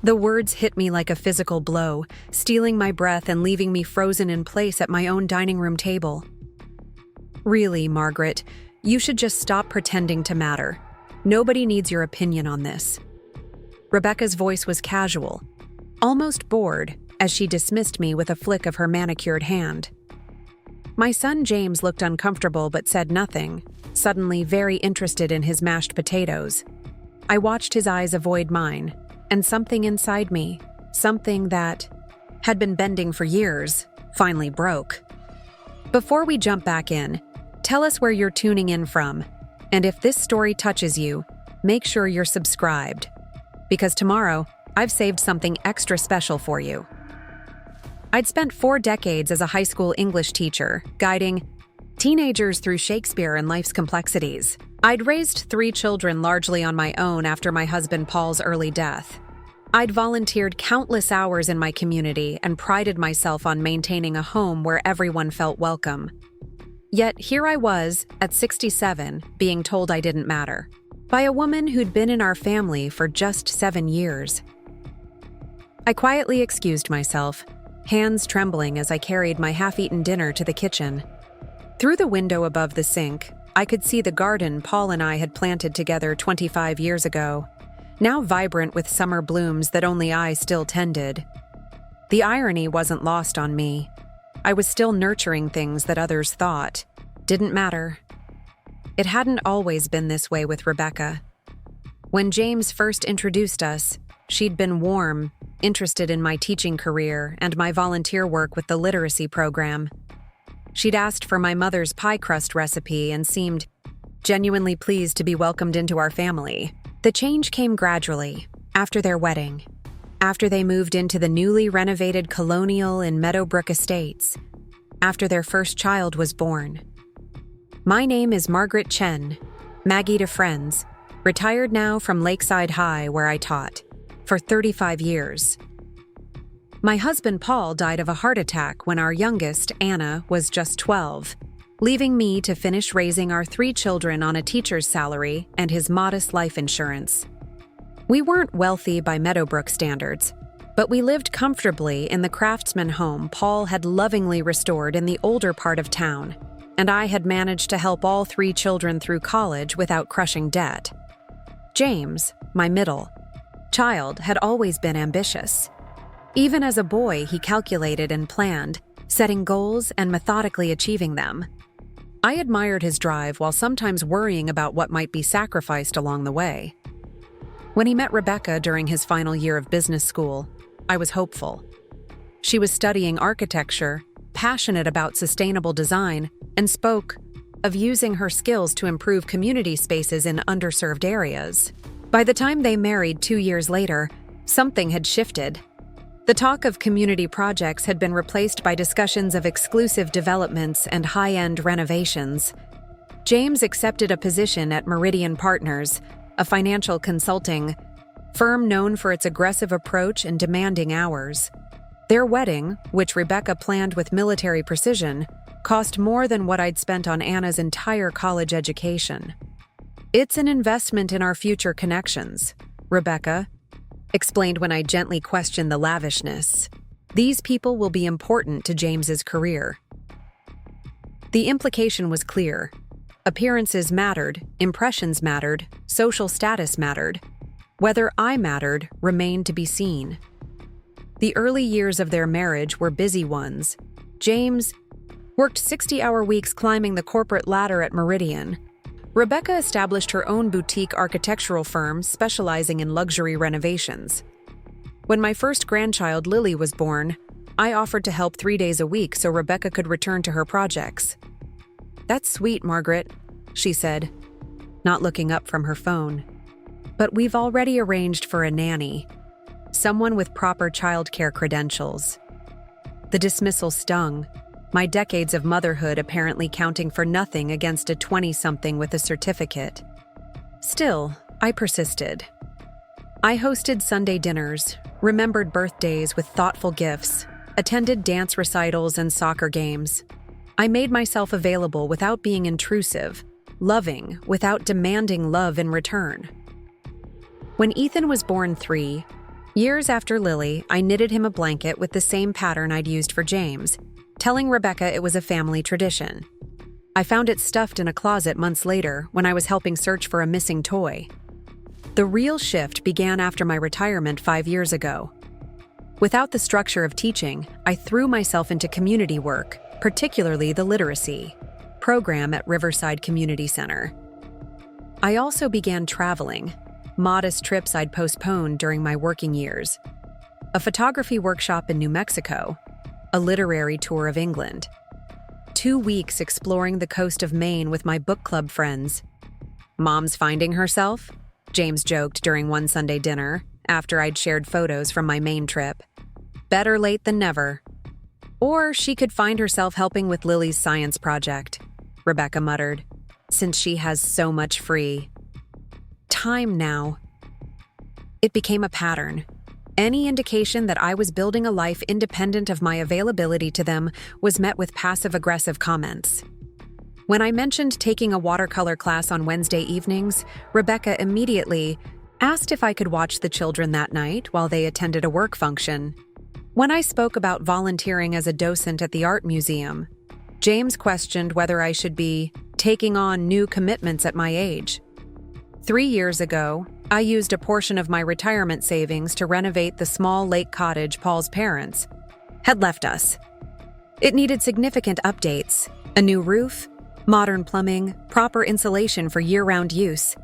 The words hit me like a physical blow, stealing my breath and leaving me frozen in place at my own dining room table. Really, Margaret, you should just stop pretending to matter. Nobody needs your opinion on this. Rebecca's voice was casual, almost bored, as she dismissed me with a flick of her manicured hand. My son James looked uncomfortable but said nothing, suddenly very interested in his mashed potatoes. I watched his eyes avoid mine, and something inside me, something that had been bending for years, finally broke. Before we jump back in, tell us where you're tuning in from, and if this story touches you, make sure you're subscribed, because tomorrow I've saved something extra special for you. I'd spent 4 decades as a high school English teacher, guiding teenagers through Shakespeare and life's complexities. I'd raised 3 children largely on my own after my husband Paul's early death. I'd volunteered countless hours in my community and prided myself on maintaining a home where everyone felt welcome. Yet here I was, at 67, being told I didn't matter, by a woman who'd been in our family for just 7 years. I quietly excused myself, hands trembling as I carried my half-eaten dinner to the kitchen. Through the window above the sink, I could see the garden Paul and I had planted together 25 years ago, now vibrant with summer blooms that only I still tended. The irony wasn't lost on me. I was still nurturing things that others thought didn't matter. It hadn't always been this way with Rebecca. When James first introduced us, she'd been warm, interested in my teaching career and my volunteer work with the literacy program. She'd asked for my mother's pie crust recipe and seemed genuinely pleased to be welcomed into our family. The change came gradually, after their wedding, after they moved into the newly renovated Colonial in Meadowbrook Estates, after their first child was born. My name is Margaret Chen, Maggie to friends, retired now from Lakeside High where I taught, for 35 years. My husband Paul died of a heart attack when our youngest, Anna, was just 12, leaving me to finish raising our 3 children on a teacher's salary and his modest life insurance. We weren't wealthy by Meadowbrook standards, but we lived comfortably in the craftsman home Paul had lovingly restored in the older part of town, and I had managed to help all 3 children through college without crushing debt. James, my middle child, had always been ambitious. Even as a boy, he calculated and planned, setting goals and methodically achieving them. I admired his drive while sometimes worrying about what might be sacrificed along the way. When he met Rebecca during his final year of business school, I was hopeful. She was studying architecture, passionate about sustainable design, and spoke of using her skills to improve community spaces in underserved areas. By the time they married 2 years later, something had shifted. The talk of community projects had been replaced by discussions of exclusive developments and high-end renovations. James accepted a position at Meridian Partners, a financial consulting firm known for its aggressive approach and demanding hours. Their wedding, which Rebecca planned with military precision, cost more than what I'd spent on Anna's entire college education. "It's an investment in our future connections," Rebecca explained when I gently questioned the lavishness. "These people will be important to James's career." The implication was clear. Appearances mattered, impressions mattered, social status mattered. Whether I mattered remained to be seen. The early years of their marriage were busy ones. James worked 60-hour weeks climbing the corporate ladder at Meridian. Rebecca established her own boutique architectural firm specializing in luxury renovations. When my first grandchild, Lily, was born, I offered to help 3 days a week so Rebecca could return to her projects. "That's sweet, Margaret," she said, not looking up from her phone. "But we've already arranged for a nanny, someone with proper childcare credentials." The dismissal stung, my decades of motherhood apparently counting for nothing against a 20-something with a certificate. Still, I persisted. I hosted Sunday dinners, remembered birthdays with thoughtful gifts, attended dance recitals and soccer games. I made myself available without being intrusive, loving without demanding love in return. When Ethan was born 3, Years after Lily, I knitted him a blanket with the same pattern I'd used for James, telling Rebecca it was a family tradition. I found it stuffed in a closet months later when I was helping search for a missing toy. The real shift began after my retirement 5 years ago. Without the structure of teaching, I threw myself into community work, particularly the literacy program at Riverside Community Center. I also began traveling, modest trips I'd postponed during my working years, a photography workshop in New Mexico, a literary tour of England, 2 weeks exploring the coast of Maine with my book club friends. "Mom's finding herself?" James joked during one Sunday dinner after I'd shared photos from my Maine trip. "Better late than never." "Or she could find herself helping with Lily's science project," Rebecca muttered, "since she has so much free time now." It became a pattern. Any indication that I was building a life independent of my availability to them was met with passive-aggressive comments. When I mentioned taking a watercolor class on Wednesday evenings, Rebecca immediately asked if I could watch the children that night while they attended a work function. When I spoke about volunteering as a docent at the art museum, James questioned whether I should be taking on new commitments at my age. 3 years ago, I used a portion of my retirement savings to renovate the small lake cottage Paul's parents had left us. It needed significant updates: a new roof, modern plumbing, proper insulation for year-round use.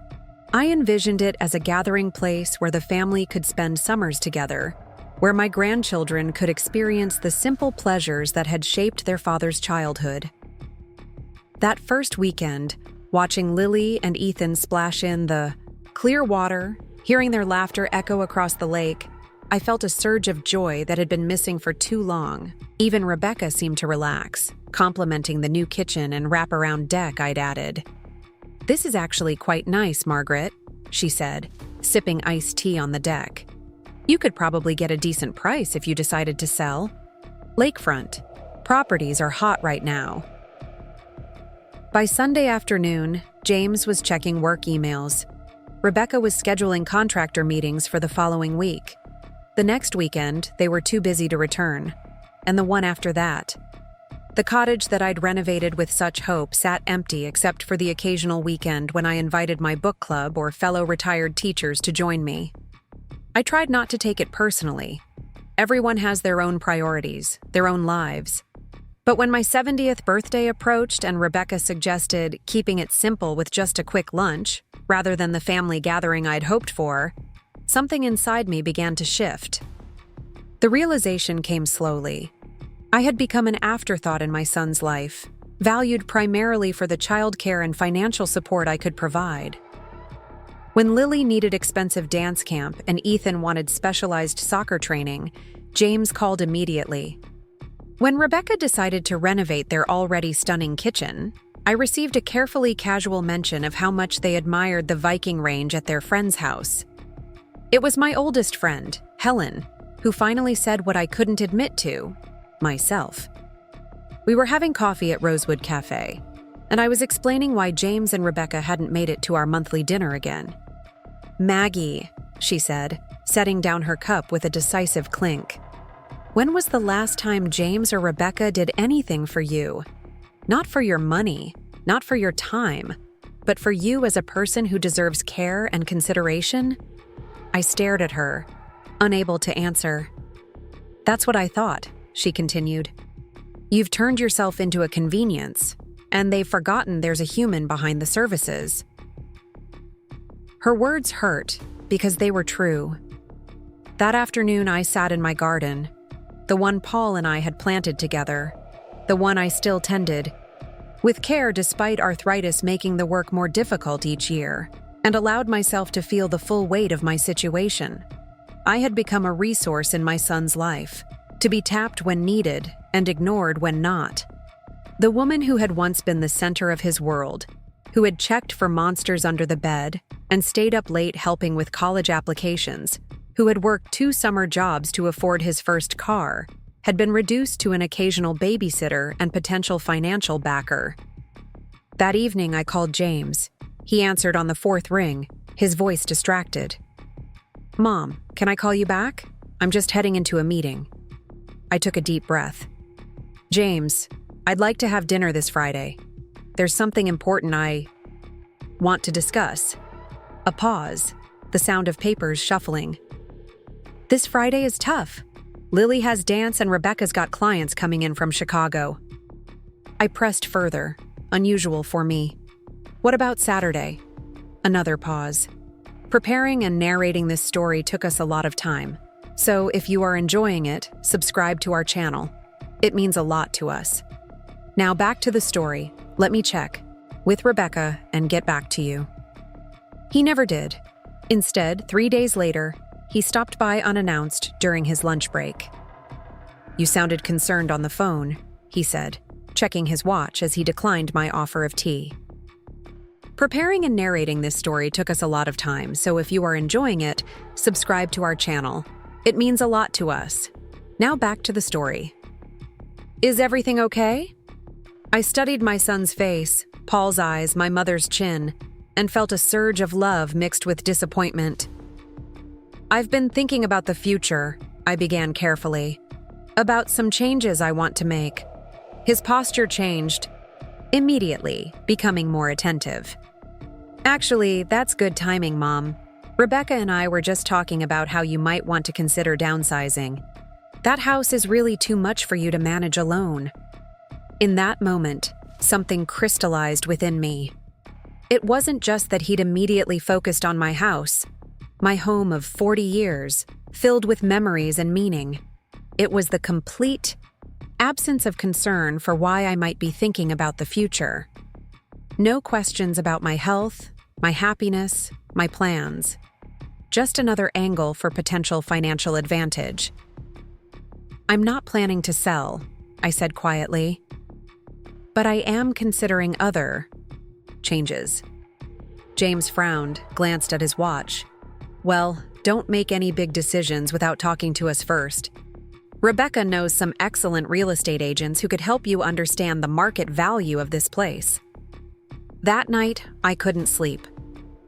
I envisioned it as a gathering place where the family could spend summers together, where my grandchildren could experience the simple pleasures that had shaped their father's childhood. That first weekend, watching Lily and Ethan splash in the clear water, hearing their laughter echo across the lake, I felt a surge of joy that had been missing for too long. Even Rebecca seemed to relax, complimenting the new kitchen and wraparound deck I'd added. "This is actually quite nice, Margaret," she said, sipping iced tea on the deck. "You could probably get a decent price if you decided to sell. Lakefront properties are hot right now." By Sunday afternoon, James was checking work emails. Rebecca was scheduling contractor meetings for the following week. The next weekend, they were too busy to return, and the one after that. The cottage that I'd renovated with such hope sat empty except for the occasional weekend when I invited my book club or fellow retired teachers to join me. I tried not to take it personally. Everyone has their own priorities, their own lives. But when my 70th birthday approached and Rebecca suggested keeping it simple with just a quick lunch, rather than the family gathering I'd hoped for, something inside me began to shift. The realization came slowly. I had become an afterthought in my son's life, valued primarily for the childcare and financial support I could provide. When Lily needed expensive dance camp and Ethan wanted specialized soccer training, James called immediately. When Rebecca decided to renovate their already stunning kitchen, I received a carefully casual mention of how much they admired the Viking range at their friend's house. It was my oldest friend, Helen, who finally said what I couldn't admit to myself. We were having coffee at Rosewood Cafe, and I was explaining why James and Rebecca hadn't made it to our monthly dinner again. "Maggie," she said, setting down her cup with a decisive clink. "When was the last time James or Rebecca did anything for you? Not for your money, not for your time, but for you as a person who deserves care and consideration?" I stared at her, unable to answer. "That's what I thought," she continued. "You've turned yourself into a convenience, and they've forgotten there's a human behind the services." Her words hurt because they were true. That afternoon, I sat in my garden, the one Paul and I had planted together, the one I still tended, with care despite arthritis making the work more difficult each year, and allowed myself to feel the full weight of my situation. I had become a resource in my son's life, to be tapped when needed and ignored when not. The woman who had once been the center of his world, who had checked for monsters under the bed and stayed up late helping with college applications, who had worked 2 summer jobs to afford his first car, had been reduced to an occasional babysitter and potential financial backer. That evening, I called James. He answered on the 4th ring, his voice distracted. "Mom, can I call you back? I'm just heading into a meeting." I took a deep breath. "James, I'd like to have dinner this Friday. There's something important I want to discuss." A pause, the sound of papers shuffling. "This Friday is tough. Lily has dance and Rebecca's got clients coming in from Chicago." I pressed further, unusual for me. "What about Saturday?" Another pause. Preparing and narrating this story took us a lot of time. So if you are enjoying it, subscribe to our channel. It means a lot to us. Now back to the story. Let me check with Rebecca and get back to you. He never did. Instead, 3 days later, he stopped by unannounced during his lunch break. "You sounded concerned on the phone," he said, checking his watch as he declined my offer of tea. Preparing and narrating this story took us a lot of time, so if you are enjoying it, subscribe to our channel. It means a lot to us. Now back to the story. "Is everything okay?" I studied my son's face, Paul's eyes, my mother's chin, and felt a surge of love mixed with disappointment. "I've been thinking about the future," I began carefully. "About some changes I want to make." His posture changed, immediately, becoming more attentive. "Actually, that's good timing, Mom. Rebecca and I were just talking about how you might want to consider downsizing. That house is really too much for you to manage alone." In that moment, something crystallized within me. It wasn't just that he'd immediately focused on my house, my home of 40 years, filled with memories and meaning. It was the complete absence of concern for why I might be thinking about the future. No questions about my health, my happiness, my plans. Just another angle for potential financial advantage. "I'm not planning to sell," I said quietly. "But I am considering other changes." James frowned, glanced at his watch. "Well, don't make any big decisions without talking to us first. Rebecca knows some excellent real estate agents who could help you understand the market value of this place." That night, I couldn't sleep.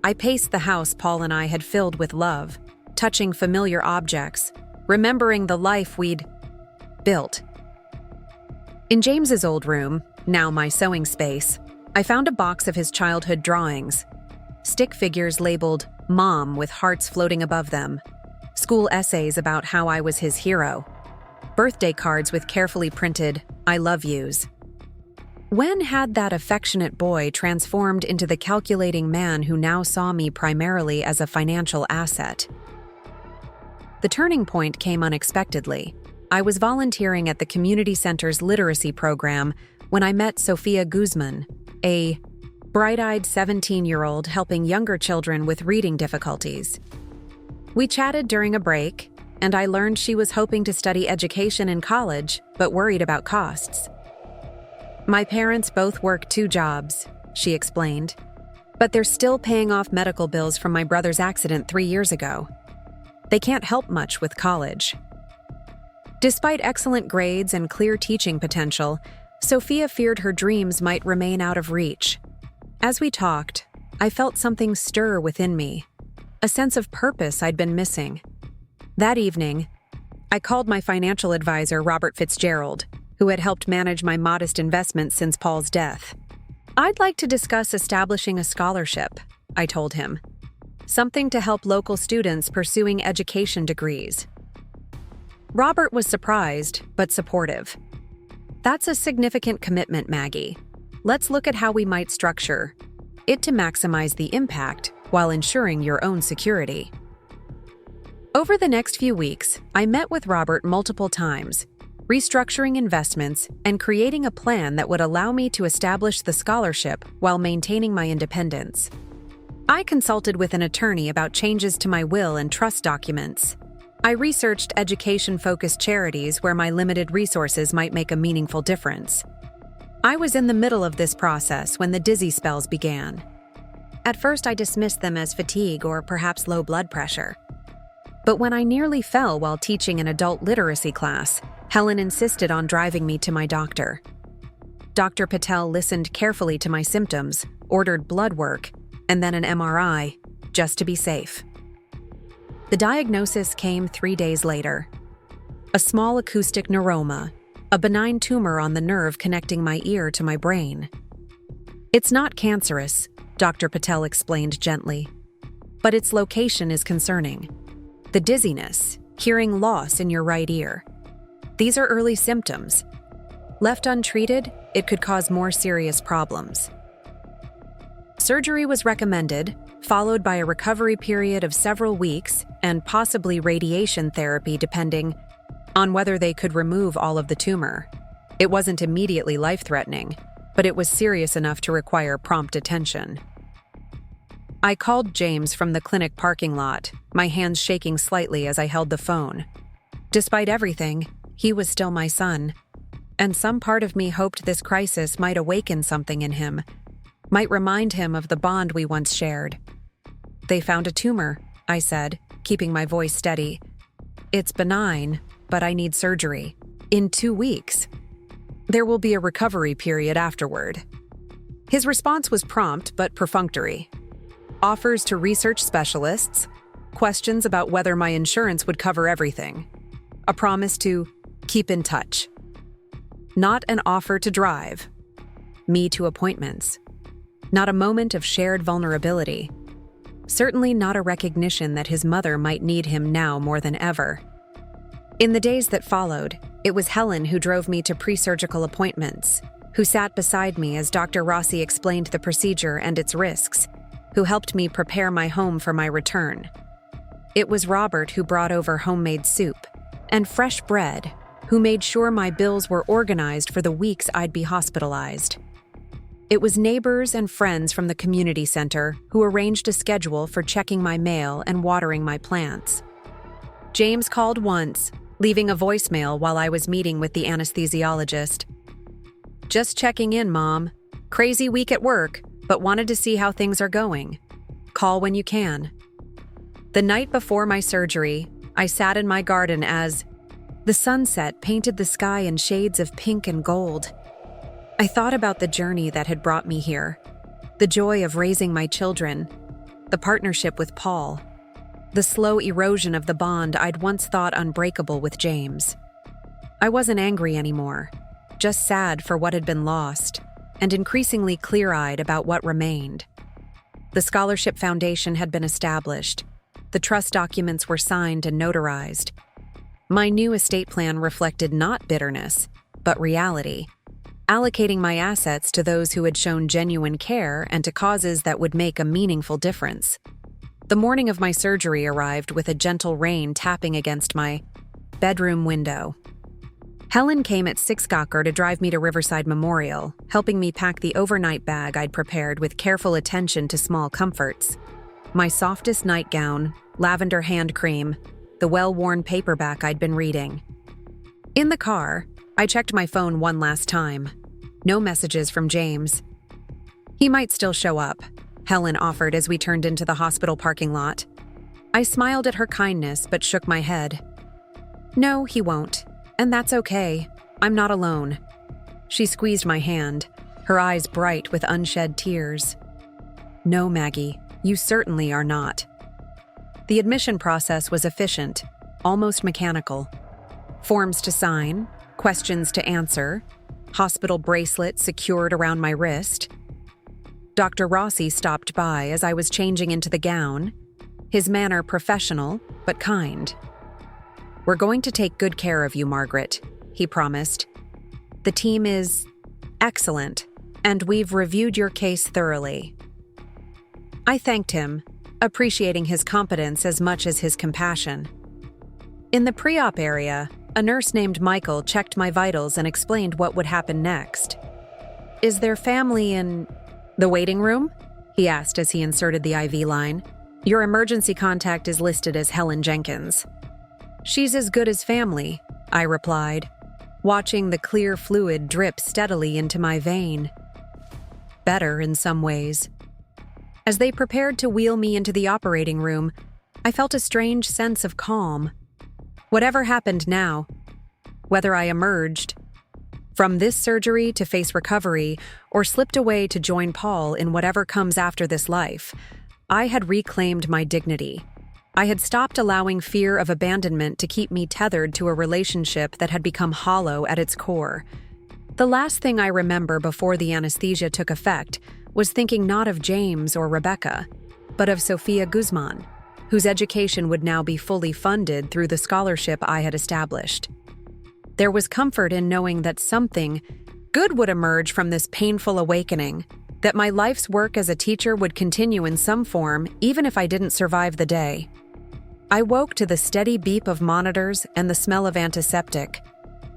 I paced the house Paul and I had filled with love, touching familiar objects, remembering the life we'd built. In James's old room, now my sewing space, I found a box of his childhood drawings. Stick figures labeled Mom with hearts floating above them. School essays about how I was his hero. Birthday cards with carefully printed "I love yous." When had that affectionate boy transformed into the calculating man who now saw me primarily as a financial asset? The turning point came unexpectedly. I was volunteering at the community center's literacy program when I met Sophia Guzman, a bright-eyed 17-year-old helping younger children with reading difficulties. We chatted during a break, and I learned she was hoping to study education in college, but worried about costs. "My parents both work 2 jobs," she explained, "but they're still paying off medical bills from my brother's accident 3 years ago. They can't help much with college." Despite excellent grades and clear teaching potential, Sophia feared her dreams might remain out of reach. As we talked, I felt something stir within me, a sense of purpose I'd been missing. That evening, I called my financial advisor, Robert Fitzgerald, who had helped manage my modest investments since Paul's death. "I'd like to discuss establishing a scholarship," I told him. "Something to help local students pursuing education degrees." Robert was surprised, but supportive. "That's a significant commitment, Maggie. Let's look at how we might structure it to maximize the impact while ensuring your own security." Over the next few weeks, I met with Robert multiple times, restructuring investments and creating a plan that would allow me to establish the scholarship while maintaining my independence. I consulted with an attorney about changes to my will and trust documents. I researched education-focused charities where my limited resources might make a meaningful difference. I was in the middle of this process when the dizzy spells began. At first, I dismissed them as fatigue or perhaps low blood pressure. But when I nearly fell while teaching an adult literacy class, Helen insisted on driving me to my doctor. Dr. Patel listened carefully to my symptoms, ordered blood work, and then an MRI, just to be safe. The diagnosis came 3 days later. A small acoustic neuroma, a benign tumor on the nerve connecting my ear to my brain. It's not cancerous, Dr. Patel explained gently, but its location is concerning. The dizziness, hearing loss in your right ear. These are early symptoms. Left untreated, it could cause more serious problems. Surgery was recommended, followed by a recovery period of several weeks and possibly radiation therapy depending on whether they could remove all of the tumor. It wasn't immediately life-threatening, but it was serious enough to require prompt attention. I called James from the clinic parking lot, my hands shaking slightly as I held the phone. Despite everything, he was still my son, and some part of me hoped this crisis might awaken something in him, might remind him of the bond we once shared. "They found a tumor," I said, keeping my voice steady. "It's benign, but I need surgery. In 2 weeks. There will be a recovery period afterward." His response was prompt but perfunctory. Offers to research specialists, questions about whether my insurance would cover everything, a promise to keep in touch. Not an offer to drive me to appointments. Not a moment of shared vulnerability. Certainly not a recognition that his mother might need him now more than ever. In the days that followed, it was Helen who drove me to pre-surgical appointments, who sat beside me as Dr. Rossi explained the procedure and its risks, who helped me prepare my home for my return. It was Robert who brought over homemade soup and fresh bread, who made sure my bills were organized for the weeks I'd be hospitalized. It was neighbors and friends from the community center who arranged a schedule for checking my mail and watering my plants. James called once, leaving a voicemail while I was meeting with the anesthesiologist. "Just checking in, Mom. Crazy week at work, but wanted to see how things are going. Call when you can." The night before my surgery, I sat in my garden as the sunset painted the sky in shades of pink and gold. I thought about the journey that had brought me here, the joy of raising my children, the partnership with Paul, the slow erosion of the bond I'd once thought unbreakable with James. I wasn't angry anymore, just sad for what had been lost, and increasingly clear-eyed about what remained. The scholarship foundation had been established. The trust documents were signed and notarized. My new estate plan reflected not bitterness, but reality, allocating my assets to those who had shown genuine care and to causes that would make a meaningful difference. The morning of my surgery arrived with a gentle rain tapping against my bedroom window. Helen came at 6 to drive me to Riverside Memorial, helping me pack the overnight bag I'd prepared with careful attention to small comforts. My softest nightgown, lavender hand cream, the well-worn paperback I'd been reading. In the car, I checked my phone one last time. No messages from James. "He might still show up," Helen offered as we turned into the hospital parking lot. I smiled at her kindness but shook my head. "No, he won't. And that's okay. I'm not alone." She squeezed my hand, her eyes bright with unshed tears. "No, Maggie, you certainly are not." The admission process was efficient, almost mechanical. Forms to sign, questions to answer, hospital bracelet secured around my wrist. Dr. Rossi stopped by as I was changing into the gown, his manner professional but kind. "We're going to take good care of you, Margaret," he promised. "The team is excellent, and we've reviewed your case thoroughly." I thanked him, appreciating his competence as much as his compassion. In the pre-op area, a nurse named Michael checked my vitals and explained what would happen next. "Is there family in the waiting room?" he asked as he inserted the IV line. "Your emergency contact is listed as Helen Jenkins." "She's as good as family," I replied, watching the clear fluid drip steadily into my vein. Better in some ways. As they prepared to wheel me into the operating room, I felt a strange sense of calm. Whatever happened now, whether I emerged from this surgery to face recovery or slipped away to join Paul in whatever comes after this life, I had reclaimed my dignity. I had stopped allowing fear of abandonment to keep me tethered to a relationship that had become hollow at its core. The last thing I remember before the anesthesia took effect was thinking not of James or Rebecca, but of Sofia Guzman, whose education would now be fully funded through the scholarship I had established. There was comfort in knowing that something good would emerge from this painful awakening, that my life's work as a teacher would continue in some form even if I didn't survive the day. I woke to the steady beep of monitors and the smell of antiseptic.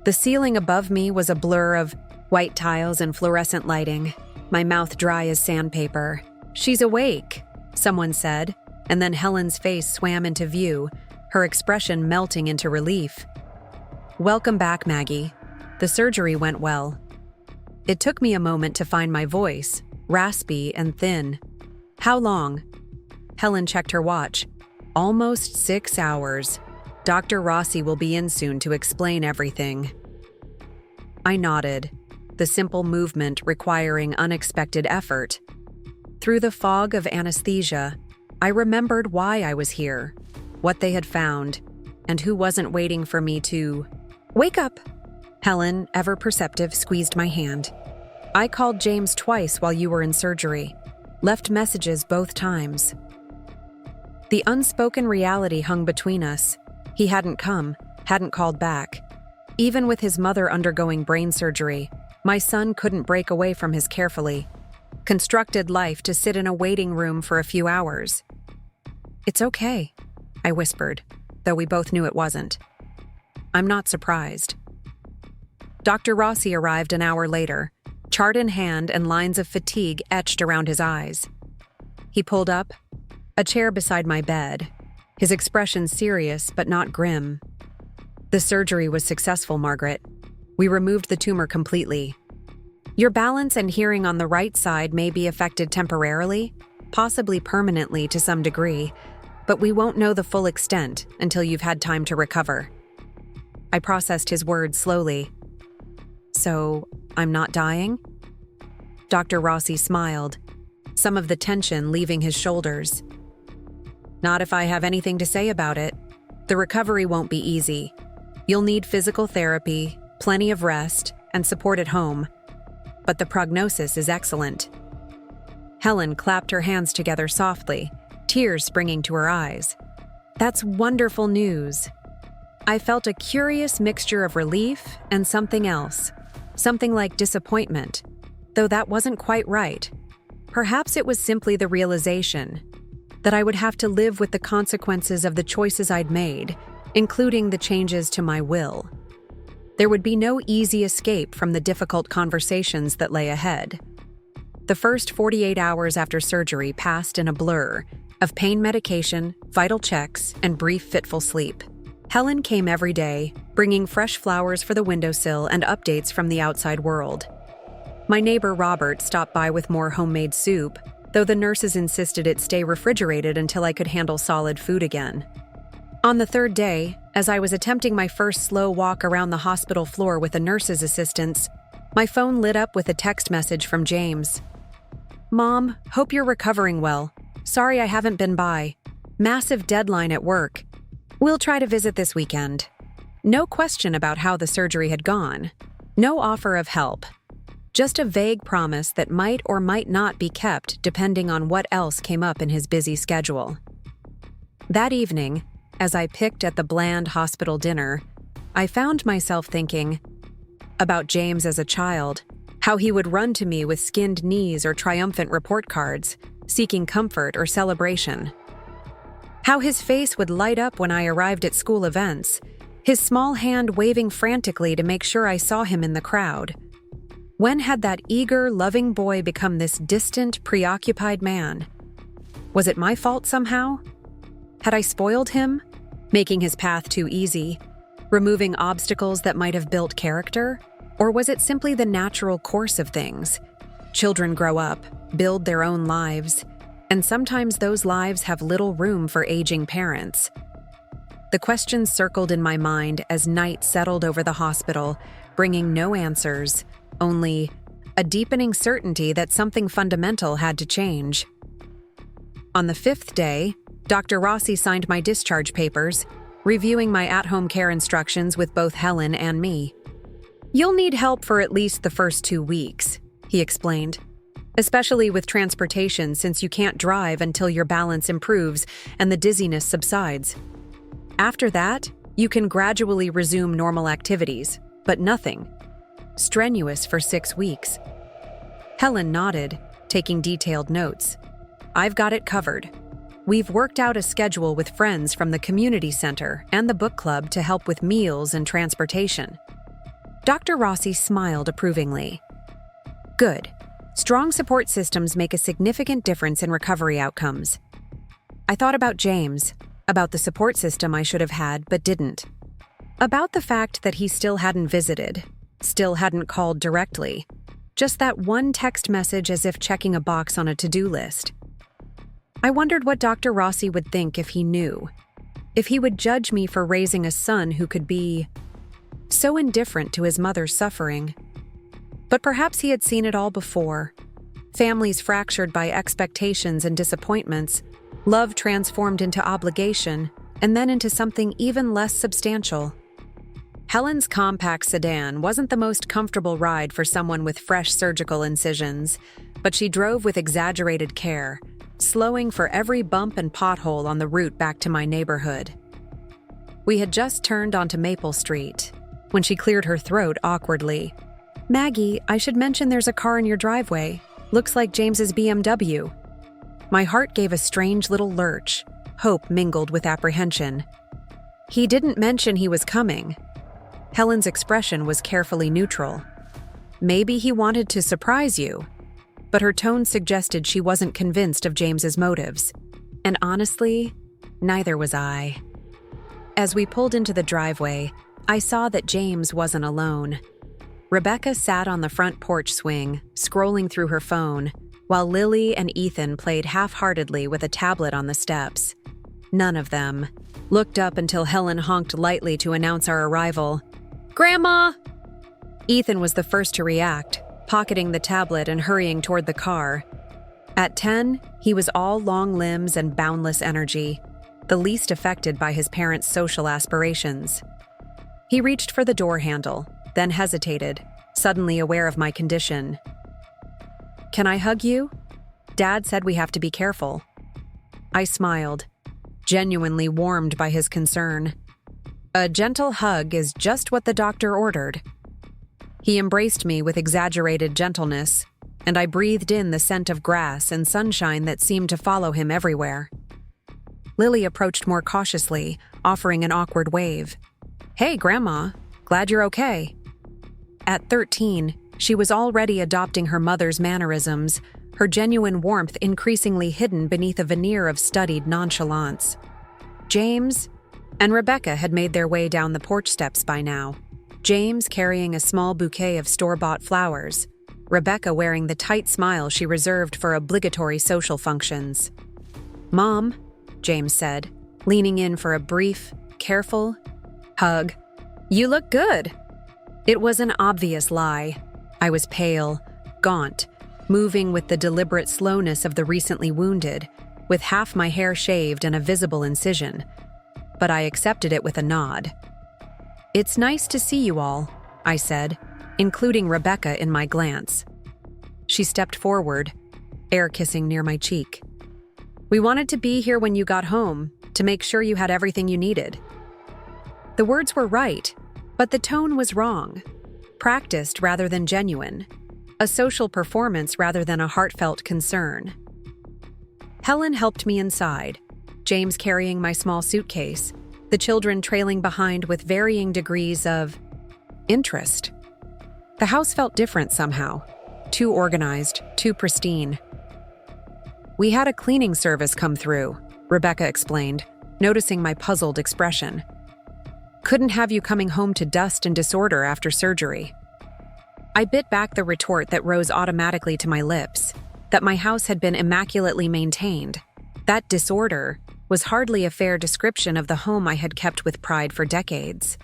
The ceiling above me was a blur of white tiles and fluorescent lighting, my mouth dry as sandpaper. "She's awake," someone said, and then Helen's face swam into view, her expression melting into relief. "Welcome back, Maggie. The surgery went well." It took me a moment to find my voice, raspy and thin. "How long?" Helen checked her watch. "Almost 6 hours. Dr. Rossi will be in soon to explain everything." I nodded, the simple movement requiring unexpected effort. Through the fog of anesthesia, I remembered why I was here, what they had found, and who wasn't waiting for me to wake up. Helen, ever perceptive, squeezed my hand. "I called James twice while you were in surgery, left messages both times." The unspoken reality hung between us. He hadn't come, hadn't called back. Even with his mother undergoing brain surgery, my son couldn't break away from his carefully constructed life to sit in a waiting room for a few hours. "It's okay," I whispered, though we both knew it wasn't. "I'm not surprised." Dr. Rossi arrived an hour later, chart in hand and lines of fatigue etched around his eyes. He pulled up, a chair beside my bed, his expression serious but not grim. "The surgery was successful, Margaret. We removed the tumor completely. Your balance and hearing on the right side may be affected temporarily, possibly permanently to some degree, but we won't know the full extent until you've had time to recover." I processed his words slowly. "So, I'm not dying?" Dr. Rossi smiled, some of the tension leaving his shoulders. "Not if I have anything to say about it. The recovery won't be easy. You'll need physical therapy, plenty of rest, and support at home. But the prognosis is excellent." Helen clapped her hands together softly, tears springing to her eyes. "That's wonderful news." I felt a curious mixture of relief and something else, something like disappointment, though that wasn't quite right. Perhaps it was simply the realization that I would have to live with the consequences of the choices I'd made, including the changes to my will. There would be no easy escape from the difficult conversations that lay ahead. The first 48 hours after surgery passed in a blur of pain medication, vital checks, and brief fitful sleep. Helen came every day, bringing fresh flowers for the windowsill and updates from the outside world. My neighbor Robert stopped by with more homemade soup, though the nurses insisted it stay refrigerated until I could handle solid food again. On the third day, as I was attempting my first slow walk around the hospital floor with a nurse's assistance, my phone lit up with a text message from James. "Mom, hope you're recovering well. Sorry I haven't been by. Massive deadline at work. We'll try to visit this weekend." No question about how the surgery had gone. No offer of help. Just a vague promise that might or might not be kept depending on what else came up in his busy schedule. That evening, as I picked at the bland hospital dinner, I found myself thinking about James as a child, how he would run to me with skinned knees or triumphant report cards, seeking comfort or celebration. How his face would light up when I arrived at school events, his small hand waving frantically to make sure I saw him in the crowd. When had that eager, loving boy become this distant, preoccupied man? Was it my fault somehow? Had I spoiled him, making his path too easy, removing obstacles that might have built character? Or was it simply the natural course of things? Children grow up, build their own lives, and sometimes those lives have little room for aging parents. The questions circled in my mind as night settled over the hospital, bringing no answers, only a deepening certainty that something fundamental had to change. On the 5th day, Dr. Rossi signed my discharge papers, reviewing my at-home care instructions with both Helen and me. "You'll need help for at least the first 2 weeks," he explained, "especially with transportation since you can't drive until your balance improves and the dizziness subsides. After that, you can gradually resume normal activities, but nothing strenuous for 6 weeks." Helen nodded, taking detailed notes. "I've got it covered. We've worked out a schedule with friends from the community center and the book club to help with meals and transportation." Dr. Rossi smiled approvingly. "Good. Strong support systems make a significant difference in recovery outcomes." I thought about James, about the support system I should have had but didn't. About the fact that he still hadn't visited, still hadn't called directly. Just that one text message as if checking a box on a to-do list. I wondered what Dr. Rossi would think if he knew. If he would judge me for raising a son who could be so indifferent to his mother's suffering. But perhaps he had seen it all before. Families fractured by expectations and disappointments, love transformed into obligation, and then into something even less substantial. Helen's compact sedan wasn't the most comfortable ride for someone with fresh surgical incisions, but she drove with exaggerated care, slowing for every bump and pothole on the route back to my neighborhood. We had just turned onto Maple Street when she cleared her throat awkwardly. "Maggie, I should mention there's a car in your driveway. Looks like James's BMW." My heart gave a strange little lurch, hope mingled with apprehension. "He didn't mention he was coming." Helen's expression was carefully neutral. "Maybe he wanted to surprise you," but her tone suggested she wasn't convinced of James's motives. And honestly, neither was I. As we pulled into the driveway, I saw that James wasn't alone. Rebecca sat on the front porch swing, scrolling through her phone, while Lily and Ethan played half-heartedly with a tablet on the steps. None of them looked up until Helen honked lightly to announce our arrival. "Grandma!" Ethan was the first to react, pocketing the tablet and hurrying toward the car. At 10, he was all long limbs and boundless energy, the least affected by his parents' social aspirations. He reached for the door handle, then hesitated, suddenly aware of my condition. "Can I hug you? Dad said we have to be careful." I smiled, genuinely warmed by his concern. "A gentle hug is just what the doctor ordered." He embraced me with exaggerated gentleness, and I breathed in the scent of grass and sunshine that seemed to follow him everywhere. Lily approached more cautiously, offering an awkward wave. "Hey, Grandma. Glad you're okay." At 13, she was already adopting her mother's mannerisms, her genuine warmth increasingly hidden beneath a veneer of studied nonchalance. James and Rebecca had made their way down the porch steps by now. James carrying a small bouquet of store-bought flowers, Rebecca wearing the tight smile she reserved for obligatory social functions. "Mom," James said, leaning in for a brief, careful hug. "You look good." It was an obvious lie. I was pale, gaunt, moving with the deliberate slowness of the recently wounded, with half my hair shaved and a visible incision. But I accepted it with a nod. "It's nice to see you all," I said, including Rebecca in my glance. She stepped forward, air kissing near my cheek. "We wanted to be here when you got home, to make sure you had everything you needed." The words were right, but the tone was wrong. Practiced rather than genuine. A social performance rather than a heartfelt concern. Helen helped me inside, James carrying my small suitcase, the children trailing behind with varying degrees of interest. The house felt different somehow. Too organized, too pristine. "We had a cleaning service come through," Rebecca explained, noticing my puzzled expression. "Couldn't have you coming home to dust and disorder after surgery." I bit back the retort that rose automatically to my lips, that my house had been immaculately maintained. That disorder was hardly a fair description of the home I had kept with pride for decades.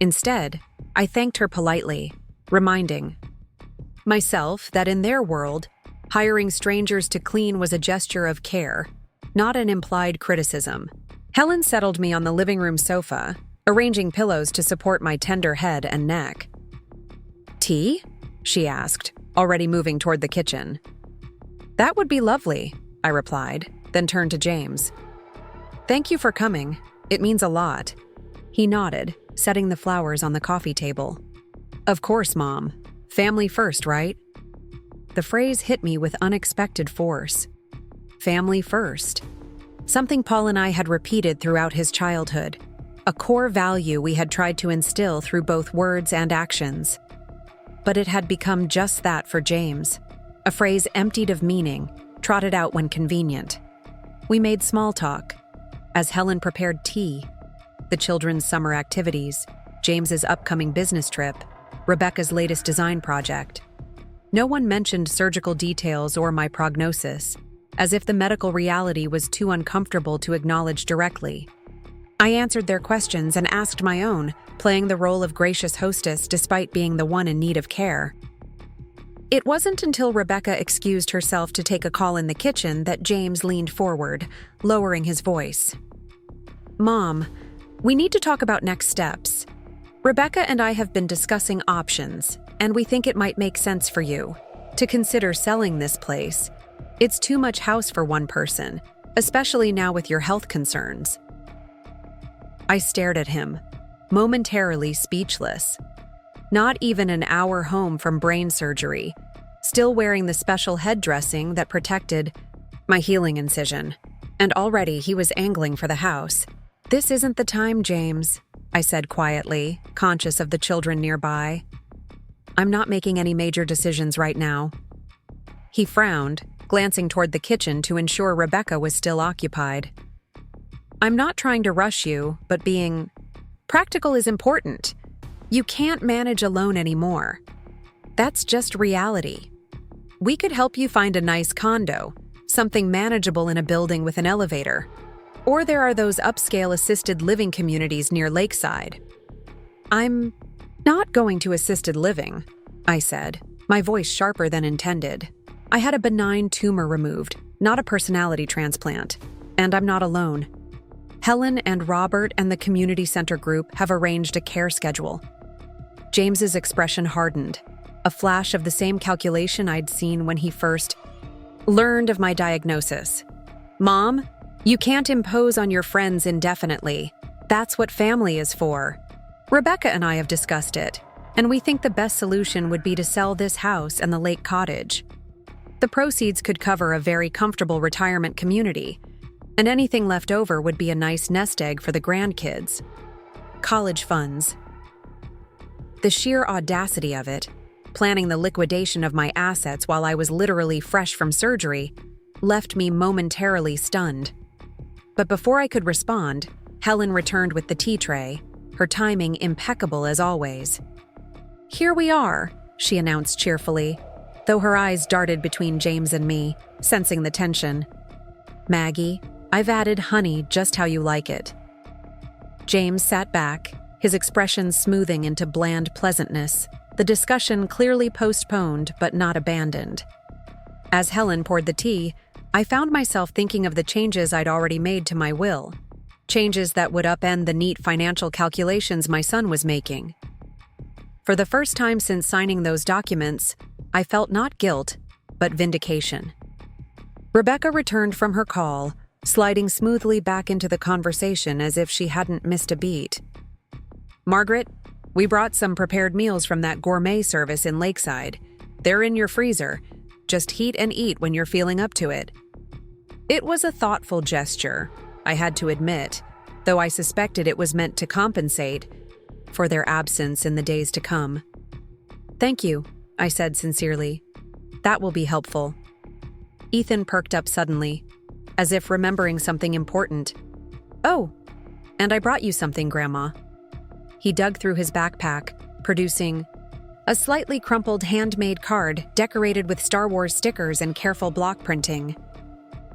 Instead, I thanked her politely, reminding myself that in their world, hiring strangers to clean was a gesture of care. not an implied criticism. Helen settled me on the living room sofa, arranging pillows to support my tender head and neck. "Tea?" she asked, already moving toward the kitchen. "That would be lovely," I replied, then turned to James. "Thank you for coming. It means a lot." He nodded, setting the flowers on the coffee table. "Of course, Mom. Family first, right?" The phrase hit me with unexpected force. Family first. Something Paul and I had repeated throughout his childhood. A core value we had tried to instill through both words and actions. But it had become just that for James. A phrase emptied of meaning, trotted out when convenient. We made small talk. As Helen prepared tea, the children's summer activities, James's upcoming business trip, Rebecca's latest design project. No one mentioned surgical details or my prognosis, as if the medical reality was too uncomfortable to acknowledge directly. I answered their questions and asked my own, playing the role of gracious hostess despite being the one in need of care. It wasn't until Rebecca excused herself to take a call in the kitchen that James leaned forward, lowering his voice. "Mom, we need to talk about next steps. Rebecca and I have been discussing options, and we think it might make sense for you to consider selling this place. It's too much house for one person, especially now with your health concerns." I stared at him, momentarily speechless. Not even an hour home from brain surgery, still wearing the special head dressing that protected my healing incision, and already he was angling for the house. "This isn't the time, James," I said quietly, conscious of the children nearby. "I'm not making any major decisions right now." He frowned, glancing toward the kitchen to ensure Rebecca was still occupied. "I'm not trying to rush you, but being practical is important. You can't manage alone anymore. That's just reality. We could help you find a nice condo, something manageable in a building with an elevator. Or there are those upscale assisted living communities near Lakeside." "I'm not going to assisted living," I said, my voice sharper than intended. I had a benign tumor removed, not a personality transplant, and I'm not alone. Helen and Robert and the community center group have arranged a care schedule. James's expression hardened, a flash of the same calculation I'd seen when he first learned of my diagnosis. "Mom, you can't impose on your friends indefinitely. That's what family is for. Rebecca and I have discussed it, and we think the best solution would be to sell this house and the lake cottage. The proceeds could cover a very comfortable retirement community, and anything left over would be a nice nest egg for the grandkids. College funds." The sheer audacity of it, planning the liquidation of my assets while I was literally fresh from surgery, left me momentarily stunned. But before I could respond, Helen returned with the tea tray, her timing impeccable as always. "Here we are," she announced cheerfully, though her eyes darted between James and me, sensing the tension. "Maggie, I've added honey just how you like it." James sat back, his expression smoothing into bland pleasantness, the discussion clearly postponed but not abandoned. As Helen poured the tea, I found myself thinking of the changes I'd already made to my will, changes that would upend the neat financial calculations my son was making. For the first time since signing those documents, I felt not guilt, but vindication. Rebecca returned from her call, sliding smoothly back into the conversation as if she hadn't missed a beat. "Margaret, we brought some prepared meals from that gourmet service in Lakeside. They're in your freezer. Just heat and eat when you're feeling up to it." It was a thoughtful gesture, I had to admit, though I suspected it was meant to compensate for their absence in the days to come. "Thank you," I said sincerely. "That will be helpful." Ethan perked up suddenly, as if remembering something important. "Oh, and I brought you something, Grandma." He dug through his backpack, producing a slightly crumpled handmade card decorated with Star Wars stickers and careful block printing.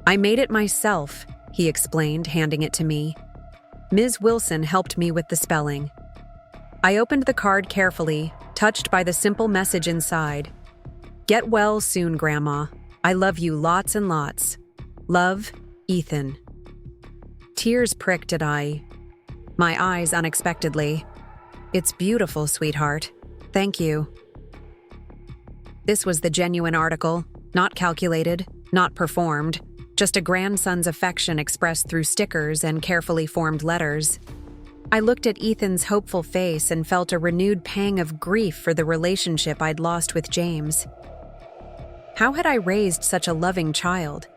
"I made it myself," he explained, handing it to me. "Ms. Wilson helped me with the spelling." I opened the card carefully, touched by the simple message inside. "Get well soon, Grandma. I love you lots and lots. Love, Ethan. Tears pricked at my eyes unexpectedly. It's beautiful, sweetheart. Thank you. This was the genuine article, not calculated, not performed, just a grandson's affection expressed through stickers and carefully formed letters. I looked at Ethan's hopeful face and felt a renewed pang of grief for the relationship I'd lost with James. How had I raised such a loving child,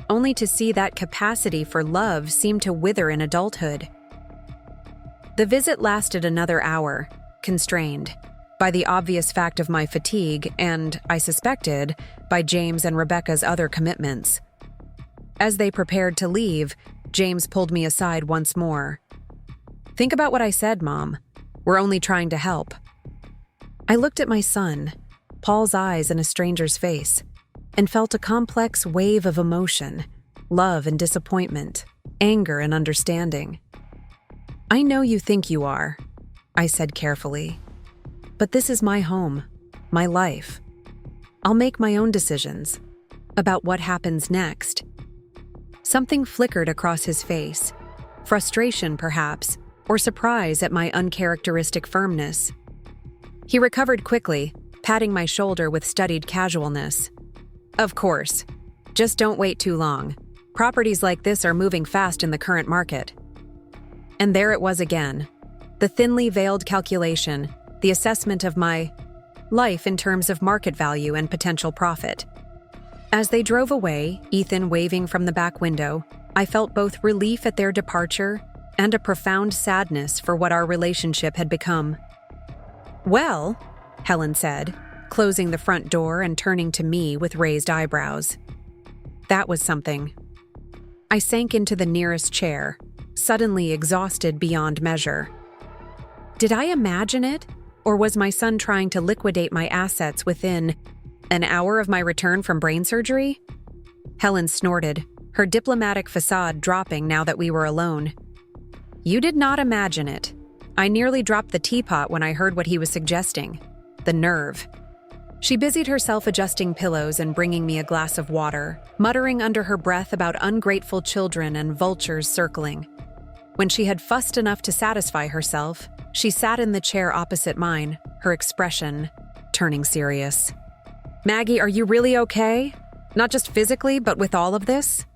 only to see that capacity for love seem to wither in adulthood? The visit lasted another hour, constrained by the obvious fact of my fatigue and, I suspected, by James and Rebecca's other commitments. As they prepared to leave, James pulled me aside once more. "Think about what I said, Mom. We're only trying to help." I looked at my son, Paul's eyes in a stranger's face, and felt a complex wave of emotion, love and disappointment, anger and understanding. "I know you think you are," I said carefully, "but this is my home, my life. I'll make my own decisions about what happens next." Something flickered across his face, frustration perhaps, or surprise at my uncharacteristic firmness. He recovered quickly, patting my shoulder with studied casualness. "Of course. Just don't wait too long. Properties like this are moving fast in the current market." And there it was again, the thinly veiled calculation, the assessment of my life in terms of market value and potential profit. As they drove away, Ethan waving from the back window, I felt both relief at their departure and a profound sadness for what our relationship had become. "Well," Helen said, closing the front door and turning to me with raised eyebrows. That was something. I sank into the nearest chair, suddenly exhausted beyond measure. Did I imagine it, or was my son trying to liquidate my assets within an hour of my return from brain surgery? Helen snorted, her diplomatic facade dropping now that we were alone. "You did not imagine it. I nearly dropped the teapot when I heard what he was suggesting. The nerve." She busied herself adjusting pillows and bringing me a glass of water, muttering under her breath about ungrateful children and vultures circling. When she had fussed enough to satisfy herself, she sat in the chair opposite mine, her expression turning serious. "Maggie, are you really okay? Not just physically, but with all of this?"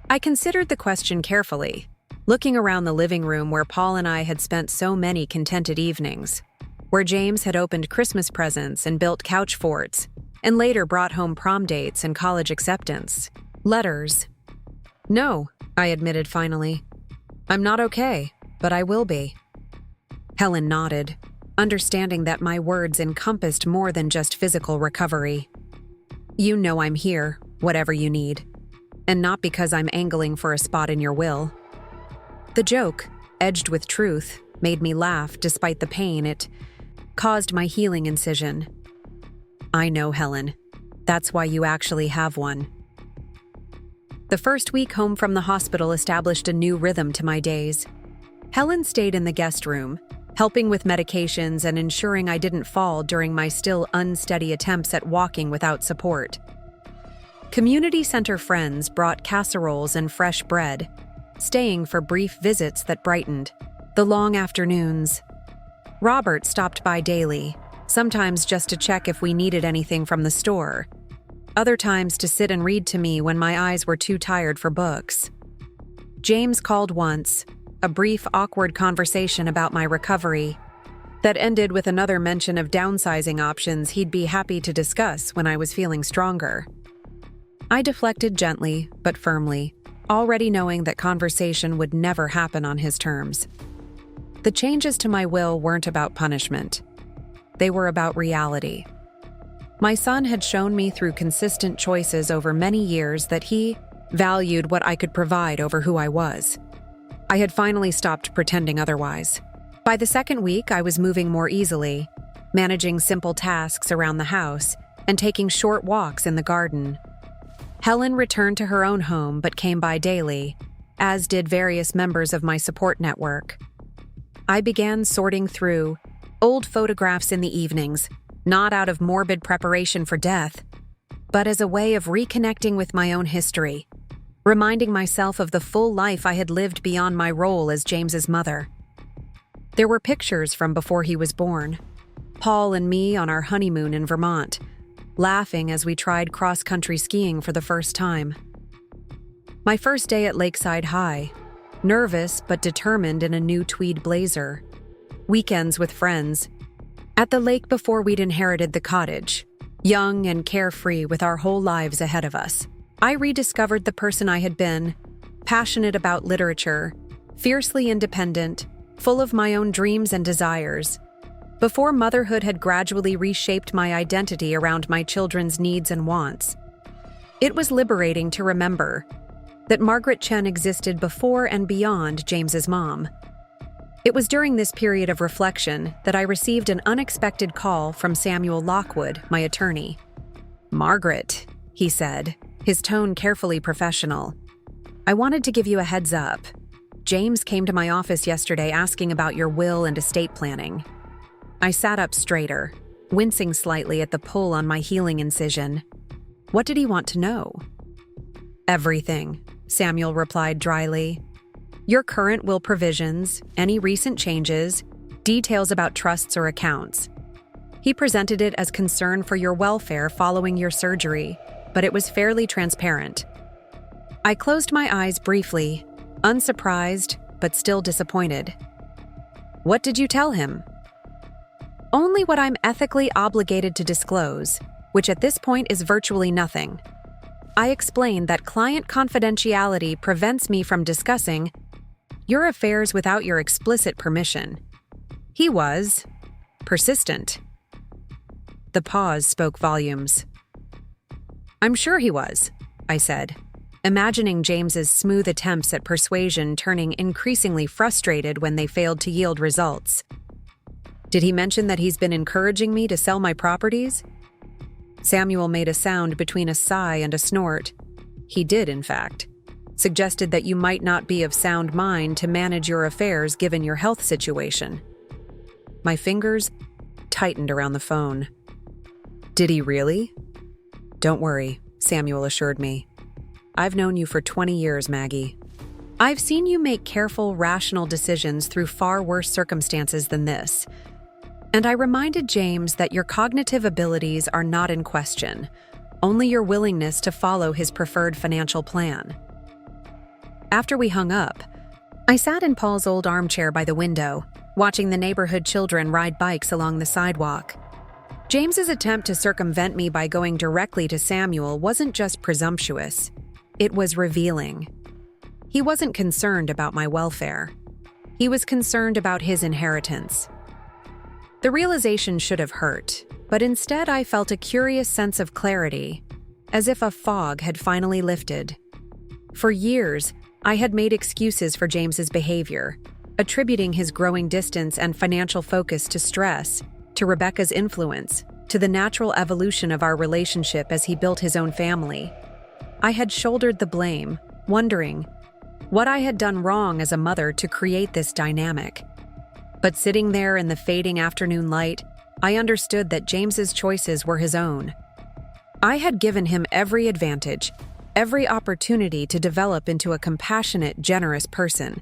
I considered the question carefully, looking around the living room where Paul and I had spent so many contented evenings, where James had opened Christmas presents and built couch forts, and later brought home prom dates and college acceptance. Letters. "No," I admitted finally. "I'm not okay, but I will be." Helen nodded, understanding that my words encompassed more than just physical recovery. "You know I'm here, whatever you need, and not because I'm angling for a spot in your will." The joke, edged with truth, made me laugh despite the pain it caused my healing incision. "I know, Helen. That's why you actually have one." The first week home from the hospital established a new rhythm to my days. Helen stayed in the guest room, helping with medications and ensuring I didn't fall during my still unsteady attempts at walking without support. Community center friends brought casseroles and fresh bread, staying for brief visits that brightened the long afternoons. Robert stopped by daily, sometimes just to check if we needed anything from the store, other times to sit and read to me when my eyes were too tired for books. James called once, a brief, awkward conversation about my recovery that ended with another mention of downsizing options he'd be happy to discuss when I was feeling stronger. I deflected gently but firmly, already knowing that conversation would never happen on his terms. The changes to my will weren't about punishment. They were about reality. My son had shown me through consistent choices over many years that he valued what I could provide over who I was. I had finally stopped pretending otherwise. By the second week, I was moving more easily, managing simple tasks around the house and taking short walks in the garden. Helen returned to her own home but came by daily, as did various members of my support network. I began sorting through old photographs in the evenings, not out of morbid preparation for death, but as a way of reconnecting with my own history, reminding myself of the full life I had lived beyond my role as James's mother. There were pictures from before he was born. Paul and me on our honeymoon in Vermont, laughing as we tried cross-country skiing for the first time. My first day at Lakeside High, nervous but determined in a new tweed blazer. Weekends with friends. At the lake before we'd inherited the cottage, young and carefree with our whole lives ahead of us. I rediscovered the person I had been, passionate about literature, fiercely independent, full of my own dreams and desires, before motherhood had gradually reshaped my identity around my children's needs and wants. It was liberating to remember that Margaret Chen existed before and beyond James's mom. It was during this period of reflection that I received an unexpected call from Samuel Lockwood, my attorney. "Margaret," he said, his tone carefully professional. "I wanted to give you a heads up. James came to my office yesterday asking about your will and estate planning." I sat up straighter, wincing slightly at the pull on my healing incision. What did he want to know? "Everything," Samuel replied dryly. "Your current will provisions, any recent changes, details about trusts or accounts." He presented it as concern for your welfare following your surgery, but it was fairly transparent. I closed my eyes briefly, unsurprised but still disappointed. "What did you tell him?" "Only what I'm ethically obligated to disclose, which at this point is virtually nothing." I explained that client confidentiality prevents me from discussing your affairs without your explicit permission. He was persistent. The pause spoke volumes. "I'm sure he was," I said, imagining James's smooth attempts at persuasion turning increasingly frustrated when they failed to yield results. "Did he mention that he's been encouraging me to sell my properties?" Samuel made a sound between a sigh and a snort. "He did, in fact. Suggested that you might not be of sound mind to manage your affairs given your health situation." My fingers tightened around the phone. "Did he really?" "Don't worry," Samuel assured me. "I've known you for 20 years, Maggie. I've seen you make careful, rational decisions through far worse circumstances than this. And I reminded James that your cognitive abilities are not in question, only your willingness to follow his preferred financial plan." After we hung up, I sat in Paul's old armchair by the window, watching the neighborhood children ride bikes along the sidewalk. James's attempt to circumvent me by going directly to Samuel wasn't just presumptuous, it was revealing. He wasn't concerned about my welfare. He was concerned about his inheritance. The realization should have hurt, but instead I felt a curious sense of clarity, as if a fog had finally lifted. For years, I had made excuses for James's behavior, attributing his growing distance and financial focus to stress, to Rebecca's influence, to the natural evolution of our relationship as he built his own family. I had shouldered the blame, wondering what I had done wrong as a mother to create this dynamic. But sitting there in the fading afternoon light, I understood that James's choices were his own. I had given him every advantage, every opportunity to develop into a compassionate, generous person.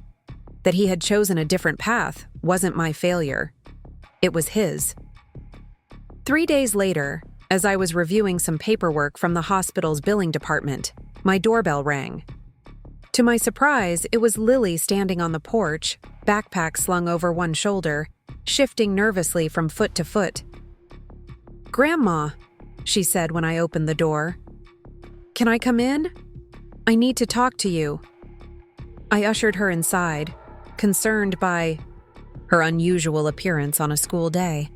That he had chosen a different path wasn't my failure. It was his. 3 days later, as I was reviewing some paperwork from the hospital's billing department, my doorbell rang. To my surprise, it was Lily standing on the porch, backpack slung over one shoulder, shifting nervously from foot to foot. "Grandma," she said when I opened the door. "Can I come in? I need to talk to you." I ushered her inside, concerned by her unusual appearance on a school day.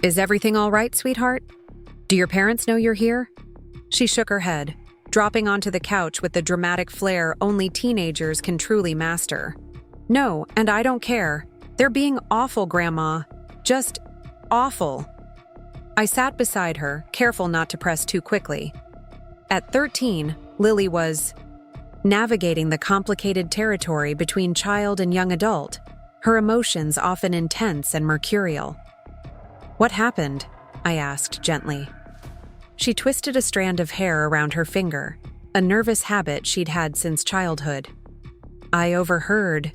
"Is everything all right, sweetheart? Do your parents know you're here?" She shook her head, dropping onto the couch with the dramatic flair only teenagers can truly master. "No, and I don't care. They're being awful, Grandma. Just awful." I sat beside her, careful not to press too quickly. At 13, Lily was navigating the complicated territory between child and young adult, her emotions often intense and mercurial. "What happened?" I asked gently. She twisted a strand of hair around her finger, a nervous habit she'd had since childhood. I overheard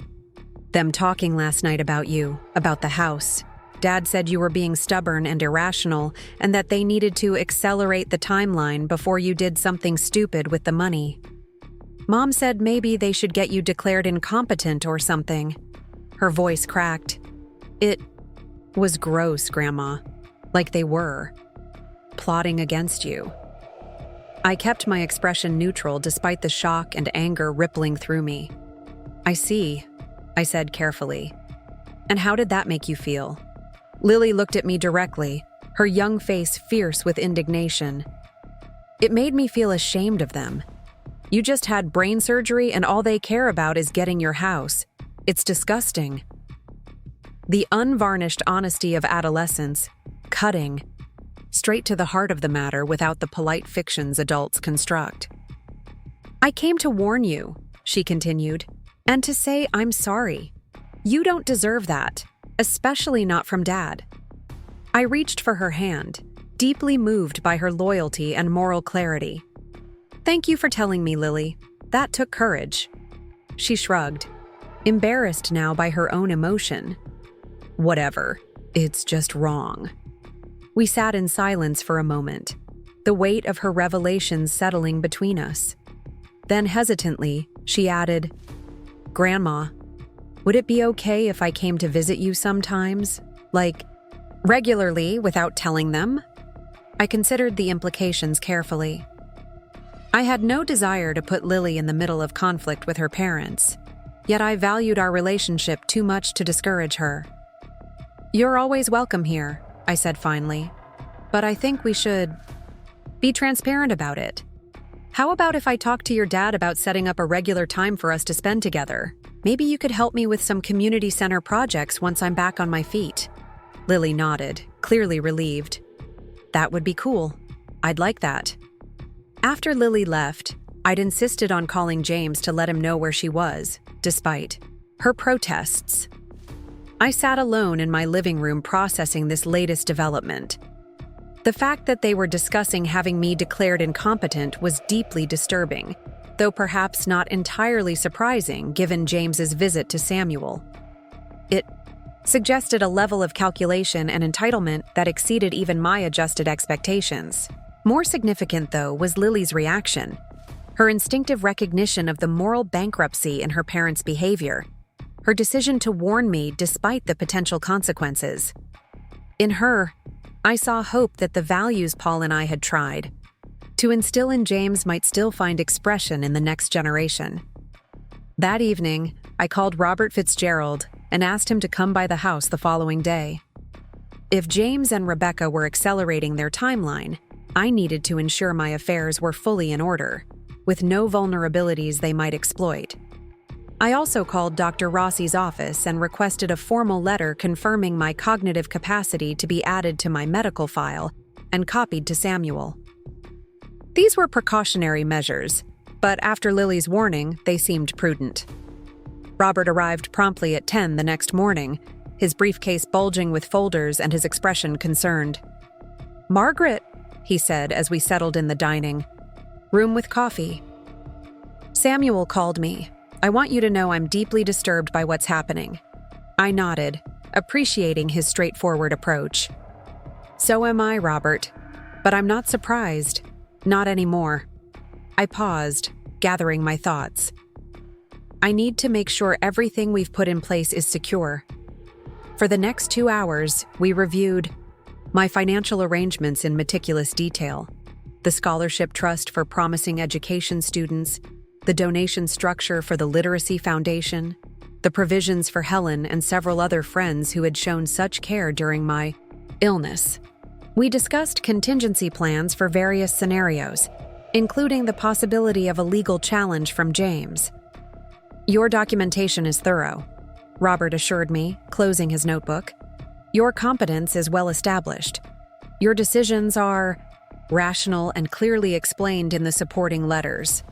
them talking last night about you, about the house. Dad said you were being stubborn and irrational, and that they needed to accelerate the timeline before you did something stupid with the money. Mom said maybe they should get you declared incompetent or something. Her voice cracked. It was gross, Grandma. Like they were plotting against you. I kept my expression neutral despite the shock and anger rippling through me. I see, I said carefully. And how did that make you feel? Lily looked at me directly, her young face fierce with indignation. It made me feel ashamed of them. You just had brain surgery and all they care about is getting your house. It's disgusting. The unvarnished honesty of adolescence, cutting, straight to the heart of the matter without the polite fictions adults construct. I came to warn you, she continued, and to say I'm sorry. You don't deserve that, especially not from Dad. I reached for her hand, deeply moved by her loyalty and moral clarity. Thank you for telling me, Lily. That took courage. She shrugged, embarrassed now by her own emotion. Whatever. It's just wrong. We sat in silence for a moment, the weight of her revelations settling between us. Then hesitantly, she added, Grandma, would it be okay if I came to visit you sometimes? Like, regularly without telling them? I considered the implications carefully. I had no desire to put Lily in the middle of conflict with her parents, yet I valued our relationship too much to discourage her. You're always welcome here, I said finally, but I think we should be transparent about it. How about if I talk to your dad about setting up a regular time for us to spend together? Maybe you could help me with some community center projects once I'm back on my feet. Lily nodded, clearly relieved. That would be cool. I'd like that. After Lily left, I'd insisted on calling James to let him know where she was, despite her protests. I sat alone in my living room processing this latest development. The fact that they were discussing having me declared incompetent was deeply disturbing, though perhaps not entirely surprising given James's visit to Samuel. It suggested a level of calculation and entitlement that exceeded even my adjusted expectations. More significant, though, was Lily's reaction, her instinctive recognition of the moral bankruptcy in her parents' behavior, her decision to warn me despite the potential consequences. In her, I saw hope that the values Paul and I had tried to instill in James might still find expression in the next generation. That evening, I called Robert Fitzgerald and asked him to come by the house the following day. If James and Rebecca were accelerating their timeline, I needed to ensure my affairs were fully in order, with no vulnerabilities they might exploit. I also called Dr. Rossi's office and requested a formal letter confirming my cognitive capacity to be added to my medical file and copied to Samuel. These were precautionary measures, but after Lily's warning, they seemed prudent. Robert arrived promptly at 10 the next morning, his briefcase bulging with folders and his expression concerned. "Margaret," he said as we settled in the dining room with coffee. "Samuel called me. I want you to know I'm deeply disturbed by what's happening." I nodded, appreciating his straightforward approach. "So am I, Robert. But I'm not surprised. Not anymore." I paused, gathering my thoughts. I need to make sure everything we've put in place is secure. For the next 2 hours, we reviewed my financial arrangements in meticulous detail, the scholarship trust for promising education students, the donation structure for the Literacy Foundation, the provisions for Helen and several other friends who had shown such care during my illness. We discussed contingency plans for various scenarios, including the possibility of a legal challenge from James. "Your documentation is thorough," Robert assured me, closing his notebook. "Your competence is well established. Your decisions are rational and clearly explained in the supporting letters.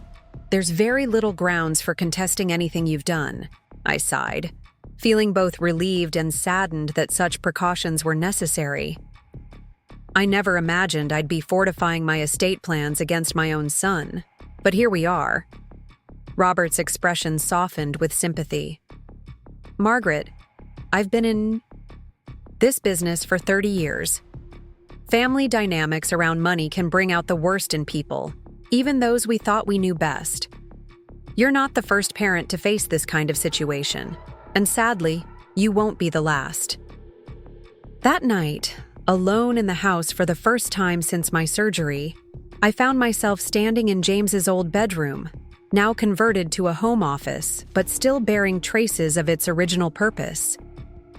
There's very little grounds for contesting anything you've done," I sighed, feeling both relieved and saddened that such precautions were necessary. I never imagined I'd be fortifying my estate plans against my own son. But here we are. Robert's expression softened with sympathy. Margaret, I've been in this business for 30 years. Family dynamics around money can bring out the worst in people, even those we thought we knew best. You're not the first parent to face this kind of situation, and sadly, you won't be the last. That night, alone in the house for the first time since my surgery, I found myself standing in James's old bedroom, now converted to a home office, but still bearing traces of its original purpose.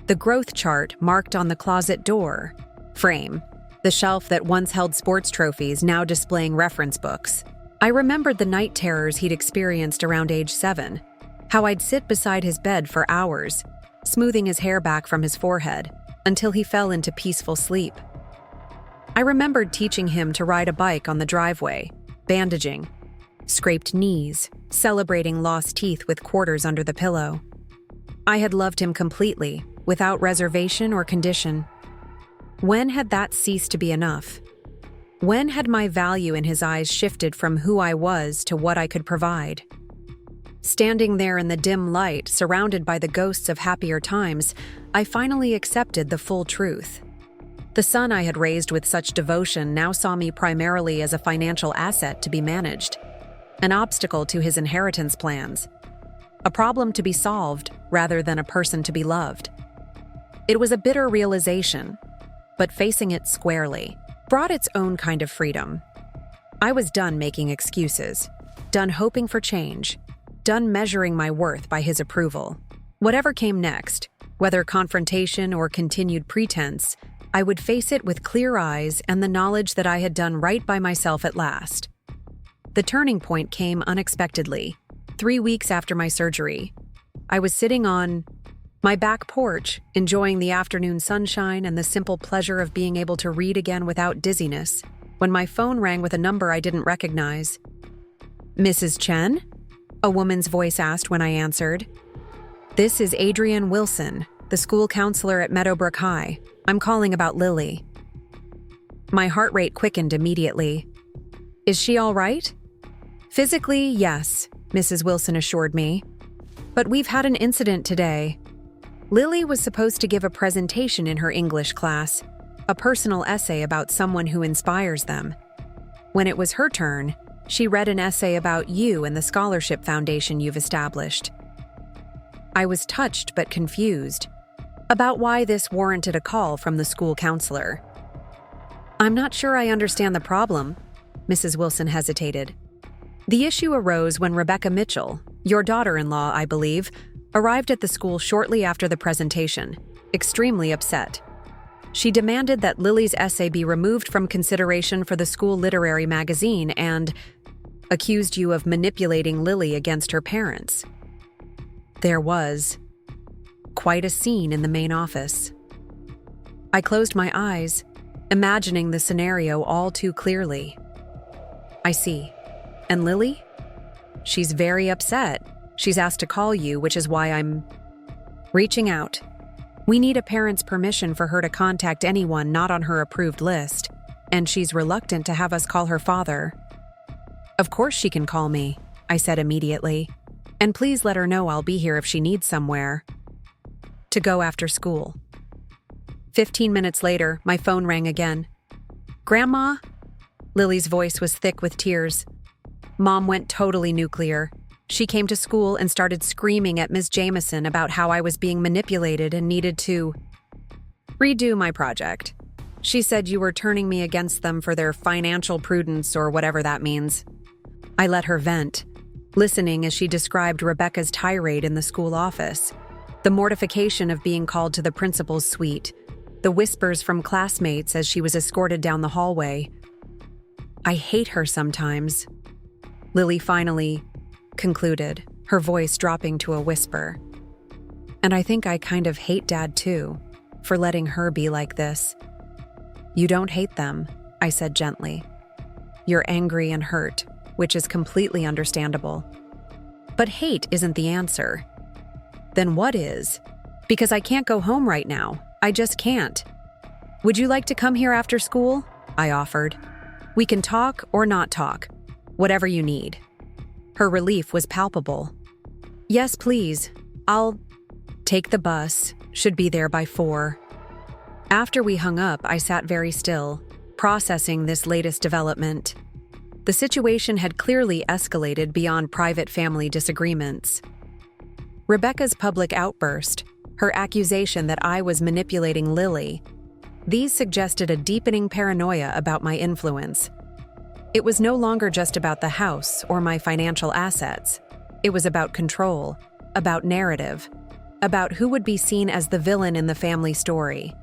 The growth chart marked on the closet door frame, the shelf that once held sports trophies now displaying reference books. I remembered the night terrors he'd experienced around age 7, how I'd sit beside his bed for hours, smoothing his hair back from his forehead, until he fell into peaceful sleep. I remembered teaching him to ride a bike on the driveway, bandaging, scraped knees, celebrating lost teeth with quarters under the pillow. I had loved him completely, without reservation or condition. When had that ceased to be enough? When had my value in his eyes shifted from who I was to what I could provide? Standing there in the dim light, surrounded by the ghosts of happier times, I finally accepted the full truth. The son I had raised with such devotion now saw me primarily as a financial asset to be managed, an obstacle to his inheritance plans, a problem to be solved rather than a person to be loved. It was a bitter realization, but facing it squarely brought its own kind of freedom. I was done making excuses, done hoping for change, done measuring my worth by his approval. Whatever came next, whether confrontation or continued pretense, I would face it with clear eyes and the knowledge that I had done right by myself at last. The turning point came unexpectedly, 3 weeks after my surgery. I was sitting on my back porch, enjoying the afternoon sunshine and the simple pleasure of being able to read again without dizziness, when my phone rang with a number I didn't recognize. "Mrs. Chen?" a woman's voice asked when I answered. "This is Adrienne Wilson, the school counselor at Meadowbrook High. I'm calling about Lily." My heart rate quickened immediately. "Is she all right?" "Physically, yes," Mrs. Wilson assured me. "But we've had an incident today. Lily was supposed to give a presentation in her English class, a personal essay about someone who inspires them. When it was her turn, she read an essay about you and the scholarship foundation you've established." I was touched but confused about why this warranted a call from the school counselor. "I'm not sure I understand the problem," Mrs. Wilson hesitated. "The issue arose when Rebecca Mitchell, your daughter-in-law, I believe, arrived at the school shortly after the presentation, extremely upset. She demanded that Lily's essay be removed from consideration for the school literary magazine and accused you of manipulating Lily against her parents." There was quite a scene in the main office. I closed my eyes, imagining the scenario all too clearly. "I see. And Lily? She's very upset. She's asked to call you, which is why I'm reaching out. We need a parent's permission for her to contact anyone not on her approved list, and she's reluctant to have us call her father." "Of course she can call me," I said immediately. "And please let her know I'll be here if she needs somewhere to go after school." 15 minutes later, my phone rang again. "Grandma?" Lily's voice was thick with tears. Mom went totally nuclear. She came to school and started screaming at Ms. Jameson about how I was being manipulated and needed to redo my project. She said you were turning me against them for their financial prudence or whatever that means. I let her vent, listening as she described Rebecca's tirade in the school office, the mortification of being called to the principal's suite, the whispers from classmates as she was escorted down the hallway. "I hate her sometimes," Lily finally concluded, her voice dropping to a whisper. "And I think I kind of hate Dad too, for letting her be like this." "You don't hate them," I said gently. "You're angry and hurt, which is completely understandable. But hate isn't the answer." "Then what is?" "Because I can't go home right now. I just can't." "Would you like to come here after school?" I offered. "We can talk or not talk. Whatever you need." Her relief was palpable. "Yes, please. I'll take the bus. Should be there by 4. After we hung up, I sat very still, processing this latest development. The situation had clearly escalated beyond private family disagreements. Rebecca's public outburst, her accusation that I was manipulating Lily, these suggested a deepening paranoia about my influence. It was no longer just about the house or my financial assets. It was about control, about narrative, about who would be seen as the villain in the family story.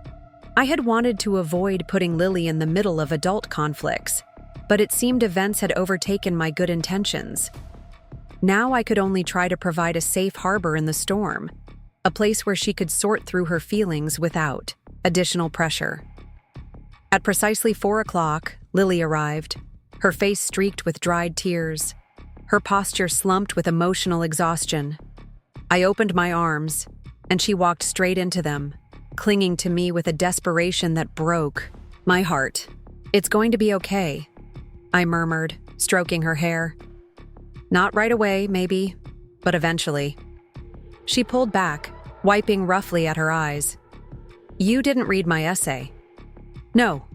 I had wanted to avoid putting Lily in the middle of adult conflicts, but it seemed events had overtaken my good intentions. Now I could only try to provide a safe harbor in the storm, a place where she could sort through her feelings without additional pressure. At precisely 4 o'clock, Lily arrived, her face streaked with dried tears, her posture slumped with emotional exhaustion. I opened my arms, and she walked straight into them, clinging to me with a desperation that broke my heart. "It's going to be okay," I murmured, stroking her hair. "Not right away, maybe, but eventually." She pulled back, wiping roughly at her eyes. "You didn't read my essay." "No,"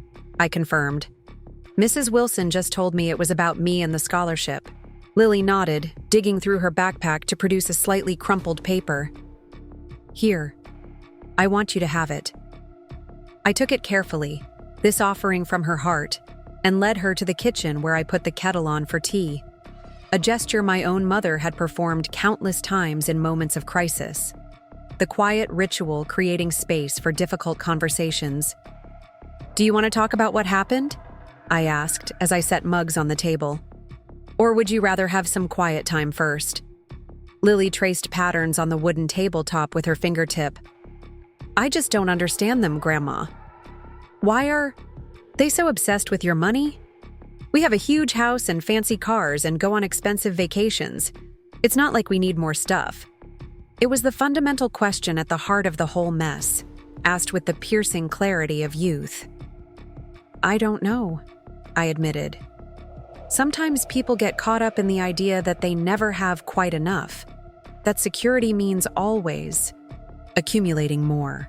I confirmed. "Mrs. Wilson just told me it was about me and the scholarship." Lily nodded, digging through her backpack to produce a slightly crumpled paper. "Here. I want you to have it." I took it carefully, this offering from her heart, and led her to the kitchen where I put the kettle on for tea, a gesture my own mother had performed countless times in moments of crisis. The quiet ritual creating space for difficult conversations. "Do you want to talk about what happened?" I asked as I set mugs on the table. "Or would you rather have some quiet time first?" Lily traced patterns on the wooden tabletop with her fingertip. "I just don't understand them, Grandma. Why are they so obsessed with your money? We have a huge house and fancy cars and go on expensive vacations. It's not like we need more stuff." It was the fundamental question at the heart of the whole mess, asked with the piercing clarity of youth. "I don't know," I admitted. "Sometimes people get caught up in the idea that they never have quite enough, that security means always accumulating more.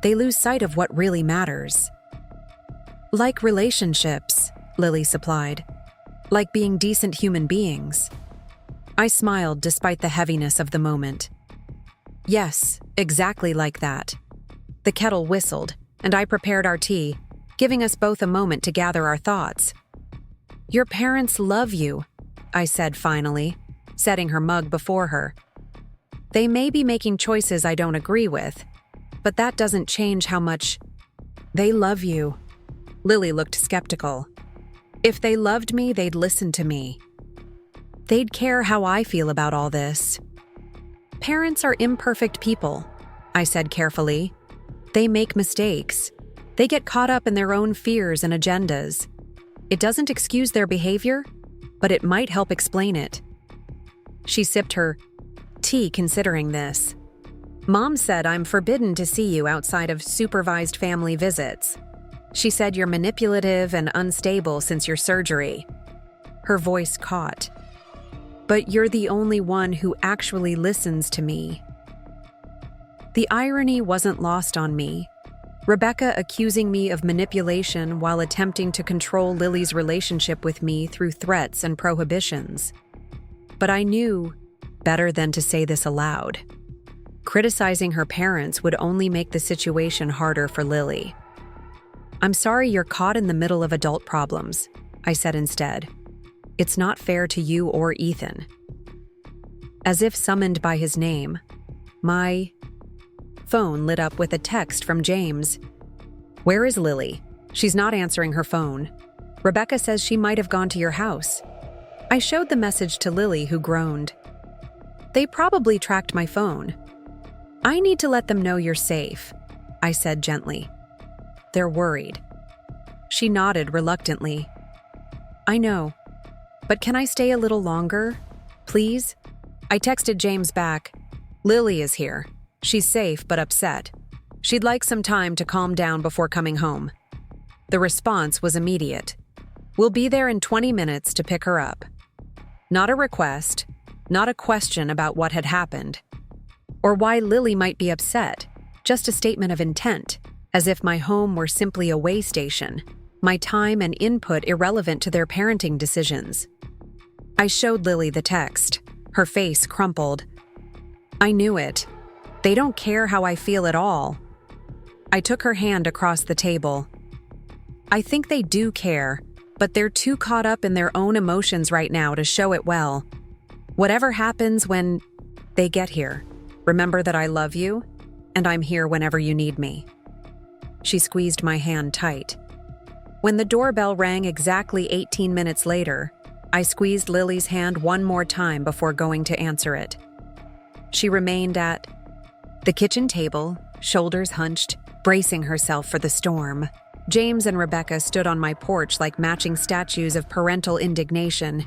They lose sight of what really matters." "Like relationships," Lily supplied. "Like being decent human beings." I smiled despite the heaviness of the moment. "Yes, exactly like that." The kettle whistled, and I prepared our tea, giving us both a moment to gather our thoughts. "Your parents love you," I said finally, setting her mug before her. "They may be making choices I don't agree with, but that doesn't change how much they love you." Lily looked skeptical. "If they loved me, they'd listen to me. They'd care how I feel about all this." "Parents are imperfect people," I said carefully. "They make mistakes. They get caught up in their own fears and agendas. It doesn't excuse their behavior, but it might help explain it." She sipped her tea considering this. "Mom said I'm forbidden to see you outside of supervised family visits. She said you're manipulative and unstable since your surgery." Her voice caught. "But you're the only one who actually listens to me." The irony wasn't lost on me. Rebecca accusing me of manipulation while attempting to control Lily's relationship with me through threats and prohibitions. But I knew better than to say this aloud. Criticizing her parents would only make the situation harder for Lily. "I'm sorry you're caught in the middle of adult problems," I said instead. "It's not fair to you or Ethan." As if summoned by his name, my phone lit up with a text from James. "Where is Lily? She's not answering her phone. Rebecca says she might have gone to your house." I showed the message to Lily, who groaned. "They probably tracked my phone." "I need to let them know you're safe," I said gently. "They're worried." She nodded reluctantly. "I know, but can I stay a little longer, please?" I texted James back. "Lily is here. She's safe but upset. She'd like some time to calm down before coming home." The response was immediate. "We'll be there in 20 minutes to pick her up." Not a request, not a question about what had happened, or why Lily might be upset, just a statement of intent, as if my home were simply a way station, my time and input irrelevant to their parenting decisions. I showed Lily the text. Her face crumpled. I knew it. They don't care how I feel at all. I took her hand across the table. I think they do care, but they're too caught up in their own emotions right now to show it well. Whatever happens when they get here, remember that I love you, and I'm here whenever you need me. She squeezed my hand tight. When the doorbell rang exactly 18 minutes later, I squeezed Lily's hand one more time before going to answer it. She remained at the kitchen table, shoulders hunched, bracing herself for the storm. James and Rebecca stood on my porch like matching statues of parental indignation.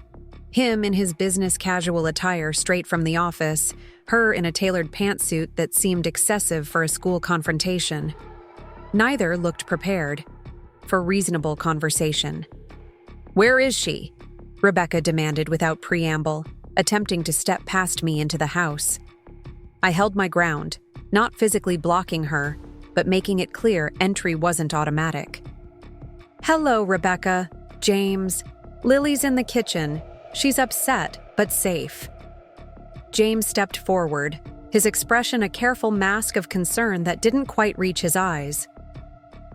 Him in his business casual attire straight from the office, her in a tailored pantsuit that seemed excessive for a school confrontation. Neither looked prepared for reasonable conversation. "Where is she?" Rebecca demanded without preamble, attempting to step past me into the house. I held my ground, not physically blocking her, but making it clear entry wasn't automatic. "Hello, Rebecca. James. Lily's in the kitchen. She's upset, but safe." James stepped forward, his expression a careful mask of concern that didn't quite reach his eyes.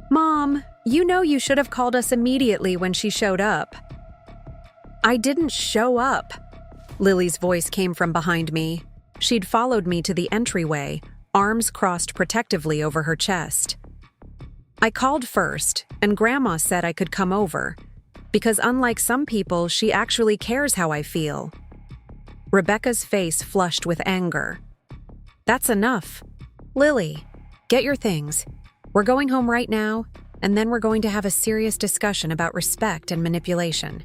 "Mom, you know you should have called us immediately when she showed up." "I didn't show up." Lily's voice came from behind me. She'd followed me to the entryway, arms crossed protectively over her chest. "I called first, and Grandma said I could come over, because unlike some people, she actually cares how I feel." Rebecca's face flushed with anger. "That's enough. Lily, get your things. We're going home right now, and then we're going to have a serious discussion about respect and manipulation."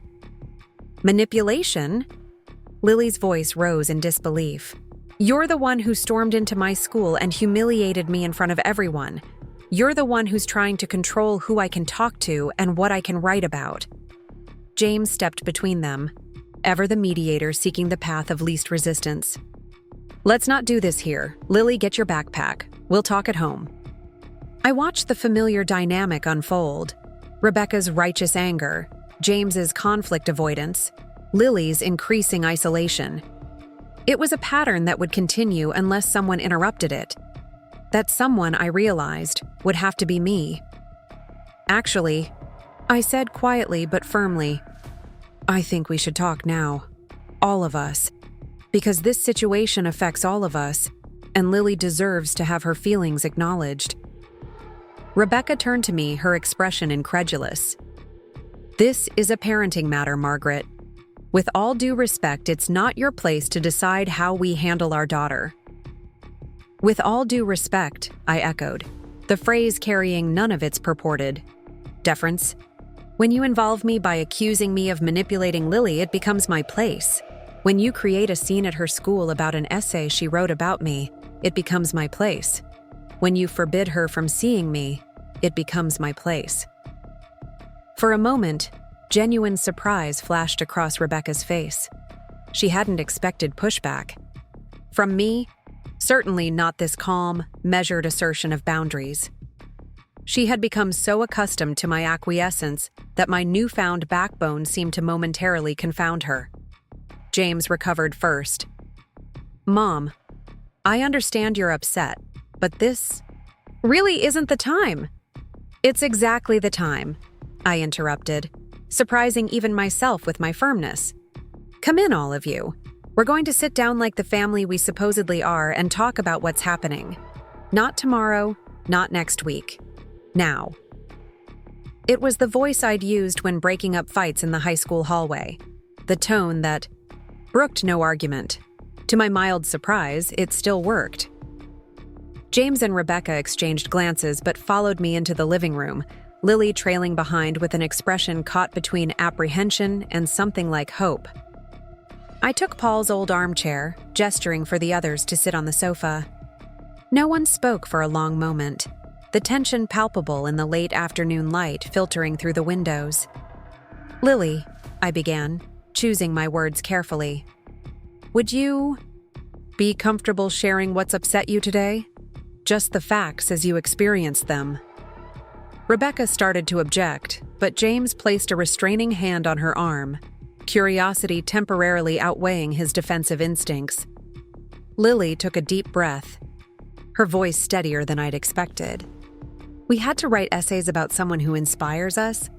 "Manipulation?" Lily's voice rose in disbelief. "You're the one who stormed into my school and humiliated me in front of everyone. You're the one who's trying to control who I can talk to and what I can write about." James stepped between them, ever the mediator seeking the path of least resistance. "Let's not do this here. Lily, get your backpack. We'll talk at home." I watched the familiar dynamic unfold. Rebecca's righteous anger, James's conflict avoidance, Lily's increasing isolation. It was a pattern that would continue unless someone interrupted it. That someone, I realized, would have to be me. "Actually," I said quietly but firmly, "I think we should talk now. All of us. Because this situation affects all of us, and Lily deserves to have her feelings acknowledged." Rebecca turned to me, her expression incredulous. "This is a parenting matter, Margaret. With all due respect, it's not your place to decide how we handle our daughter." "With all due respect," I echoed, the phrase carrying none of its purported deference. "When you involve me by accusing me of manipulating Lily, it becomes my place. When you create a scene at her school about an essay she wrote about me, it becomes my place. When you forbid her from seeing me, it becomes my place." For a moment, genuine surprise flashed across Rebecca's face. She hadn't expected pushback. From me, certainly not this calm, measured assertion of boundaries. She had become so accustomed to my acquiescence that my newfound backbone seemed to momentarily confound her. James recovered first. "Mom, I understand you're upset, but this really isn't the time." "It's exactly the time," I interrupted, surprising even myself with my firmness. "Come in, all of you. We're going to sit down like the family we supposedly are and talk about what's happening. Not tomorrow, not next week. Now." It was the voice I'd used when breaking up fights in the high school hallway, the tone that brooked no argument. To my mild surprise, it still worked. James and Rebecca exchanged glances but followed me into the living room, Lily trailing behind with an expression caught between apprehension and something like hope. I took Paul's old armchair, gesturing for the others to sit on the sofa. No one spoke for a long moment, the tension palpable in the late afternoon light filtering through the windows. "Lily," I began, choosing my words carefully. Would you be comfortable sharing what's upset you today? Just the facts as you experienced them. Rebecca started to object, but James placed a restraining hand on her arm, curiosity temporarily outweighing his defensive instincts. Lily took a deep breath, her voice steadier than I'd expected. We had to write essays about someone who inspires us.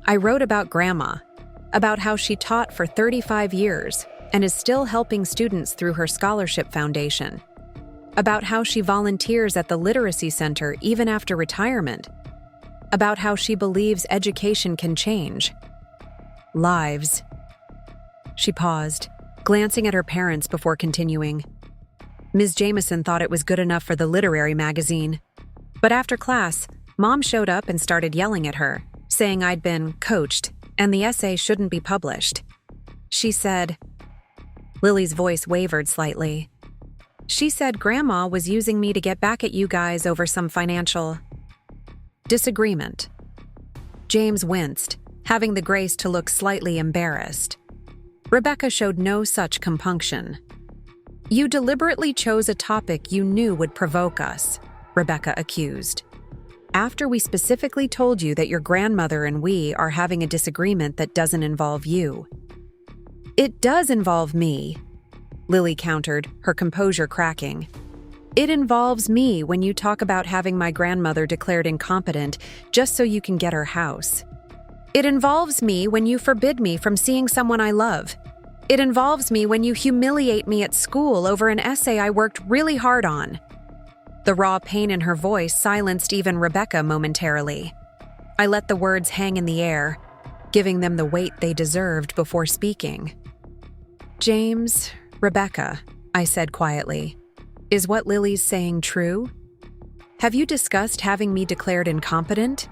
I wrote about Grandma, about how she taught for 35 years and is still helping students through her scholarship foundation, about how she volunteers at the Literacy Center even after retirement, about how she believes education can change lives. She paused, glancing at her parents before continuing. Ms. Jameson thought it was good enough for the literary magazine. But after class, Mom showed up and started yelling at her, saying I'd been coached and the essay shouldn't be published. She said, Lily's voice wavered slightly. She said Grandma was using me to get back at you guys over some financial disagreement. James winced, having the grace to look slightly embarrassed. Rebecca showed no such compunction. You deliberately chose a topic you knew would provoke us, Rebecca accused. After we specifically told you that your grandmother and we are having a disagreement that doesn't involve you. It does involve me, Lily countered, her composure cracking. It involves me when you talk about having my grandmother declared incompetent just so you can get her house. It involves me when you forbid me from seeing someone I love. It involves me when you humiliate me at school over an essay I worked really hard on. The raw pain in her voice silenced even Rebecca momentarily. I let the words hang in the air, giving them the weight they deserved before speaking. James, Rebecca, I said quietly. Is what Lily's saying true? Have you discussed having me declared incompetent?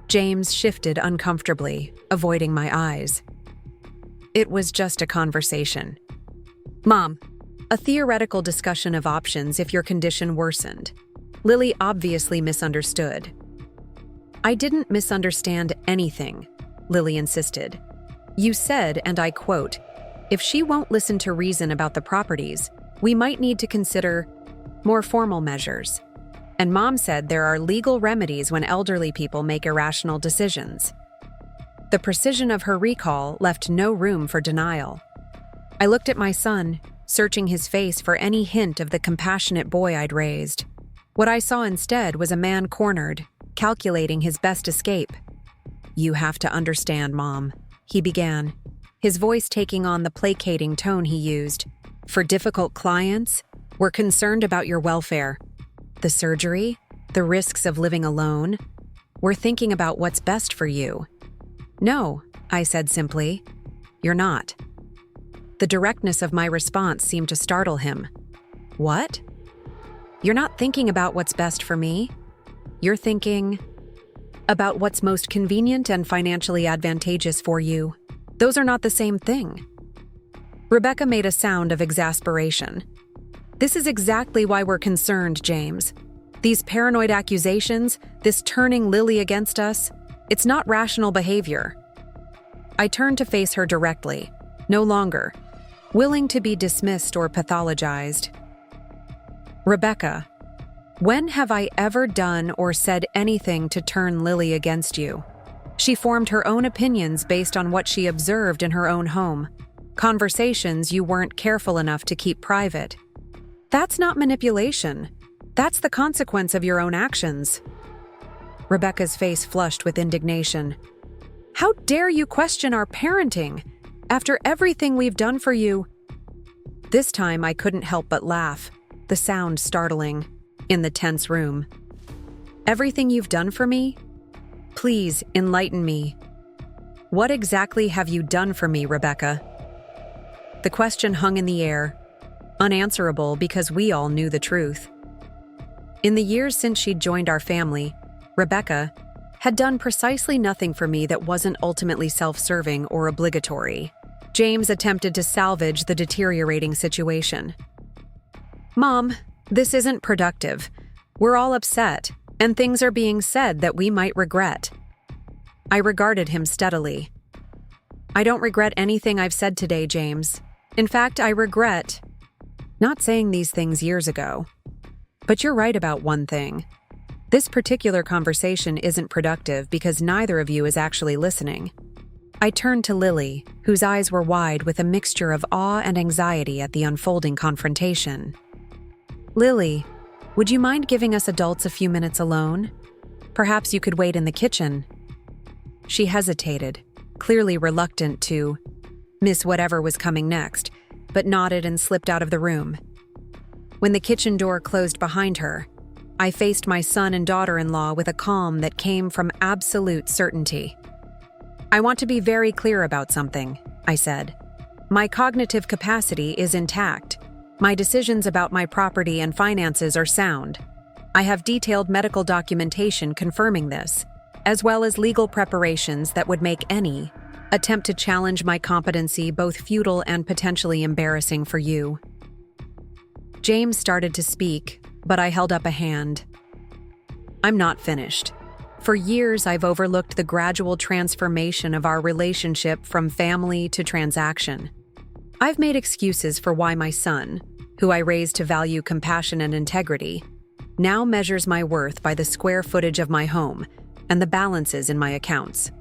James shifted uncomfortably, avoiding my eyes. It was just a conversation. Mom, a theoretical discussion of options if your condition worsened. Lily obviously misunderstood. I didn't misunderstand anything, Lily insisted. You said, and I quote, if she won't listen to reason about the properties, we might need to consider more formal measures. And Mom said there are legal remedies when elderly people make irrational decisions. The precision of her recall left no room for denial. I looked at my son, searching his face for any hint of the compassionate boy I'd raised. What I saw instead was a man cornered, calculating his best escape. You have to understand, Mom, he began, his voice taking on the placating tone he used. For difficult clients, we're concerned about your welfare. The surgery, the risks of living alone. We're thinking about what's best for you. No, I said simply. You're not. The directness of my response seemed to startle him. What? You're not thinking about what's best for me? You're thinking about what's most convenient and financially advantageous for you. Those are not the same thing. Rebecca made a sound of exasperation. This is exactly why we're concerned, James. These paranoid accusations, this turning Lily against us, it's not rational behavior. I turned to face her directly, no longer willing to be dismissed or pathologized. Rebecca, when have I ever done or said anything to turn Lily against you? She formed her own opinions based on what she observed in her own home. Conversations you weren't careful enough to keep private. That's not manipulation. That's the consequence of your own actions. Rebecca's face flushed with indignation. How dare you question our parenting? After everything we've done for you. This time I couldn't help but laugh, the sound startling, in the tense room. Everything you've done for me? Please enlighten me. What exactly have you done for me, Rebecca? The question hung in the air, unanswerable because we all knew the truth. In the years since she'd joined our family, Rebecca had done precisely nothing for me that wasn't ultimately self-serving or obligatory. James attempted to salvage the deteriorating situation. Mom, this isn't productive. We're all upset, and things are being said that we might regret. I regarded him steadily. I don't regret anything I've said today, James. In fact, I regret not saying these things years ago. But you're right about one thing. This particular conversation isn't productive because neither of you is actually listening. I turned to Lily, whose eyes were wide with a mixture of awe and anxiety at the unfolding confrontation. Lily, would you mind giving us adults a few minutes alone? Perhaps you could wait in the kitchen. She hesitated, clearly reluctant to miss whatever was coming next, but nodded and slipped out of the room. When the kitchen door closed behind her, I faced my son and daughter-in-law with a calm that came from absolute certainty. I want to be very clear about something, I said. My cognitive capacity is intact. My decisions about my property and finances are sound. I have detailed medical documentation confirming this, as well as legal preparations that would make any attempt to challenge my competency both futile and potentially embarrassing for you. James started to speak, but I held up a hand. I'm not finished. For years, I've overlooked the gradual transformation of our relationship from family to transaction. I've made excuses for why my son, who I raised to value compassion and integrity, now measures my worth by the square footage of my home and the balances in my accounts.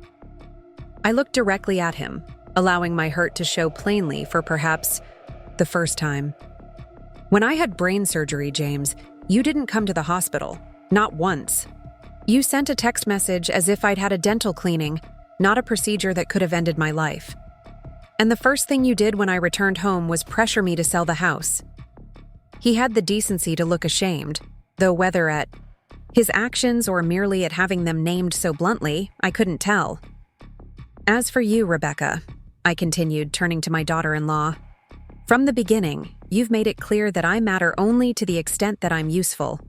I looked directly at him, allowing my hurt to show plainly for perhaps the first time. When I had brain surgery, James, you didn't come to the hospital, not once. You sent a text message as if I'd had a dental cleaning, not a procedure that could have ended my life. And the first thing you did when I returned home was pressure me to sell the house. He had the decency to look ashamed, though whether at his actions or merely at having them named so bluntly, I couldn't tell. As for you, Rebecca, I continued, turning to my daughter-in-law, from the beginning, you've made it clear that I matter only to the extent that I'm useful.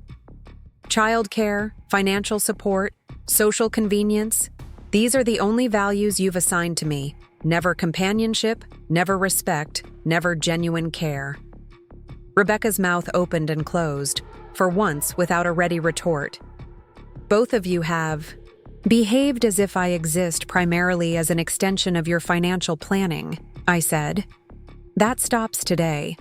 Childcare, financial support, social convenience, these are the only values you've assigned to me. Never companionship, never respect, never genuine care. Rebecca's mouth opened and closed, for once without a ready retort. Both of you have behaved as if I exist primarily as an extension of your financial planning, I said. That stops today.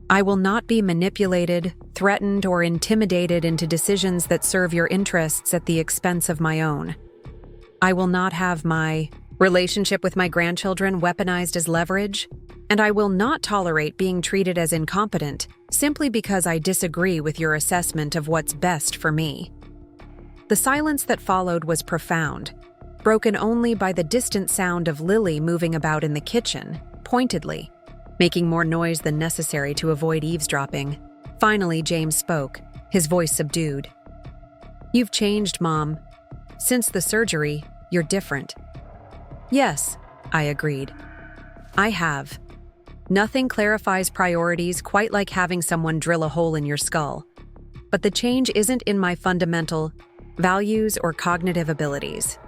I will not be manipulated, threatened, or intimidated into decisions that serve your interests at the expense of my own. I will not have my relationship with my grandchildren weaponized as leverage, and I will not tolerate being treated as incompetent simply because I disagree with your assessment of what's best for me. The silence that followed was profound, broken only by the distant sound of Lily moving about in the kitchen, pointedly, making more noise than necessary to avoid eavesdropping. Finally, James spoke, his voice subdued. You've changed, Mom. Since the surgery, you're different. Yes, I agreed. I have. Nothing clarifies priorities quite like having someone drill a hole in your skull. But the change isn't in my fundamental values or cognitive abilities.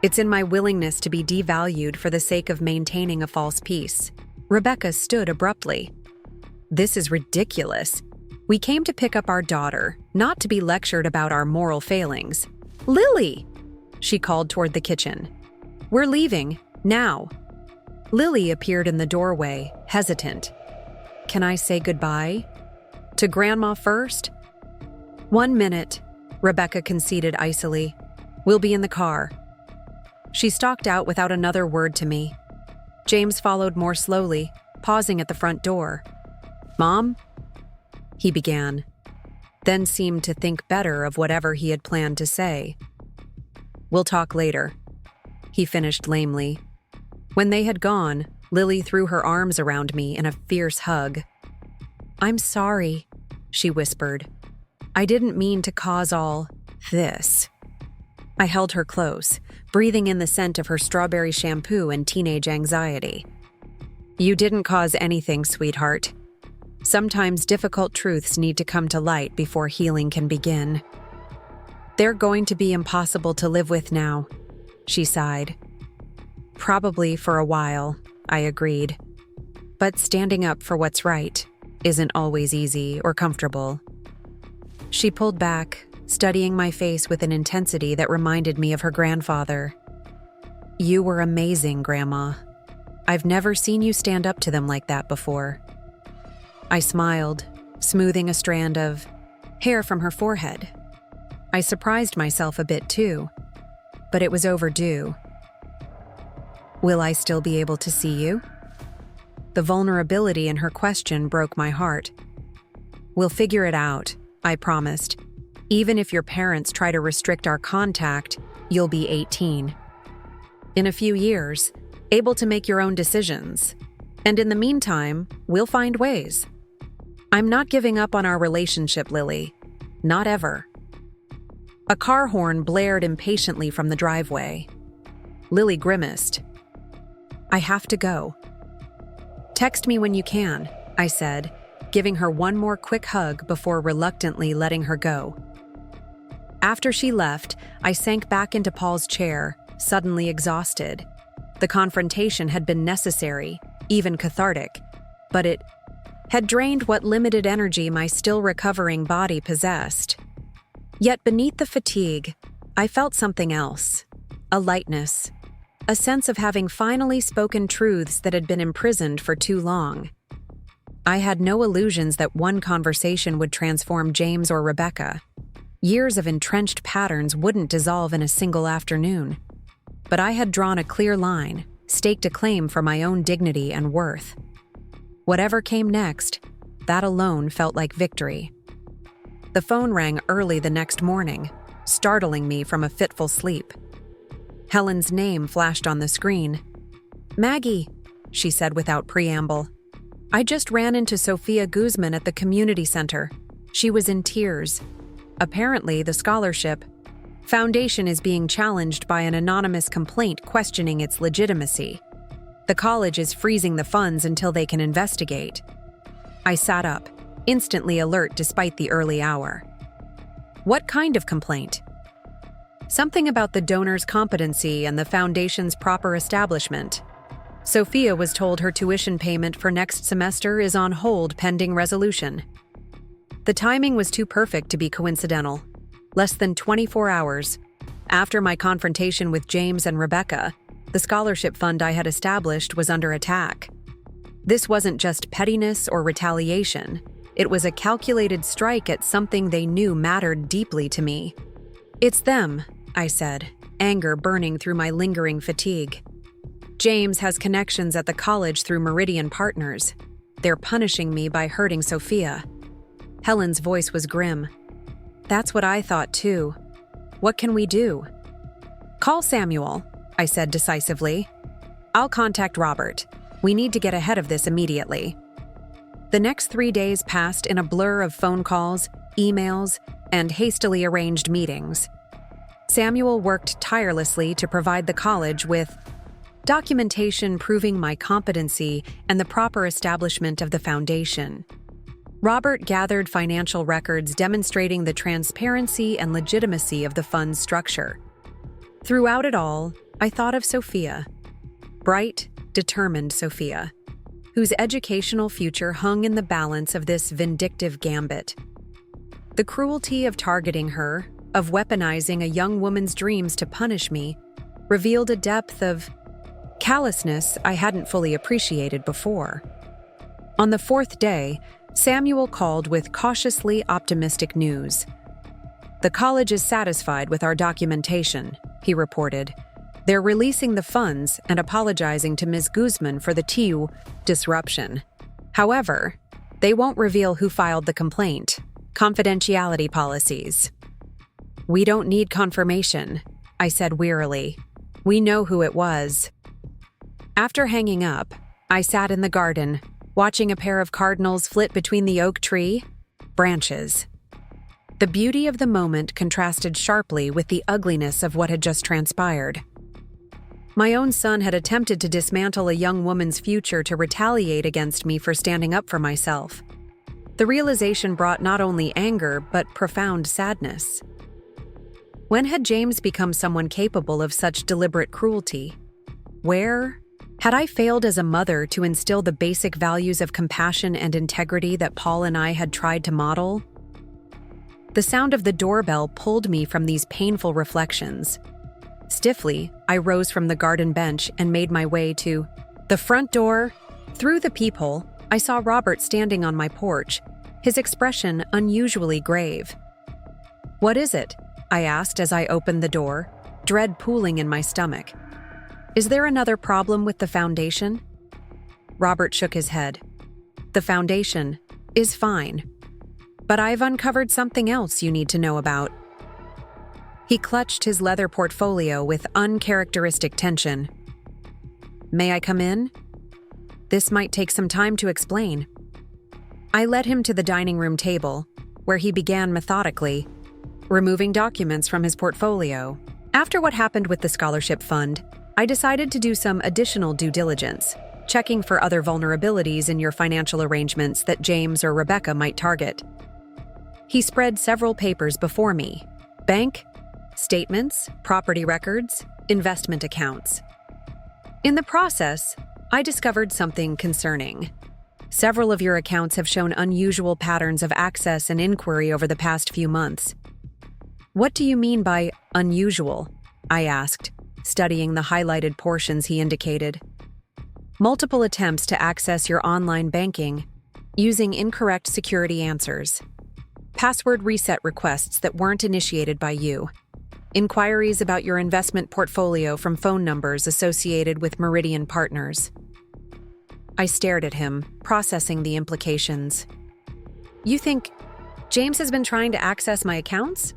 It's in my willingness to be devalued for the sake of maintaining a false peace. Rebecca stood abruptly. This is ridiculous. We came to pick up our daughter, not to be lectured about our moral failings. Lily! She called toward the kitchen. We're leaving, now. Lily appeared in the doorway, hesitant. Can I say goodbye? To Grandma first? 1 minute, Rebecca conceded icily. We'll be in the car. She stalked out without another word to me. James followed more slowly, pausing at the front door. Mom? He began, then seemed to think better of whatever he had planned to say. We'll talk later, he finished lamely. When they had gone, Lily threw her arms around me in a fierce hug. I'm sorry, she whispered. I didn't mean to cause all this. I held her close, breathing in the scent of her strawberry shampoo and teenage anxiety. You didn't cause anything, sweetheart. Sometimes difficult truths need to come to light before healing can begin. They're going to be impossible to live with now, she sighed. Probably for a while, I agreed. But standing up for what's right isn't always easy or comfortable. She pulled back, studying my face with an intensity that reminded me of her grandfather. You were amazing, Grandma. I've never seen you stand up to them like that before." I smiled, smoothing a strand of hair from her forehead. I surprised myself a bit too, but it was overdue. "Will I still be able to see you?" The vulnerability in her question broke my heart. "We'll figure it out," I promised. "Even if your parents try to restrict our contact, you'll be 18. In a few years, able to make your own decisions. And in the meantime, we'll find ways. I'm not giving up on our relationship, Lily. Not ever." A car horn blared impatiently from the driveway. Lily grimaced. "I have to go." "Text me when you can," I said, giving her one more quick hug before reluctantly letting her go. After she left, I sank back into Paul's chair, suddenly exhausted. The confrontation had been necessary, even cathartic, but it had drained what limited energy my still recovering body possessed. Yet beneath the fatigue, I felt something else, a lightness, a sense of having finally spoken truths that had been imprisoned for too long. I had no illusions that one conversation would transform James or Rebecca. Years of entrenched patterns wouldn't dissolve in a single afternoon. But I had drawn a clear line, staked a claim for my own dignity and worth. Whatever came next, that alone felt like victory. The phone rang early the next morning, startling me from a fitful sleep. Helen's name flashed on the screen. "Maggie," she said without preamble. "I just ran into Sophia Guzman at the community center. She was in tears. Apparently, the scholarship foundation is being challenged by an anonymous complaint questioning its legitimacy. The college is freezing the funds until they can investigate." I sat up, instantly alert despite the early hour. "What kind of complaint?" "Something about the donor's competency and the foundation's proper establishment. Sophia was told her tuition payment for next semester is on hold pending resolution." The timing was too perfect to be coincidental. Less than 24 hours after my confrontation with James and Rebecca, the scholarship fund I had established was under attack. This wasn't just pettiness or retaliation. It was a calculated strike at something they knew mattered deeply to me. "It's them," I said, anger burning through my lingering fatigue. "James has connections at the college through Meridian Partners. They're punishing me by hurting Sophia." Helen's voice was grim. "That's what I thought too. What can we do?" "Call Samuel," I said decisively. "I'll contact Robert. We need to get ahead of this immediately." The next 3 days passed in a blur of phone calls, emails, and hastily arranged meetings. Samuel worked tirelessly to provide the college with documentation proving my competency and the proper establishment of the foundation. Robert gathered financial records demonstrating the transparency and legitimacy of the fund's structure. Throughout it all, I thought of Sophia. Bright, determined Sophia, whose educational future hung in the balance of this vindictive gambit. The cruelty of targeting her, of weaponizing a young woman's dreams to punish me, revealed a depth of callousness I hadn't fully appreciated before. On the 4th day, Samuel called with cautiously optimistic news. "The college is satisfied with our documentation," he reported. "They're releasing the funds and apologizing to Ms. Guzman for the TU disruption. However, they won't reveal who filed the complaint. Confidentiality policies." "We don't need confirmation," I said wearily. "We know who it was." After hanging up, I sat in the garden, watching a pair of cardinals flit between the oak tree branches. The beauty of the moment contrasted sharply with the ugliness of what had just transpired. My own son had attempted to dismantle a young woman's future to retaliate against me for standing up for myself. The realization brought not only anger, but profound sadness. When had James become someone capable of such deliberate cruelty? Where had I failed as a mother to instill the basic values of compassion and integrity that Paul and I had tried to model? The sound of the doorbell pulled me from these painful reflections. Stiffly, I rose from the garden bench and made my way to The front door. Through the peephole, I saw Robert standing on my porch, his expression unusually grave. "What is it?" I asked as I opened the door, dread pooling in my stomach. "Is there another problem with the foundation?" Robert shook his head. "The foundation is fine, but I've uncovered something else you need to know about." He clutched his leather portfolio with uncharacteristic tension. "May I come in?" "This might take some time to explain." I led him to the dining room table, where he began methodically, removing documents from his portfolio. After what happened with the scholarship fund, I decided to do some additional due diligence, checking for other vulnerabilities in your financial arrangements that James or Rebecca might target. He spread several papers before me: bank statements, property records, investment accounts. In the process, I discovered something concerning. Several of your accounts have shown unusual patterns of access and inquiry over the past few months. "What do you mean by unusual?" I asked, studying the highlighted portions he indicated. "Multiple attempts to access your online banking using incorrect security answers. Password reset requests that weren't initiated by you. Inquiries about your investment portfolio from phone numbers associated with Meridian Partners." I stared at him, processing the implications. "You think James has been trying to access my accounts?"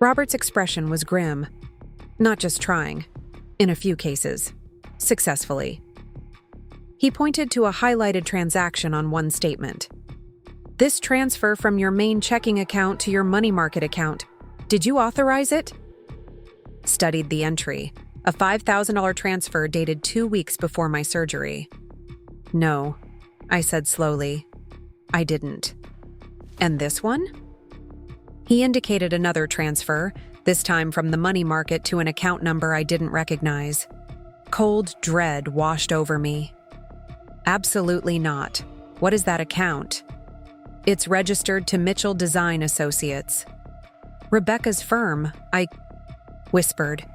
Robert's expression was grim. "Not just trying. In a few cases. Successfully." He pointed to a highlighted transaction on one statement. "This transfer from your main checking account to your money market account. Did you authorize it?" Studied the entry, a $5,000 transfer dated 2 weeks before my surgery. "No," I said slowly. "I didn't." "And this one?" He indicated another transfer, this time from the money market to an account number I didn't recognize. Cold dread washed over me. "Absolutely not. What is that account?" "It's registered to Mitchell Design Associates." "Rebecca's firm," I whispered,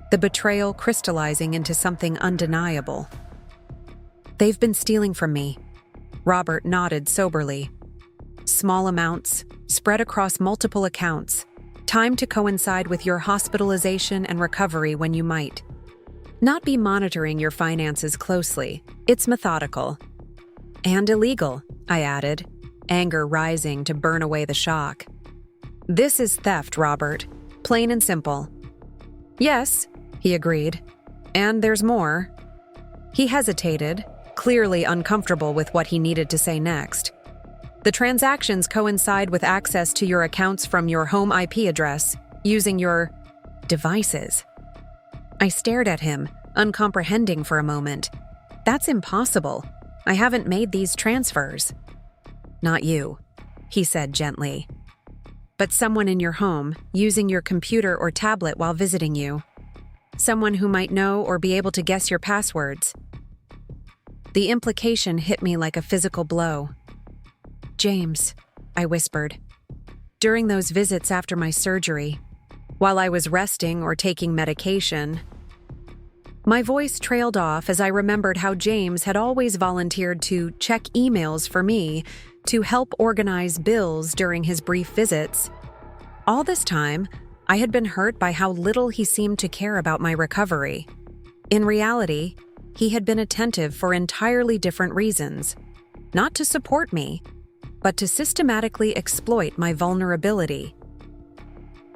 the betrayal crystallizing into something undeniable. "They've been stealing from me." Robert nodded soberly. "Small amounts, spread across multiple accounts, timed to coincide with your hospitalization and recovery when you might not be monitoring your finances closely. It's methodical." "And illegal," I added, anger rising to burn away the shock. "This is theft, Robert. Plain and simple." "Yes," he agreed. "And there's more." He hesitated, clearly uncomfortable with what he needed to say next. "The transactions coincide with access to your accounts from your home IP address, using your devices." I stared at him, uncomprehending for a moment. "That's impossible. I haven't made these transfers." "Not you," he said gently. "But someone in your home, using your computer or tablet while visiting you. Someone who might know or be able to guess your passwords." The implication hit me like a physical blow. "James," I whispered. "During those visits after my surgery, while I was resting or taking medication." My voice trailed off as I remembered how James had always volunteered to check emails for me, to help organize bills during his brief visits. All this time, I had been hurt by how little he seemed to care about my recovery. In reality, he had been attentive for entirely different reasons. Not to support me, but to systematically exploit my vulnerability.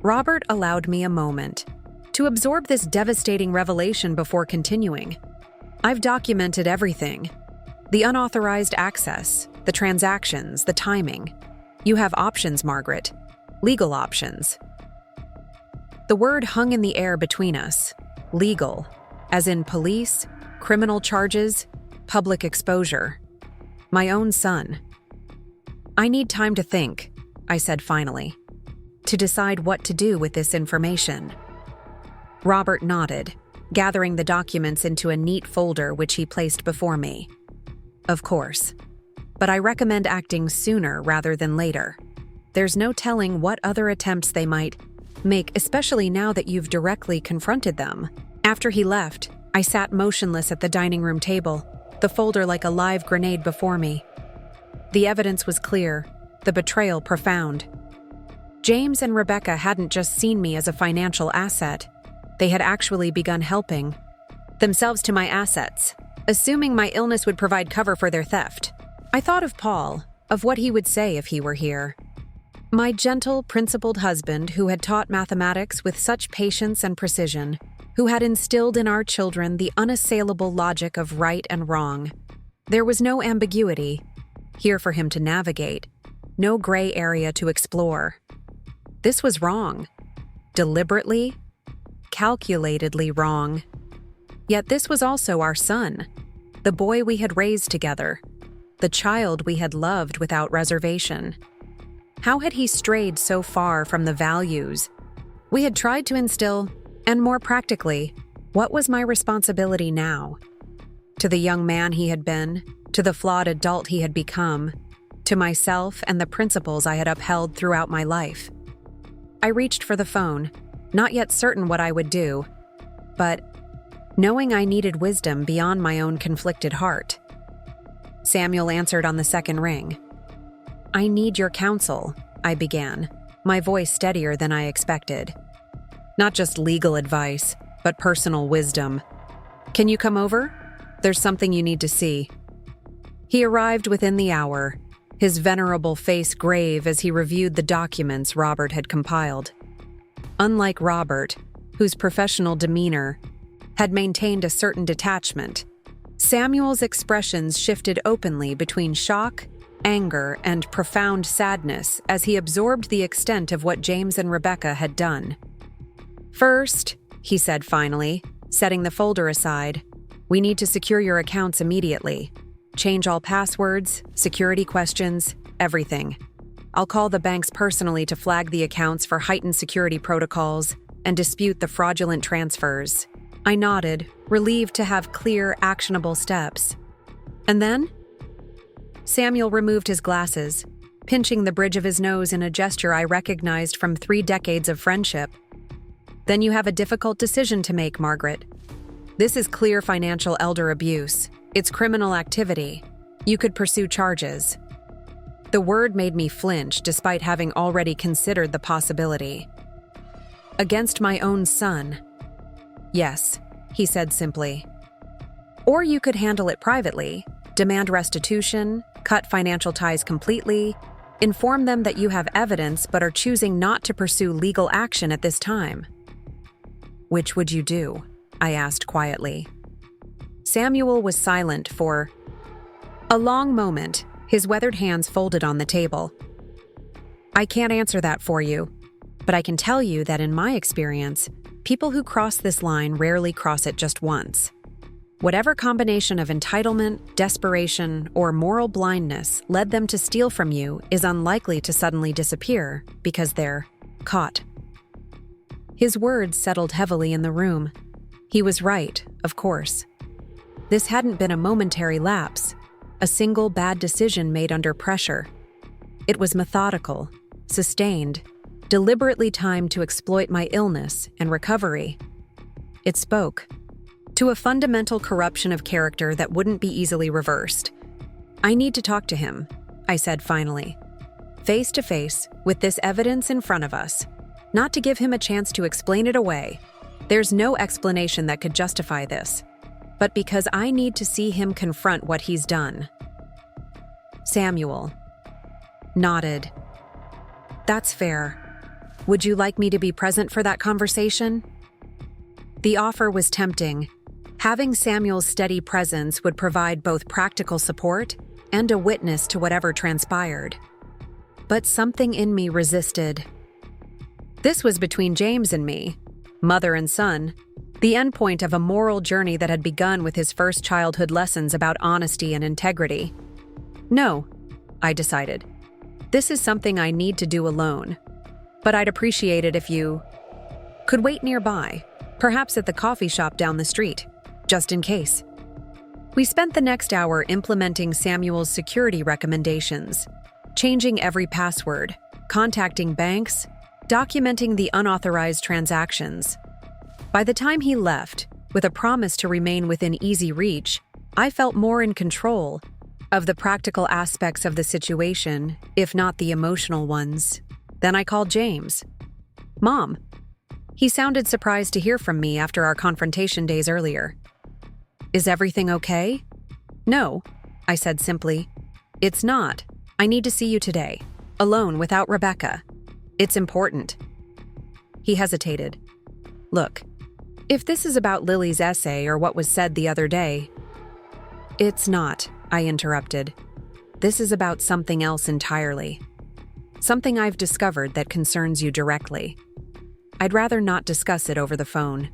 Robert allowed me a moment to absorb this devastating revelation before continuing. "I've documented everything. The unauthorized access, the transactions, the timing. You have options, Margaret. Legal options." The word hung in the air between us. Legal, as in police, criminal charges, public exposure. My own son. "I need time to think," I said finally, "to decide what to do with this information." Robert nodded, gathering the documents into a neat folder which he placed before me. "Of course. But I recommend acting sooner rather than later. There's no telling what other attempts they might make, especially now that you've directly confronted them." After he left, I sat motionless at the dining room table, the folder like a live grenade before me. The evidence was clear, the betrayal profound. James and Rebecca hadn't just seen me as a financial asset. They had actually begun helping themselves to my assets, assuming my illness would provide cover for their theft. I thought of Paul, of what he would say if he were here. My gentle, principled husband who had taught mathematics with such patience and precision, who had instilled in our children the unassailable logic of right and wrong. There was no ambiguity here for him to navigate, no gray area to explore. This was wrong. Deliberately, calculatedly wrong. Yet this was also our son, the boy we had raised together, the child we had loved without reservation. How had he strayed so far from the values we had tried to instill, and more practically, what was my responsibility now? To the young man he had been, to the flawed adult he had become, to myself and the principles I had upheld throughout my life. I reached for the phone, not yet certain what I would do, but knowing I needed wisdom beyond my own conflicted heart. Samuel answered on the second ring. "I need your counsel," I began, my voice steadier than I expected. "Not just legal advice, but personal wisdom. Can you come over? There's something you need to see." He arrived within the hour, his venerable face grave as he reviewed the documents Robert had compiled. Unlike Robert, whose professional demeanor had maintained a certain detachment, Samuel's expressions shifted openly between shock, anger, and profound sadness as he absorbed the extent of what James and Rebecca had done. "First," he said finally, setting the folder aside, "we need to secure your accounts immediately. Change all passwords, security questions, everything. I'll call the banks personally to flag the accounts for heightened security protocols and dispute the fraudulent transfers." I nodded, relieved to have clear, actionable steps. "And then?" Samuel removed his glasses, pinching the bridge of his nose in a gesture I recognized from 3 decades of friendship. "Then you have a difficult decision to make, Margaret. This is clear financial elder abuse. It's criminal activity. You could pursue charges." The word made me flinch despite having already considered the possibility. "Against my own son?" "Yes," he said simply. "Or you could handle it privately, demand restitution, cut financial ties completely, inform them that you have evidence but are choosing not to pursue legal action at this time." "Which would you do?" I asked quietly. Samuel was silent for a long moment, his weathered hands folded on the table. "I can't answer that for you, but I can tell you that in my experience, people who cross this line rarely cross it just once. Whatever combination of entitlement, desperation, or moral blindness led them to steal from you is unlikely to suddenly disappear because they're caught." His words settled heavily in the room. He was right, of course. This hadn't been a momentary lapse, a single bad decision made under pressure. It was methodical, sustained, deliberately timed to exploit my illness and recovery. It spoke to a fundamental corruption of character that wouldn't be easily reversed. "I need to talk to him," I said finally. "Face to face, with this evidence in front of us. Not to give him a chance to explain it away. There's no explanation that could justify this. But because I need to see him confront what he's done." Samuel nodded. "That's fair. Would you like me to be present for that conversation?" The offer was tempting. Having Samuel's steady presence would provide both practical support and a witness to whatever transpired. But something in me resisted. This was between James and me, mother and son, the endpoint of a moral journey that had begun with his first childhood lessons about honesty and integrity. "No," I decided. "This is something I need to do alone. But I'd appreciate it if you could wait nearby, perhaps at the coffee shop down the street, just in case." We spent the next hour implementing Samuel's security recommendations, changing every password, contacting banks, documenting the unauthorized transactions. By the time he left, with a promise to remain within easy reach, I felt more in control of the practical aspects of the situation, if not the emotional ones. Then I called James. "Mom." He sounded surprised to hear from me after our confrontation days earlier. "Is everything okay?" "No," I said simply. "It's not. I need to see you today, alone without Rebecca. It's important." He hesitated. "Look, if this is about Lily's essay or what was said the other day—" "It's not," I interrupted. "This is about something else entirely. Something I've discovered that concerns you directly. I'd rather not discuss it over the phone."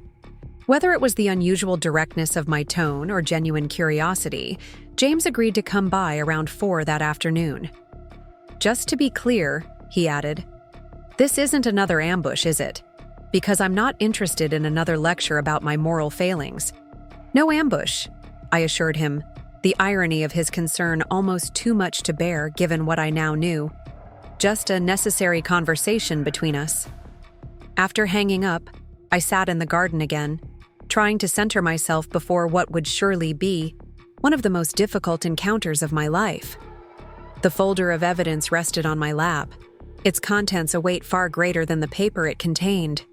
Whether it was the unusual directness of my tone or genuine curiosity, James agreed to come by around 4 that afternoon. "Just to be clear," he added, "this isn't another ambush, is it? Because I'm not interested in another lecture about my moral failings." "No ambush," I assured him, the irony of his concern almost too much to bear given what I now knew. "Just a necessary conversation between us." After hanging up, I sat in the garden again, trying to center myself before what would surely be one of the most difficult encounters of my life. The folder of evidence rested on my lap, its contents a weight far greater than the paper it contained.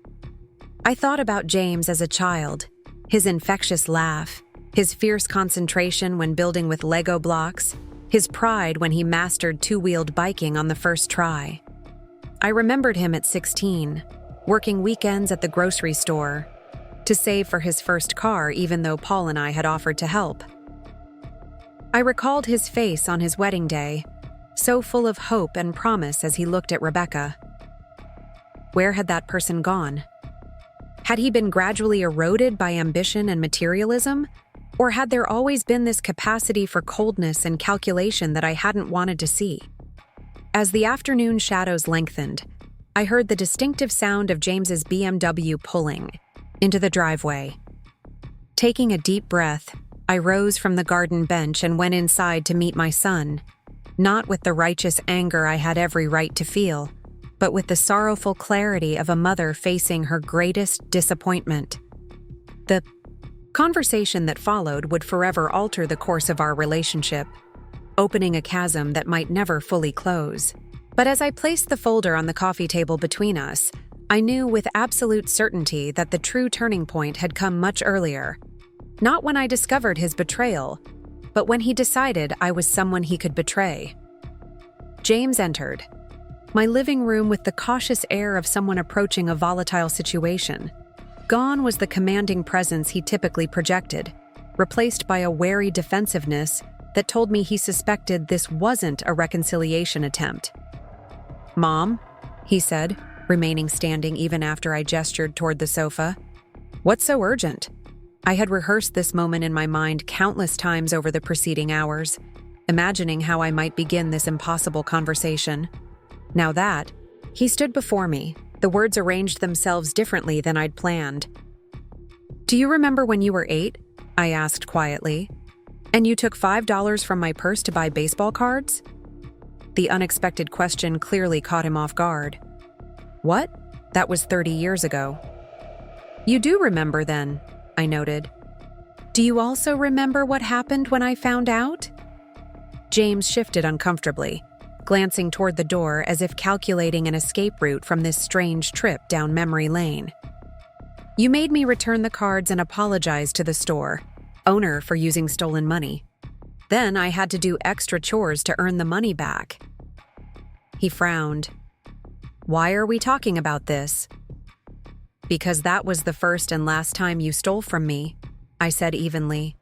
I thought about James as a child, his infectious laugh, his fierce concentration when building with Lego blocks, his pride when he mastered two-wheeled biking on the first try. I remembered him at 16, working weekends at the grocery store, to save for his first car even though Paul and I had offered to help. I recalled his face on his wedding day, so full of hope and promise as he looked at Rebecca. Where had that person gone? Had he been gradually eroded by ambition and materialism? Or had there always been this capacity for coldness and calculation that I hadn't wanted to see? As the afternoon shadows lengthened, I heard the distinctive sound of James's BMW pulling into the driveway. Taking a deep breath, I rose from the garden bench and went inside to meet my son, not with the righteous anger I had every right to feel, but with the sorrowful clarity of a mother facing her greatest disappointment. The conversation that followed would forever alter the course of our relationship, opening a chasm that might never fully close. But as I placed the folder on the coffee table between us, I knew with absolute certainty that the true turning point had come much earlier. Not when I discovered his betrayal, but when he decided I was someone he could betray. James entered my living room with the cautious air of someone approaching a volatile situation. Gone was the commanding presence he typically projected, replaced by a wary defensiveness that told me he suspected this wasn't a reconciliation attempt. "Mom," he said, remaining standing even after I gestured toward the sofa. "What's so urgent?" I had rehearsed this moment in my mind countless times over the preceding hours, imagining how I might begin this impossible conversation. Now that, he stood before me, the words arranged themselves differently than I'd planned. "Do you remember when you were 8?" I asked quietly. "And you took $5 from my purse to buy baseball cards?" The unexpected question clearly caught him off guard. "What? That was 30 years ago." "You do remember then," I noted. "Do you also remember what happened when I found out?" James shifted uncomfortably, glancing toward the door as if calculating an escape route from this strange trip down memory lane. "You made me return the cards and apologize to the store owner for using stolen money. Then I had to do extra chores to earn the money back." He frowned. "Why are we talking about this?" "Because that was the first and last time you stole from me," I said evenly.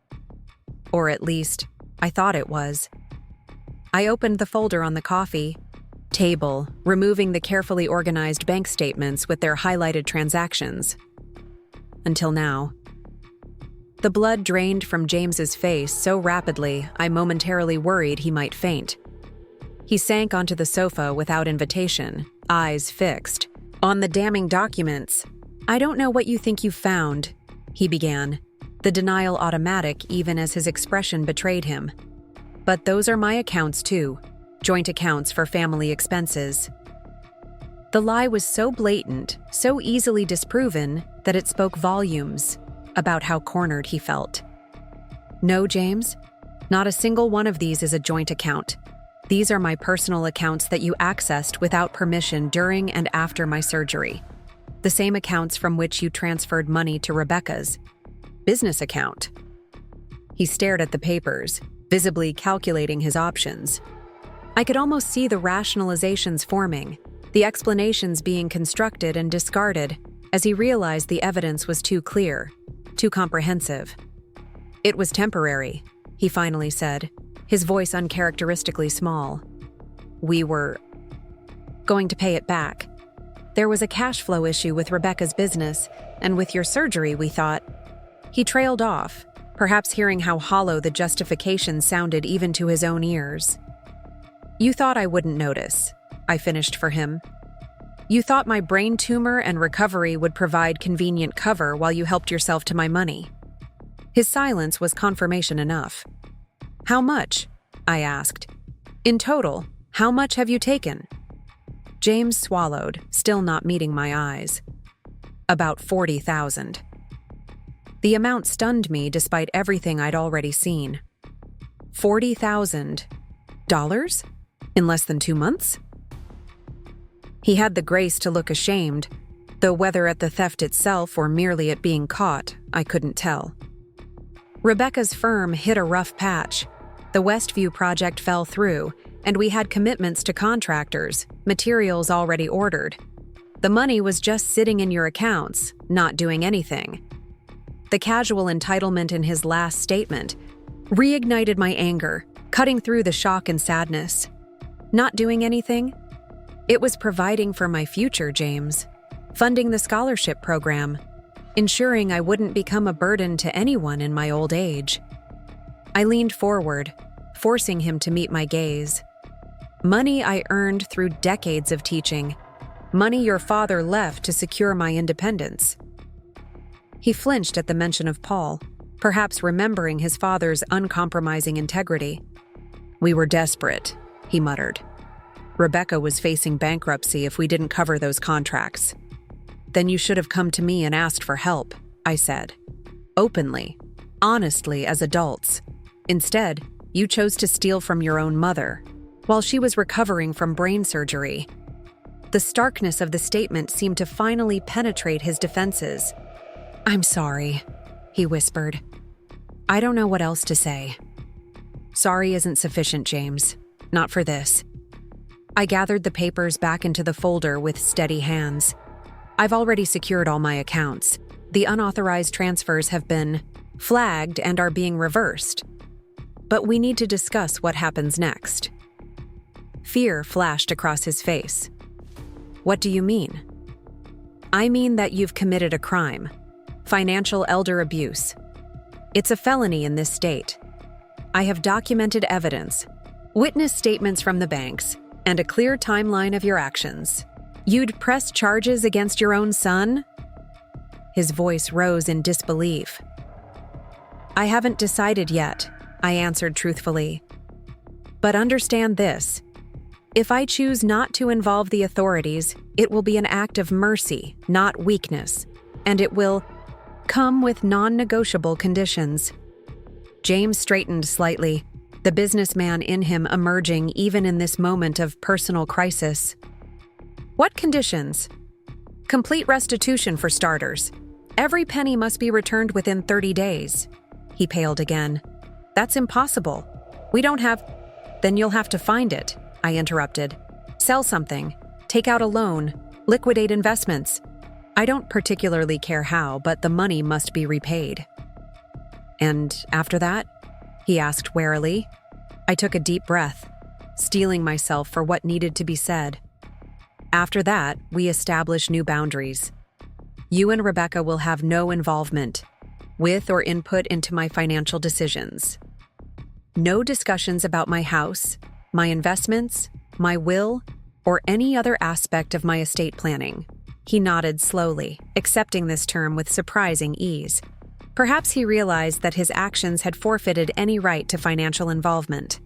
Or at least, I thought it was. I opened the folder on the coffee table, removing the carefully organized bank statements with their highlighted transactions. Until now. The blood drained from James's face so rapidly I momentarily worried he might faint. He sank onto the sofa without invitation, eyes fixed on the damning documents. "I don't know what you think you found," he began, the denial automatic even as his expression betrayed him. "But those are my accounts too, joint accounts for family expenses." The lie was so blatant, so easily disproven, that it spoke volumes about how cornered he felt. No, James. Not a single one of these is a joint account. These are my personal accounts that you accessed without permission during and after my surgery. The same accounts from which you transferred money to Rebecca's business account. He stared at the papers, visibly calculating his options. I could almost see the rationalizations forming, the explanations being constructed and discarded as he realized the evidence was too clear, too comprehensive. It was temporary, he finally said, his voice uncharacteristically small. We were going to pay it back. There was a cash flow issue with Rebecca's business, and with your surgery, we thought. He trailed off, perhaps hearing how hollow the justification sounded even to his own ears. You thought I wouldn't notice, I finished for him. You thought my brain tumor and recovery would provide convenient cover while you helped yourself to my money. His silence was confirmation enough. How much? I asked. In total, how much have you taken? James swallowed, still not meeting my eyes. About $40,000. The amount stunned me despite everything I'd already seen. $40,000? In less than 2 months? He had the grace to look ashamed, though whether at the theft itself or merely at being caught, I couldn't tell. Rebecca's firm hit a rough patch. The Westview project fell through, and we had commitments to contractors, materials already ordered. The money was just sitting in your accounts, not doing anything. The casual entitlement in his last statement reignited my anger, cutting through the shock and sadness. Not doing anything? It was providing for my future, James. Funding the scholarship program. Ensuring I wouldn't become a burden to anyone in my old age. I leaned forward, forcing him to meet my gaze. Money I earned through decades of teaching. Money your father left to secure my independence. He flinched at the mention of Paul, perhaps remembering his father's uncompromising integrity. We were desperate, he muttered. Rebecca was facing bankruptcy if we didn't cover those contracts. Then you should have come to me and asked for help, I said. Openly, honestly as adults. Instead, you chose to steal from your own mother, while she was recovering from brain surgery. The starkness of the statement seemed to finally penetrate his defenses. I'm sorry, he whispered. I don't know what else to say. Sorry isn't sufficient, James. Not for this. I gathered the papers back into the folder with steady hands. I've already secured all my accounts. The unauthorized transfers have been flagged and are being reversed. But we need to discuss what happens next. Fear flashed across his face. What do you mean? I mean that you've committed a crime. Financial elder abuse. It's a felony in this state. I have documented evidence, witness statements from the banks, and a clear timeline of your actions. You'd press charges against your own son? His voice rose in disbelief. I haven't decided yet, I answered truthfully. But understand this. If I choose not to involve the authorities, it will be an act of mercy, not weakness, and it will come with non-negotiable conditions. James straightened slightly, the businessman in him emerging even in this moment of personal crisis. What conditions? Complete restitution for starters. Every penny must be returned within 30 days. He paled again. That's impossible. We don't have... Then you'll have to find it, I interrupted. Sell something. Take out a loan. Liquidate investments. I don't particularly care how, but the money must be repaid. And after that? He asked warily. I took a deep breath, steeling myself for what needed to be said. After that, we establish new boundaries. You and Rebecca will have no involvement with or input into my financial decisions. No discussions about my house, my investments, my will, or any other aspect of my estate planning. He nodded slowly, accepting this term with surprising ease. Perhaps he realized that his actions had forfeited any right to financial involvement.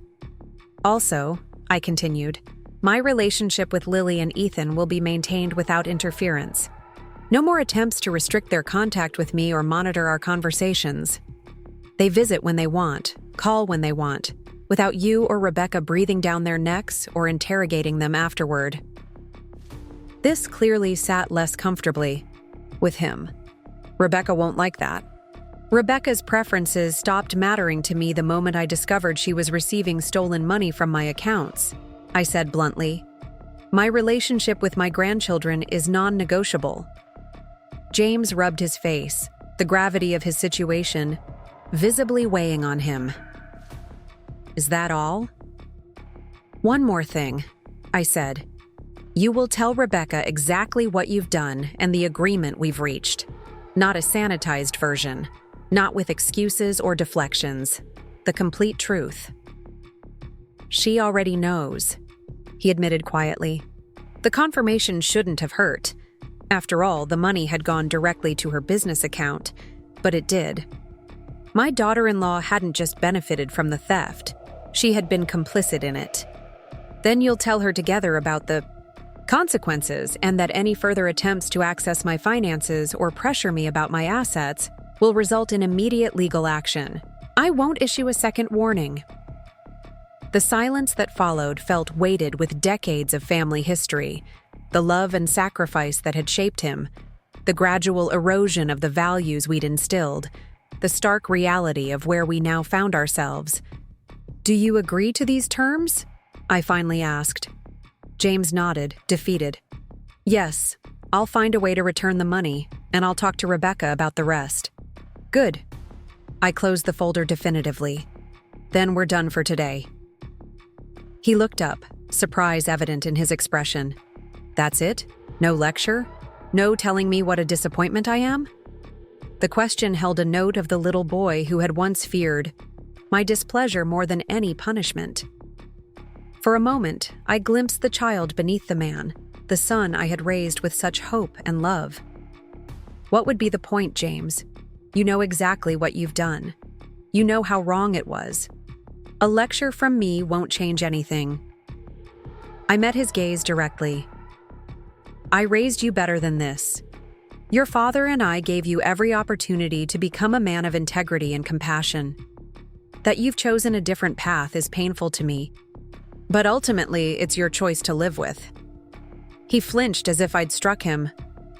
Also, I continued, my relationship with Lily and Ethan will be maintained without interference. No more attempts to restrict their contact with me or monitor our conversations. They They visit when they want, call when they want, without you or Rebecca breathing down their necks or interrogating them afterward. This clearly sat less comfortably with him. Rebecca won't like that. Rebecca's preferences stopped mattering to me the moment I discovered she was receiving stolen money from my accounts, I said bluntly. My relationship with my grandchildren is non-negotiable. James rubbed his face, the gravity of his situation visibly weighing on him. Is that all? One more thing, I said. You will tell Rebecca exactly what you've done and the agreement we've reached. Not a sanitized version, not with excuses or deflections. The complete truth. She already knows, he admitted quietly. The confirmation shouldn't have hurt. After all, the money had gone directly to her business account, but it did. My daughter-in-law hadn't just benefited from the theft. She had been complicit in it. Then you'll tell her together about the consequences and that any further attempts to access my finances or pressure me about my assets will result in immediate legal action. I won't issue a second warning. The silence that followed felt weighted with decades of family history, the love and sacrifice that had shaped him, the gradual erosion of the values we'd instilled, the stark reality of where we now found ourselves. Do you agree to these terms? I finally asked. James nodded, defeated. Yes, I'll find a way to return the money, and I'll talk to Rebecca about the rest. Good. I closed the folder definitively. Then we're done for today. He looked up, surprise evident in his expression. That's it? No lecture? No telling me what a disappointment I am? The question held a note of the little boy who had once feared my displeasure more than any punishment. For a moment, I glimpsed the child beneath the man, the son I had raised with such hope and love. What would be the point, James? You know exactly what you've done. You know how wrong it was. A lecture from me won't change anything. I met his gaze directly. I raised you better than this. Your father and I gave you every opportunity to become a man of integrity and compassion. That you've chosen a different path is painful to me, but ultimately it's your choice to live with. He flinched as if I'd struck him,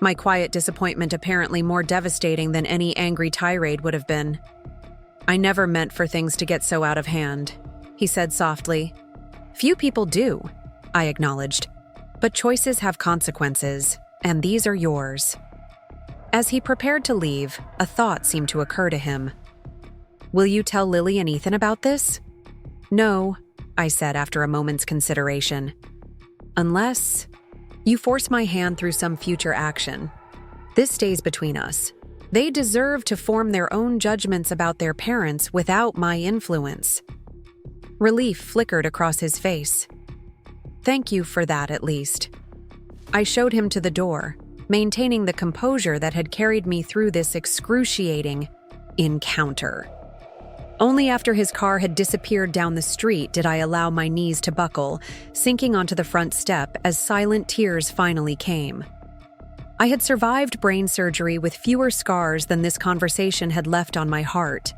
my quiet disappointment apparently more devastating than any angry tirade would have been. I never meant for things to get so out of hand, he said softly. Few people do, I acknowledged, but choices have consequences, and these are yours. As he prepared to leave, a thought seemed to occur to him. Will you tell Lily and Ethan about this? No, I said after a moment's consideration. Unless you force my hand through some future action. This stays between us. They deserve to form their own judgments about their parents without my influence. Relief flickered across his face. Thank you for that, at least. I showed him to the door, maintaining the composure that had carried me through this excruciating encounter. Only after his car had disappeared down the street did I allow my knees to buckle, sinking onto the front step as silent tears finally came. I had survived brain surgery with fewer scars than this conversation had left on my heart.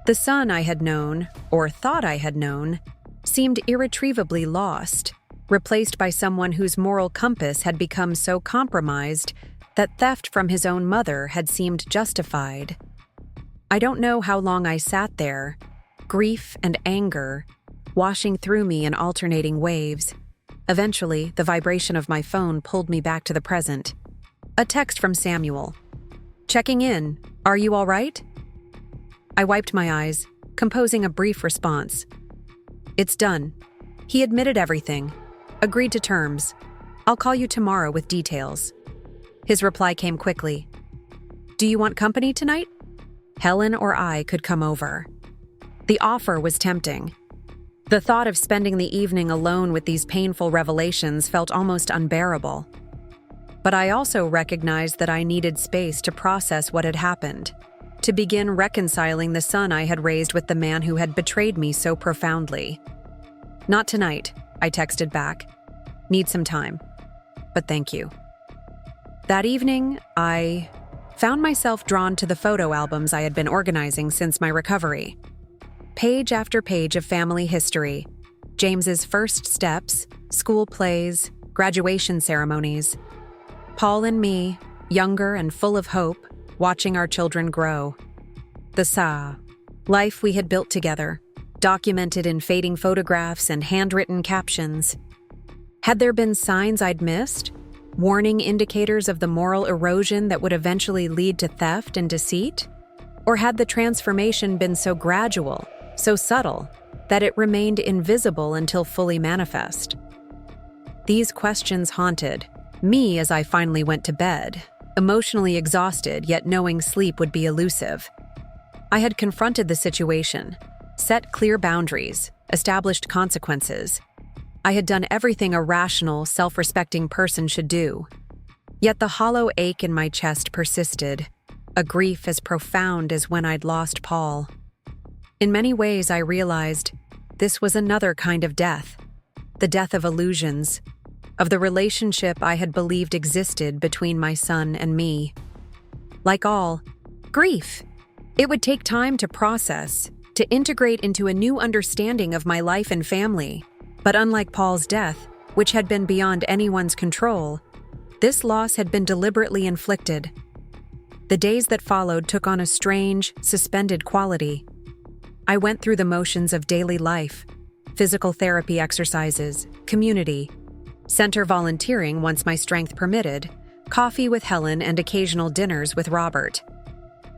The son I had known, or thought I had known, seemed irretrievably lost, replaced by someone whose moral compass had become so compromised that theft from his own mother had seemed justified. I don't know how long I sat there, grief and anger washing through me in alternating waves. Eventually, the vibration of my phone pulled me back to the present. A text from Samuel. Checking in. Are you all right? I wiped my eyes, composing a brief response. It's done. He admitted everything. Agreed to terms. I'll call you tomorrow with details. His reply came quickly. Do you want company tonight? Helen or I could come over. The offer was tempting. The thought of spending the evening alone with these painful revelations felt almost unbearable. But I also recognized that I needed space to process what had happened, to begin reconciling the son I had raised with the man who had betrayed me so profoundly. Not tonight, I texted back. Need some time. But thank you. That evening, I found myself drawn to the photo albums I had been organizing since my recovery. Page after page of family history, James's first steps, school plays, graduation ceremonies. Paul and me, younger and full of hope, watching our children grow. The life we had built together, documented in fading photographs and handwritten captions. Had there been signs I'd missed? Warning indicators of the moral erosion that would eventually lead to theft and deceit? Or had the transformation been so gradual, so subtle, that it remained invisible until fully manifest? These questions haunted me as I finally went to bed, emotionally exhausted yet knowing sleep would be elusive. I had confronted the situation, set clear boundaries, established consequences. I had done everything a rational, self-respecting person should do. Yet the hollow ache in my chest persisted, a grief as profound as when I'd lost Paul. In many ways, I realized this was another kind of death, the death of illusions, of the relationship I had believed existed between my son and me. Like all grief, it would take time to process, to integrate into a new understanding of my life and family. But unlike Paul's death, which had been beyond anyone's control, this loss had been deliberately inflicted. The days that followed took on a strange, suspended quality. I went through the motions of daily life, physical therapy exercises, community, center volunteering once my strength permitted, coffee with Helen and occasional dinners with Robert.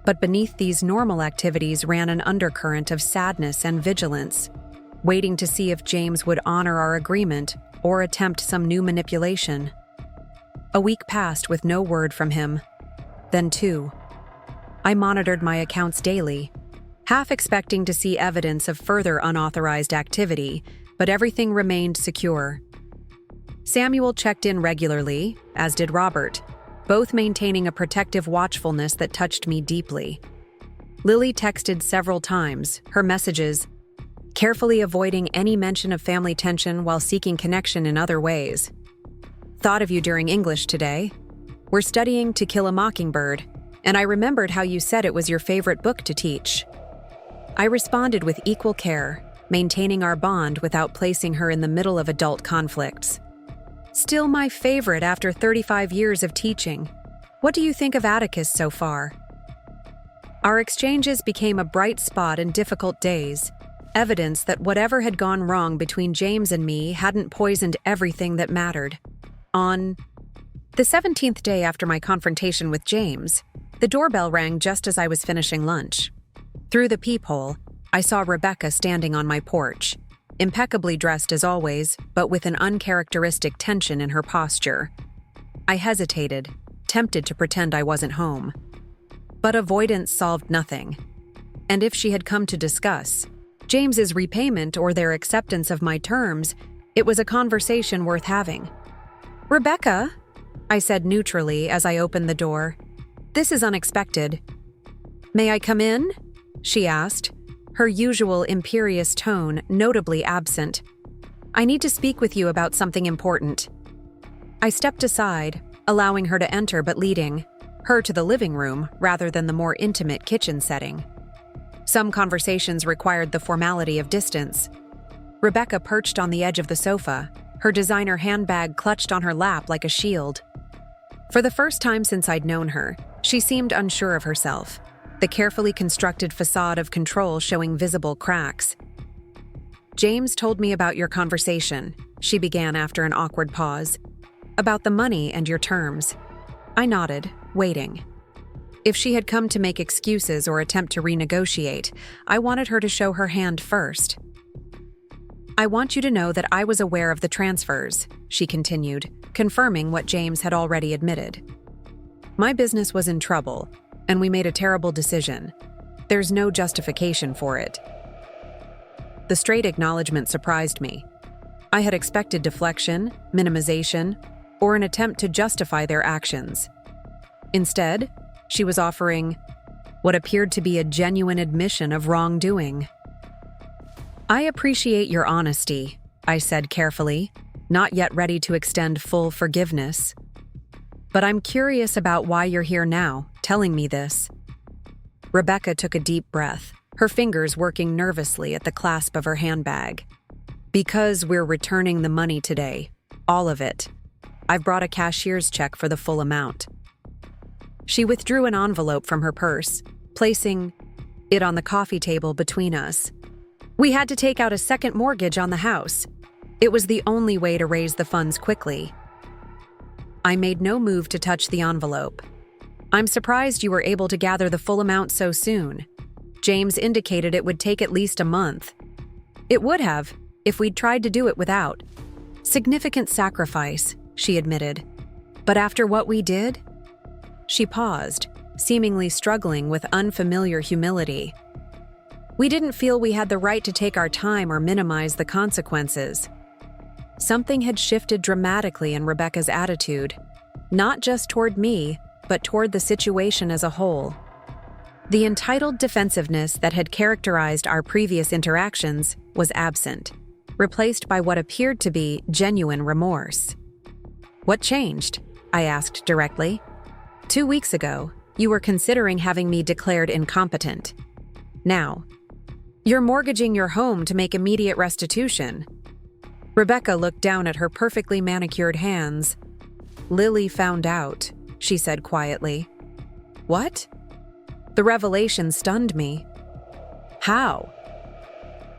But beneath these normal activities ran an undercurrent of sadness and vigilance, waiting to see if James would honor our agreement or attempt some new manipulation. A week passed with no word from him. Then 2. I monitored my accounts daily, half expecting to see evidence of further unauthorized activity, but everything remained secure. Samuel checked in regularly, as did Robert, both maintaining a protective watchfulness that touched me deeply. Lily texted several times, her messages carefully avoiding any mention of family tension while seeking connection in other ways. Thought of you during English today. We're studying To Kill a Mockingbird, and I remembered how you said it was your favorite book to teach. I responded with equal care, maintaining our bond without placing her in the middle of adult conflicts. Still my favorite after 35 years of teaching. What do you think of Atticus so far? Our exchanges became a bright spot in difficult days, evidence that whatever had gone wrong between James and me hadn't poisoned everything that mattered. On the 17th day after my confrontation with James, the doorbell rang just as I was finishing lunch. Through the peephole, I saw Rebecca standing on my porch, impeccably dressed as always, but with an uncharacteristic tension in her posture. I hesitated, tempted to pretend I wasn't home. But avoidance solved nothing. And if she had come to discuss James's repayment or their acceptance of my terms, it was a conversation worth having. "Rebecca," I said neutrally as I opened the door. "This is unexpected." "May I come in?" she asked, her usual imperious tone notably absent. "I need to speak with you about something important." I stepped aside, allowing her to enter but leading her to the living room rather than the more intimate kitchen setting. Some conversations required the formality of distance. Rebecca perched on the edge of the sofa, her designer handbag clutched on her lap like a shield. For the first time since I'd known her, she seemed unsure of herself, the carefully constructed facade of control showing visible cracks. "James told me about your conversation," she began after an awkward pause. "About the money and your terms." I nodded, waiting. If she had come to make excuses or attempt to renegotiate, I wanted her to show her hand first. "I want you to know that I was aware of the transfers," she continued, confirming what James had already admitted. "My business was in trouble, and we made a terrible decision. There's no justification for it." The straight acknowledgement surprised me. I had expected deflection, minimization, or an attempt to justify their actions. Instead, she was offering what appeared to be a genuine admission of wrongdoing. "I appreciate your honesty," I said carefully, not yet ready to extend full forgiveness. But I'm curious about why you're here now, telling me this. Rebecca took a deep breath, her fingers working nervously at the clasp of her handbag. Because we're returning the money today. All of it. I've brought a cashier's check for the full amount. She withdrew an envelope from her purse, placing it on the coffee table between us. We had to take out a second mortgage on the house. It was the only way to raise the funds quickly. I made no move to touch the envelope. I'm surprised you were able to gather the full amount so soon. James indicated it would take at least a month. It would have, if we'd tried to do it without. Significant sacrifice, she admitted. But after what we did? She paused, seemingly struggling with unfamiliar humility. We didn't feel we had the right to take our time or minimize the consequences. Something had shifted dramatically in Rebecca's attitude, not just toward me, but toward the situation as a whole. The entitled defensiveness that had characterized our previous interactions was absent, replaced by what appeared to be genuine remorse. What changed? I asked directly. 2 weeks ago, you were considering having me declared incompetent. Now, you're mortgaging your home to make immediate restitution. Rebecca looked down at her perfectly manicured hands. Lily found out, she said quietly. What? The revelation stunned me. How?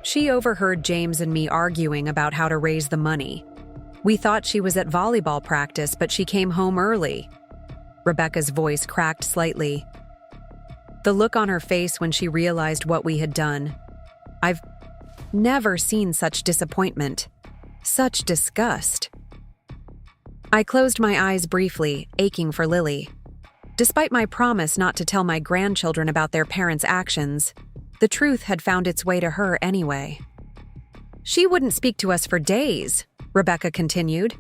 She overheard James and me arguing about how to raise the money. We thought she was at volleyball practice, but she came home early. Rebecca's voice cracked slightly. The look on her face when she realized what we had done. I've never seen such disappointment, such disgust. I closed my eyes briefly, aching for Lily. Despite my promise not to tell my grandchildren about their parents' actions, the truth had found its way to her anyway. She wouldn't speak to us for days, Rebecca continued.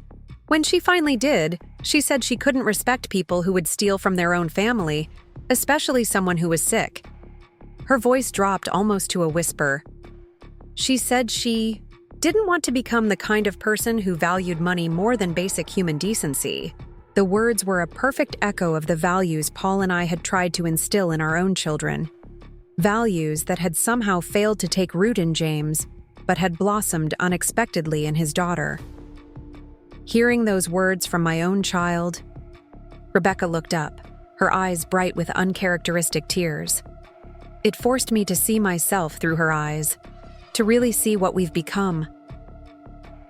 When she finally did, she said she couldn't respect people who would steal from their own family, especially someone who was sick. Her voice dropped almost to a whisper. She said she didn't want to become the kind of person who valued money more than basic human decency. The words were a perfect echo of the values Paul and I had tried to instill in our own children. Values that had somehow failed to take root in James, but had blossomed unexpectedly in his daughter. Hearing those words from my own child, Rebecca looked up, her eyes bright with uncharacteristic tears. It forced me to see myself through her eyes, to really see what we've become.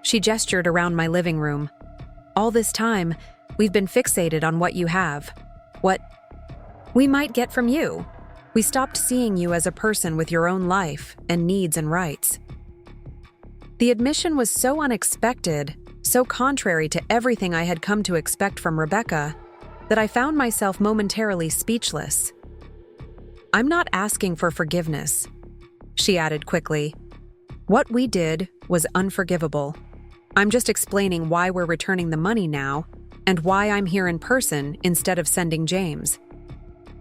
She gestured around my living room. All this time, we've been fixated on what you have, what we might get from you. We stopped seeing you as a person with your own life and needs and rights. The admission was so unexpected, so contrary to everything I had come to expect from Rebecca, that I found myself momentarily speechless. I'm not asking for forgiveness, she added quickly. What we did was unforgivable. I'm just explaining why we're returning the money now and why I'm here in person instead of sending James.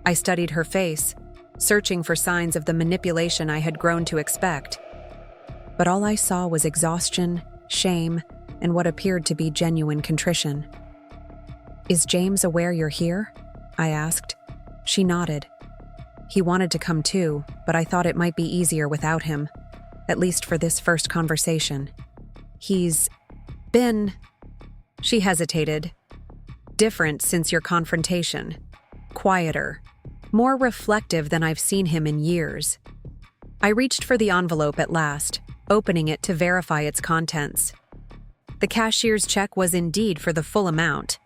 I studied her face, searching for signs of the manipulation I had grown to expect. But all I saw was exhaustion, shame, and what appeared to be genuine contrition. Is James aware you're here? I asked. She nodded. He wanted to come too, but I thought it might be easier without him, at least for this first conversation. He's been, she hesitated, different since your confrontation, quieter, more reflective than I've seen him in years. I reached for the envelope at last, opening it to verify its contents. The cashier's check was indeed for the full amount,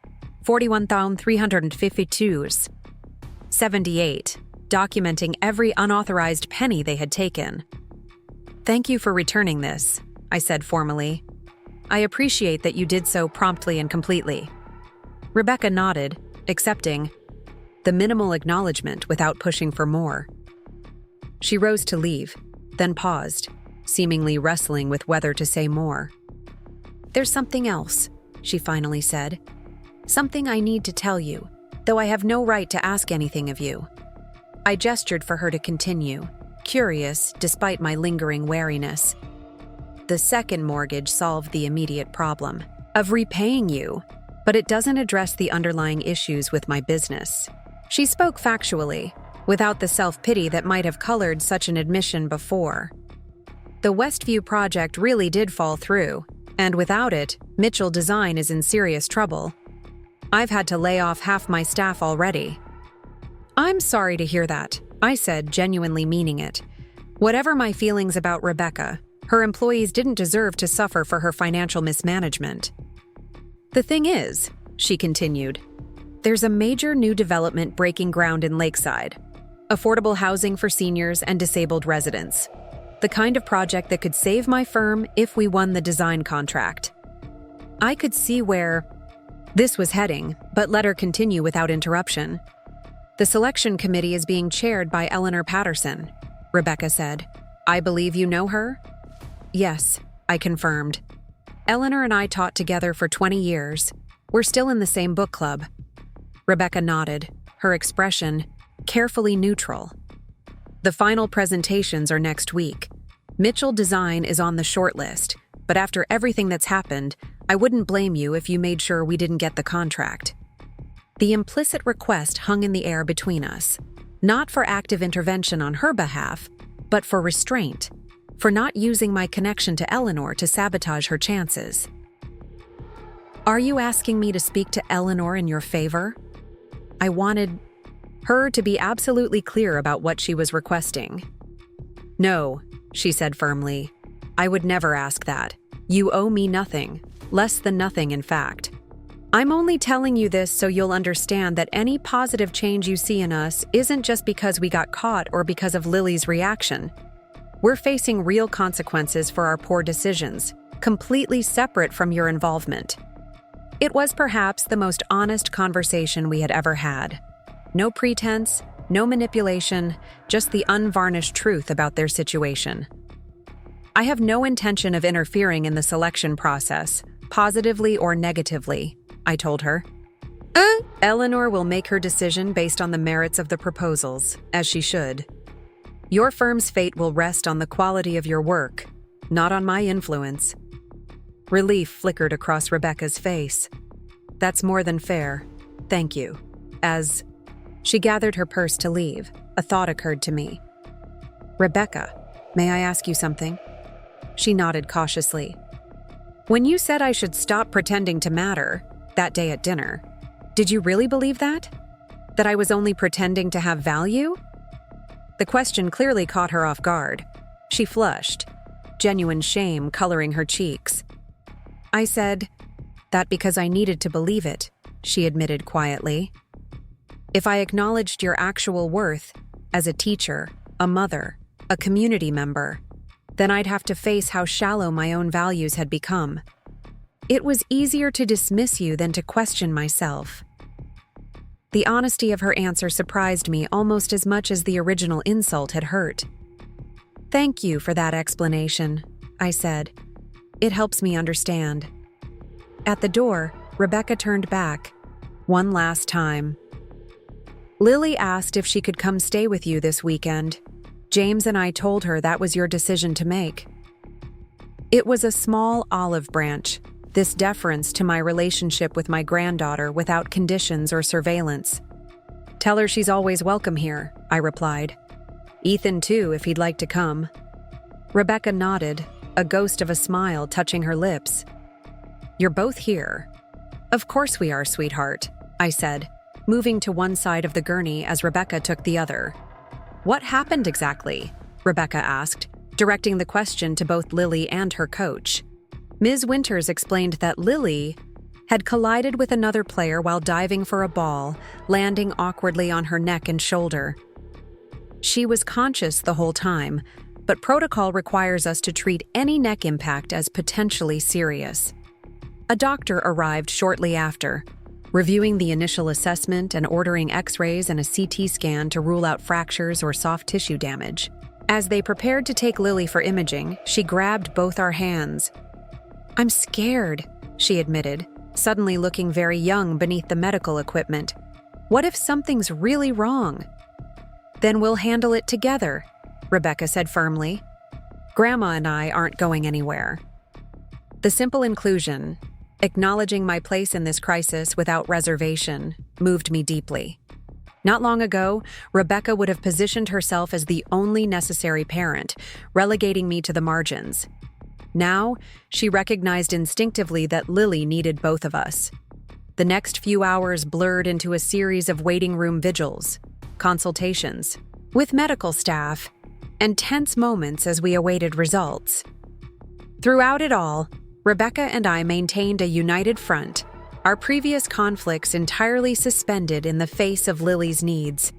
$41,352.78, documenting every unauthorized penny they had taken. Thank you for returning this, I said formally. I appreciate that you did so promptly and completely. Rebecca nodded, accepting the minimal acknowledgement without pushing for more. She rose to leave, then paused, seemingly wrestling with whether to say more. There's something else, she finally said. Something I need to tell you, though I have no right to ask anything of you. I gestured for her to continue, curious despite my lingering wariness. The second mortgage solved the immediate problem of repaying you, but it doesn't address the underlying issues with my business. She spoke factually, without the self-pity that might have colored such an admission before. The Westview project really did fall through, and without it, Mitchell Design is in serious trouble. I've had to lay off half my staff already. I'm sorry to hear that, I said, genuinely meaning it. Whatever my feelings about Rebecca, her employees didn't deserve to suffer for her financial mismanagement. The thing is, she continued, there's a major new development breaking ground in Lakeside. Affordable housing for seniors and disabled residents. The kind of project that could save my firm if we won the design contract. I could see where this was heading, but let her continue without interruption. The selection committee is being chaired by Eleanor Patterson, Rebecca said. I believe you know her? Yes, I confirmed. Eleanor and I taught together for 20 years. We're still in the same book club. Rebecca nodded, her expression carefully neutral. The final presentations are next week. Mitchell Design is on the short list, but after everything that's happened, I wouldn't blame you if you made sure we didn't get the contract. The implicit request hung in the air between us, not for active intervention on her behalf, but for restraint, for not using my connection to Eleanor to sabotage her chances. Are you asking me to speak to Eleanor in your favor? I wanted her to be absolutely clear about what she was requesting. No, she said firmly. I would never ask that. You owe me nothing, less than nothing in fact. I'm only telling you this so you'll understand that any positive change you see in us isn't just because we got caught or because of Lily's reaction. We're facing real consequences for our poor decisions, completely separate from your involvement. It was perhaps the most honest conversation we had ever had. No pretense, no manipulation, just the unvarnished truth about their situation. I have no intention of interfering in the selection process, positively or negatively, I told her. Eleanor will make her decision based on the merits of the proposals, as she should. Your firm's fate will rest on the quality of your work, not on my influence. Relief flickered across Rebecca's face. That's more than fair. Thank you. As she gathered her purse to leave, a thought occurred to me. Rebecca, may I ask you something? She nodded cautiously. When you said I should stop pretending to matter that day at dinner, did you really believe that? That I was only pretending to have value? The question clearly caught her off guard. She flushed, genuine shame coloring her cheeks. I said, that because I needed to believe it, she admitted quietly. If I acknowledged your actual worth as a teacher, a mother, a community member, then I'd have to face how shallow my own values had become. It was easier to dismiss you than to question myself. The honesty of her answer surprised me almost as much as the original insult had hurt. Thank you for that explanation, I said. It helps me understand. At the door, Rebecca turned back, one last time. Lily asked if she could come stay with you this weekend. James and I told her that was your decision to make. It was a small olive branch, this deference to my relationship with my granddaughter without conditions or surveillance. Tell her she's always welcome here, I replied. Ethan too, if he'd like to come. Rebecca nodded, a ghost of a smile touching her lips. You're both here. Of course we are, sweetheart, I said, moving to one side of the gurney as Rebecca took the other. What happened exactly? Rebecca asked, directing the question to both Lily and her coach. Ms. Winters explained that Lily had collided with another player while diving for a ball, landing awkwardly on her neck and shoulder. She was conscious the whole time, but protocol requires us to treat any neck impact as potentially serious. A doctor arrived shortly after, reviewing the initial assessment and ordering X-rays and a CT scan to rule out fractures or soft tissue damage. As they prepared to take Lily for imaging, she grabbed both our hands. I'm scared, she admitted, suddenly looking very young beneath the medical equipment. What if something's really wrong? Then we'll handle it together, Rebecca said firmly. Grandma and I aren't going anywhere. The simple inclusion, Acknowledging my place in this crisis without reservation moved me deeply. Not long ago, Rebecca would have positioned herself as the only necessary parent, relegating me to the margins. Now, she recognized instinctively that Lily needed both of us. The next few hours blurred into a series of waiting room vigils, consultations with medical staff, and tense moments as we awaited results. Throughout it all, Rebecca and I maintained a united front, our previous conflicts entirely suspended in the face of Lily's needs.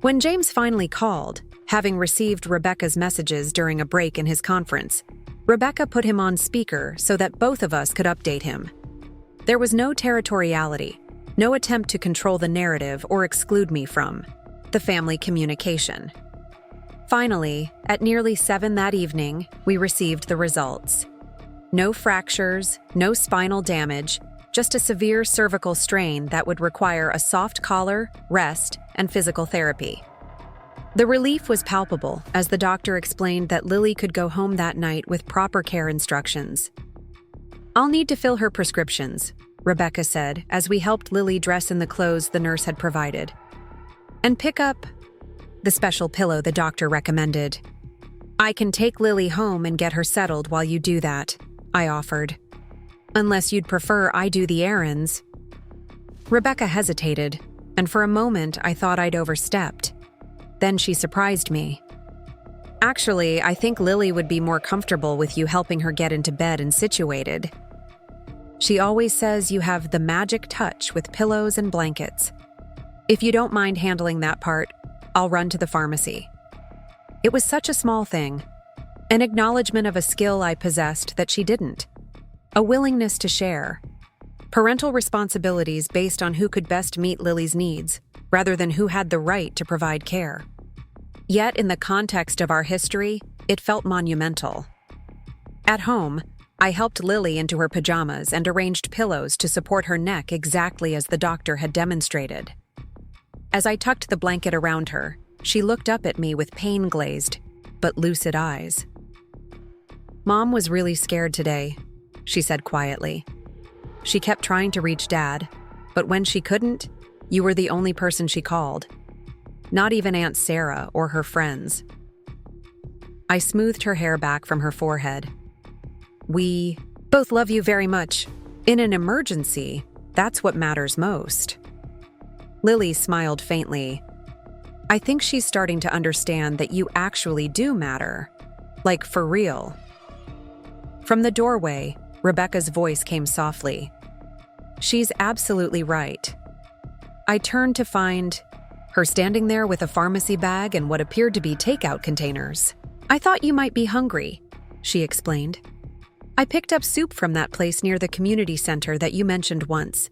When James finally called, having received Rebecca's messages during a break in his conference, Rebecca put him on speaker so that both of us could update him. There was no territoriality, no attempt to control the narrative or exclude me from the family communication. Finally, at nearly 7 that evening, we received the results. No fractures, no spinal damage, just a severe cervical strain that would require a soft collar, rest, and physical therapy. The relief was palpable as the doctor explained that Lily could go home that night with proper care instructions. "I'll need to fill her prescriptions," Rebecca said as we helped Lily dress in the clothes the nurse had provided. "And pick up the special pillow the doctor recommended. I can take Lily home and get her settled while you do that," I offered. "Unless you'd prefer I do the errands." Rebecca hesitated, and for a moment I thought I'd overstepped. Then she surprised me. "Actually, I think Lily would be more comfortable with you helping her get into bed and situated. She always says you have the magic touch with pillows and blankets. If you don't mind handling that part, I'll run to the pharmacy." It was such a small thing, an acknowledgement of a skill I possessed that she didn't, a willingness to share, parental responsibilities based on who could best meet Lily's needs, rather than who had the right to provide care. Yet, in the context of our history, it felt monumental. At home, I helped Lily into her pajamas and arranged pillows to support her neck exactly as the doctor had demonstrated. As I tucked the blanket around her, she looked up at me with pain-glazed, but lucid eyes. "Mom was really scared today," she said quietly. "She kept trying to reach Dad, but when she couldn't, you were the only person she called. Not even Aunt Sarah or her friends." I smoothed her hair back from her forehead. "We both love you very much. In an emergency, that's what matters most." Lily smiled faintly. "I think she's starting to understand that you actually do matter. Like, for real." From the doorway, Rebecca's voice came softly. "She's absolutely right." I turned to find her standing there with a pharmacy bag and what appeared to be takeout containers. "I thought you might be hungry," she explained. "I picked up soup from that place near the community center that you mentioned once."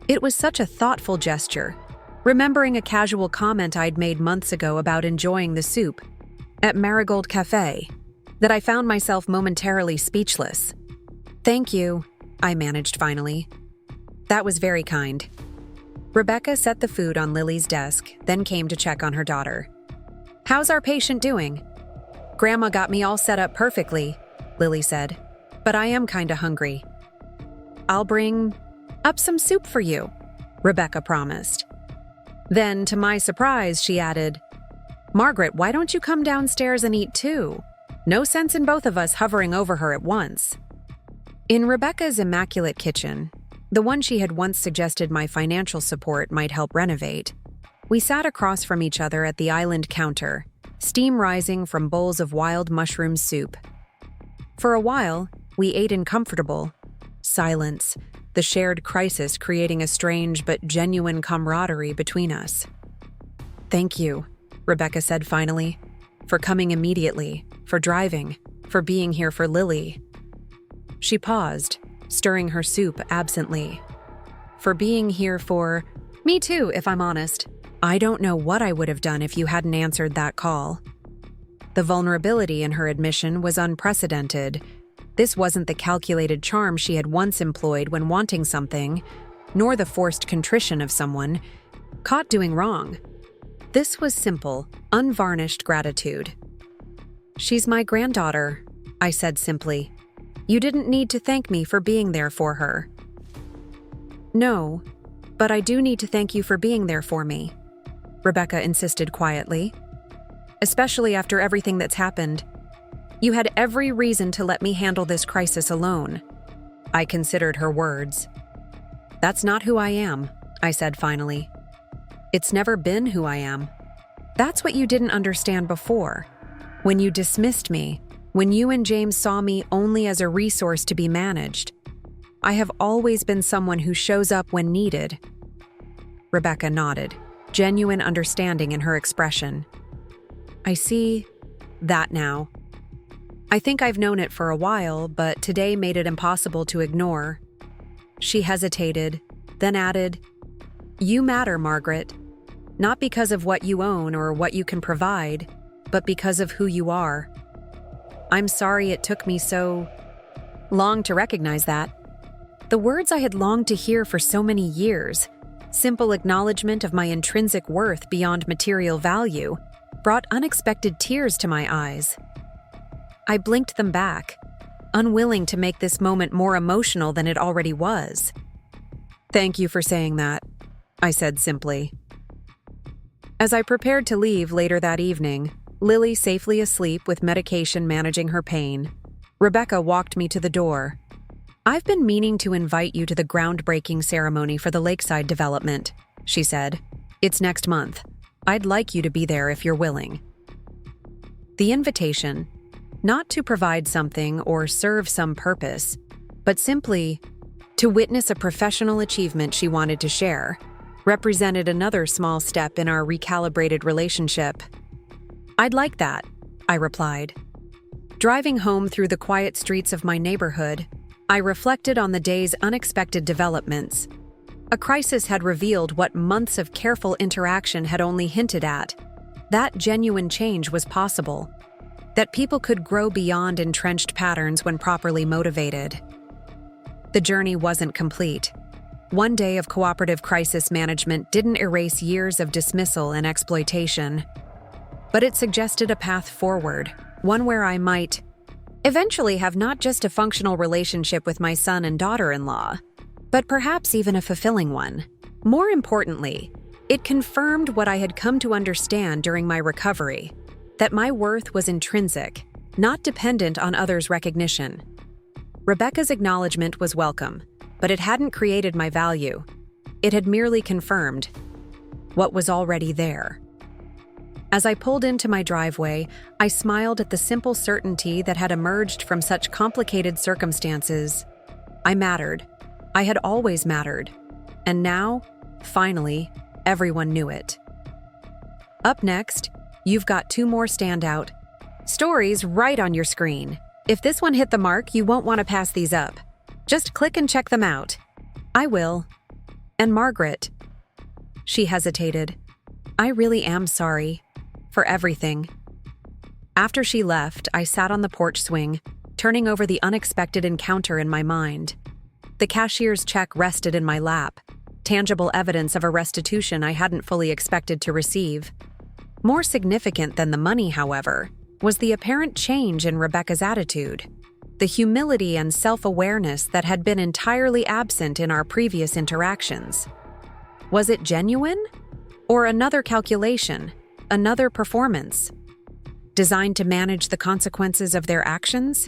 It was such a thoughtful gesture, remembering a casual comment I'd made months ago about enjoying the soup at Marigold Cafe, that I found myself momentarily speechless. "Thank you," I managed finally. "That was very kind." Rebecca set the food on Lily's desk, then came to check on her daughter. "How's our patient doing?" "Grandma got me all set up perfectly," Lily said, "but I am kinda hungry." "I'll bring up some soup for you," Rebecca promised. Then, to my surprise, she added, "Margaret, why don't you come downstairs and eat too? No sense in both of us hovering over her at once." In Rebecca's immaculate kitchen, the one she had once suggested my financial support might help renovate, we sat across from each other at the island counter, steam rising from bowls of wild mushroom soup. For a while, we ate in comfortable silence, the shared crisis creating a strange but genuine camaraderie between us. "Thank you," Rebecca said finally, "for coming immediately, for driving, for being here for Lily." She paused, stirring her soup absently. "For being here for me too, if I'm honest. I don't know what I would have done if you hadn't answered that call." The vulnerability in her admission was unprecedented. This wasn't the calculated charm she had once employed when wanting something, nor the forced contrition of someone caught doing wrong. This was simple, unvarnished gratitude. "She's my granddaughter," I said simply. You didn't need to thank me for being there for her. No, but I do need to thank you for being there for me, Rebecca insisted quietly. Especially after everything that's happened. You had every reason to let me handle this crisis alone. I considered her words. That's not who I am, I said finally. It's never been who I am. That's what you didn't understand before. When you dismissed me, when you and James saw me only as a resource to be managed. I have always been someone who shows up when needed. Rebecca nodded, genuine understanding in her expression. I see that now. I think I've known it for a while, but today made it impossible to ignore. She hesitated, then added, You matter, Margaret. Not because of what you own or what you can provide, but because of who you are. I'm sorry it took me so long to recognize that. The words I had longed to hear for so many years, simple acknowledgement of my intrinsic worth beyond material value, brought unexpected tears to my eyes. I blinked them back, unwilling to make this moment more emotional than it already was. Thank you for saying that, I said simply. As I prepared to leave later that evening, Lily safely asleep with medication managing her pain, Rebecca walked me to the door. I've been meaning to invite you to the groundbreaking ceremony for the lakeside development, she said. It's next month. I'd like you to be there if you're willing. The invitation, not to provide something or serve some purpose, but simply to witness a professional achievement she wanted to share, represented another small step in our recalibrated relationship. I'd like that, I replied. Driving home through the quiet streets of my neighborhood, I reflected on the day's unexpected developments. A crisis had revealed what months of careful interaction had only hinted at. That genuine change was possible. That people could grow beyond entrenched patterns when properly motivated. The journey wasn't complete. One day of cooperative crisis management didn't erase years of dismissal and exploitation. But it suggested a path forward, one where I might eventually have not just a functional relationship with my son and daughter-in-law, but perhaps even a fulfilling one. More importantly, it confirmed what I had come to understand during my recovery, that my worth was intrinsic, not dependent on others' recognition. Rebecca's acknowledgement was welcome, but it hadn't created my value. It had merely confirmed what was already there. As I pulled into my driveway, I smiled at the simple certainty that had emerged from such complicated circumstances. I mattered. I had always mattered. And now, finally, everyone knew it. Up next, you've got 2 more standout stories right on your screen. If this one hit the mark, you won't want to pass these up. Just click and check them out. I will. And Margaret. She hesitated. I really am sorry. For everything. After she left, I sat on the porch swing, turning over the unexpected encounter in my mind. The cashier's check rested in my lap, tangible evidence of a restitution I hadn't fully expected to receive. More significant than the money, however, was the apparent change in Rebecca's attitude, the humility and self-awareness that had been entirely absent in our previous interactions. Was it genuine? Or another calculation? Another performance, designed to manage the consequences of their actions?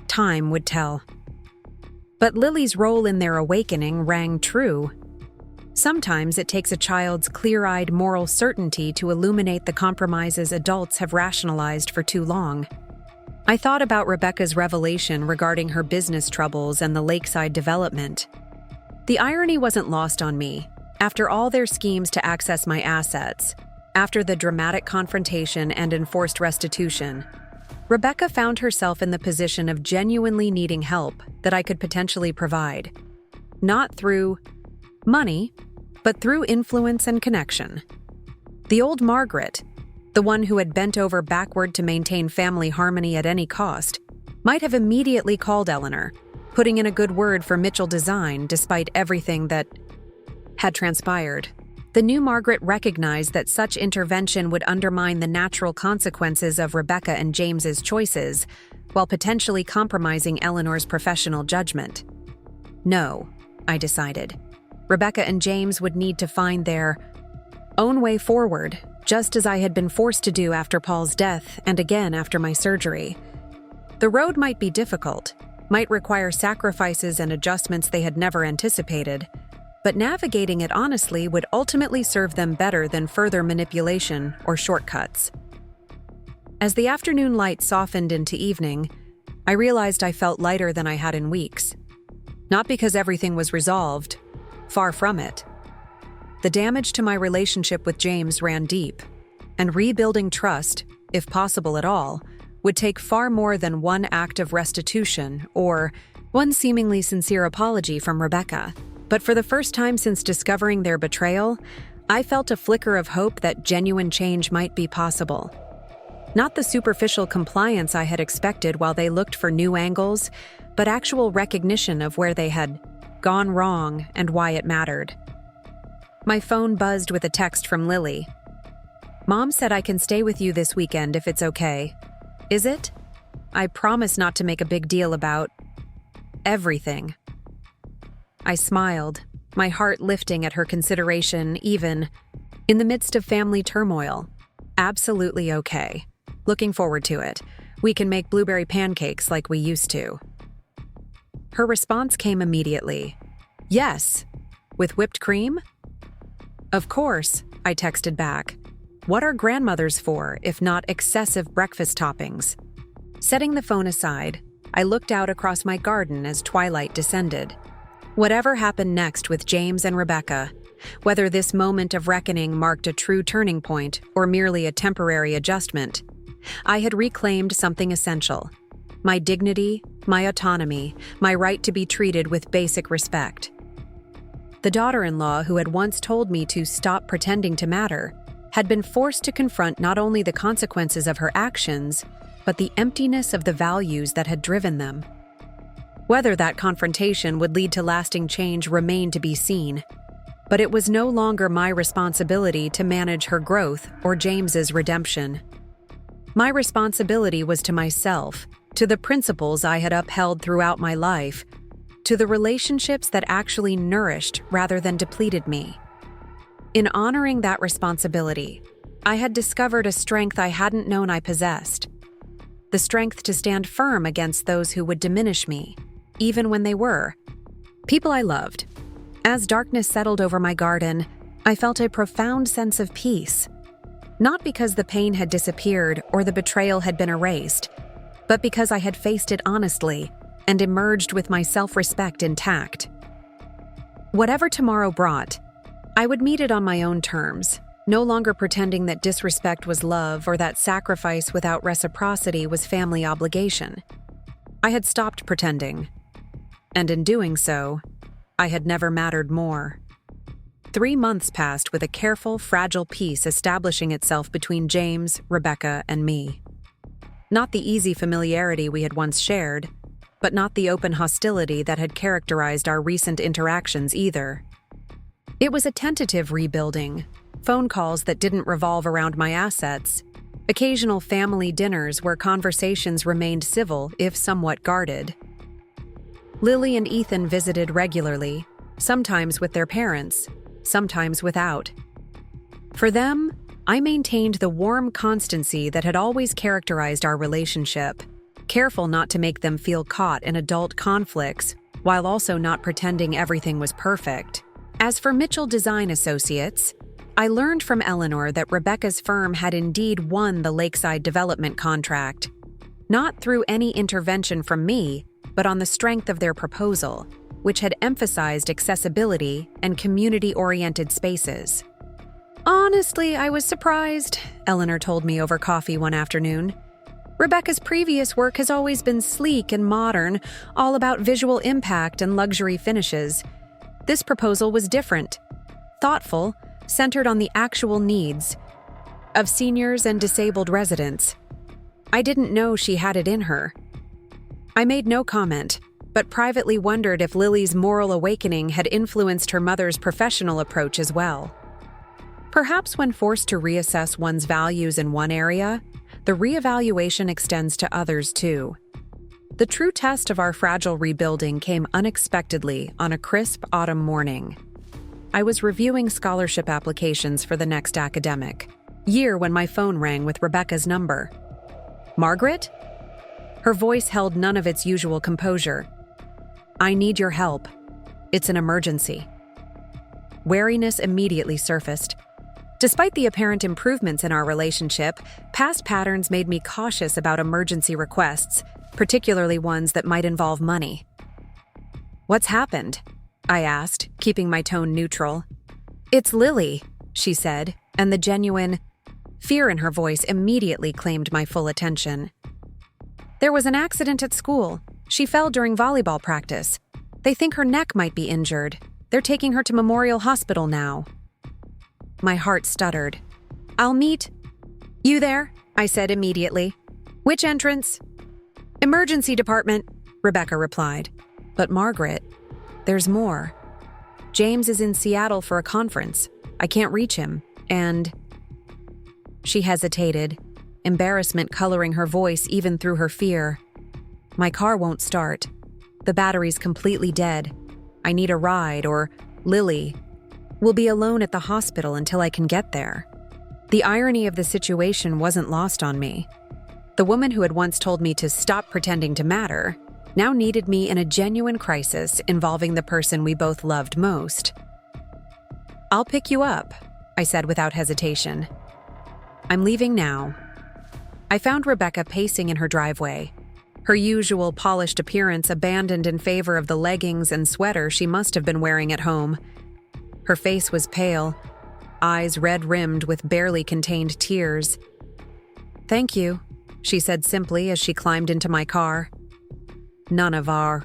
Time would tell. But Lily's role in their awakening rang true. Sometimes it takes a child's clear-eyed moral certainty to illuminate the compromises adults have rationalized for too long. I thought about Rebecca's revelation regarding her business troubles and the lakeside development. The irony wasn't lost on me. After all their schemes to access my assets, after the dramatic confrontation and enforced restitution, Rebecca found herself in the position of genuinely needing help that I could potentially provide. Not through money, but through influence and connection. The old Margaret, the one who had bent over backward to maintain family harmony at any cost, might have immediately called Eleanor, putting in a good word for Mitchell Design despite everything that had transpired. The new Margaret recognized that such intervention would undermine the natural consequences of Rebecca and James's choices, while potentially compromising Eleanor's professional judgment. No, I decided. Rebecca and James would need to find their own way forward, just as I had been forced to do after Paul's death and again after my surgery. The road might be difficult, might require sacrifices and adjustments they had never anticipated, but navigating it honestly would ultimately serve them better than further manipulation or shortcuts. As the afternoon light softened into evening, I realized I felt lighter than I had in weeks. Not because everything was resolved, far from it. The damage to my relationship with James ran deep, and rebuilding trust, if possible at all, would take far more than one act of restitution or one seemingly sincere apology from Rebecca. But for the first time since discovering their betrayal, I felt a flicker of hope that genuine change might be possible. Not the superficial compliance I had expected while they looked for new angles, but actual recognition of where they had gone wrong and why it mattered. My phone buzzed with a text from Lily. "Mom said I can stay with you this weekend if it's okay. Is it? I promise not to make a big deal about everything." I smiled, my heart lifting at her consideration even in the midst of family turmoil. Absolutely okay. Looking forward to it. We can make blueberry pancakes like we used to. Her response came immediately. "Yes. With whipped cream?" "Of course," I texted back. "What are grandmothers for, if not excessive breakfast toppings?" Setting the phone aside, I looked out across my garden as twilight descended. Whatever happened next with James and Rebecca, whether this moment of reckoning marked a true turning point or merely a temporary adjustment, I had reclaimed something essential: my dignity, my autonomy, my right to be treated with basic respect. The daughter-in-law who had once told me to stop pretending to matter had been forced to confront not only the consequences of her actions, but the emptiness of the values that had driven them. Whether that confrontation would lead to lasting change remained to be seen, but it was no longer my responsibility to manage her growth or James's redemption. My responsibility was to myself, to the principles I had upheld throughout my life, to the relationships that actually nourished rather than depleted me. In honoring that responsibility, I had discovered a strength I hadn't known I possessed. The strength to stand firm against those who would diminish me, even when they were people I loved. As darkness settled over my garden, I felt a profound sense of peace. Not because the pain had disappeared or the betrayal had been erased, but because I had faced it honestly and emerged with my self-respect intact. Whatever tomorrow brought, I would meet it on my own terms, no longer pretending that disrespect was love or that sacrifice without reciprocity was family obligation. I had stopped pretending, and in doing so, I had never mattered more. 3 months passed with a careful, fragile peace establishing itself between James, Rebecca, and me. Not the easy familiarity we had once shared, but not the open hostility that had characterized our recent interactions either. It was a tentative rebuilding, phone calls that didn't revolve around my assets, occasional family dinners where conversations remained civil if somewhat guarded. Lily and Ethan visited regularly, sometimes with their parents, sometimes without. For them, I maintained the warm constancy that had always characterized our relationship, careful not to make them feel caught in adult conflicts, while also not pretending everything was perfect. As for Mitchell Design Associates, I learned from Eleanor that Rebecca's firm had indeed won the Lakeside development contract, not through any intervention from me, but on the strength of their proposal, which had emphasized accessibility and community-oriented spaces. "Honestly, I was surprised," Eleanor told me over coffee one afternoon. "Rebecca's previous work has always been sleek and modern, all about visual impact and luxury finishes. This proposal was different, thoughtful, centered on the actual needs of seniors and disabled residents. I didn't know she had it in her." I made no comment, but privately wondered if Lily's moral awakening had influenced her mother's professional approach as well. Perhaps when forced to reassess one's values in one area, the reevaluation extends to others too. The true test of our fragile rebuilding came unexpectedly on a crisp autumn morning. I was reviewing scholarship applications for the next academic year when my phone rang with Rebecca's number. "Margaret?" Her voice held none of its usual composure. "I need your help. It's an emergency." Wariness immediately surfaced. Despite the apparent improvements in our relationship, past patterns made me cautious about emergency requests, particularly ones that might involve money. "What's happened?" I asked, keeping my tone neutral. "It's Lily," she said, and the genuine fear in her voice immediately claimed my full attention. "There was an accident at school. She fell during volleyball practice. They think her neck might be injured. They're taking her to Memorial Hospital now." My heart stuttered. "I'll meet you there," I said immediately. "Which entrance?" "Emergency department," Rebecca replied. "But Margaret, there's more. James is in Seattle for a conference. I can't reach him, and—" She hesitated, embarrassment coloring her voice even through her fear. "My car won't start. The battery's completely dead. I need a ride, or Lily will be alone at the hospital until I can get there." The irony of the situation wasn't lost on me. The woman who had once told me to stop pretending to matter now needed me in a genuine crisis involving the person we both loved most. "I'll pick you up," I said without hesitation. "I'm leaving now." I found Rebecca pacing in her driveway, her usual polished appearance abandoned in favor of the leggings and sweater she must have been wearing at home. Her face was pale, eyes red-rimmed with barely contained tears. "Thank you," she said simply as she climbed into my car. None of our.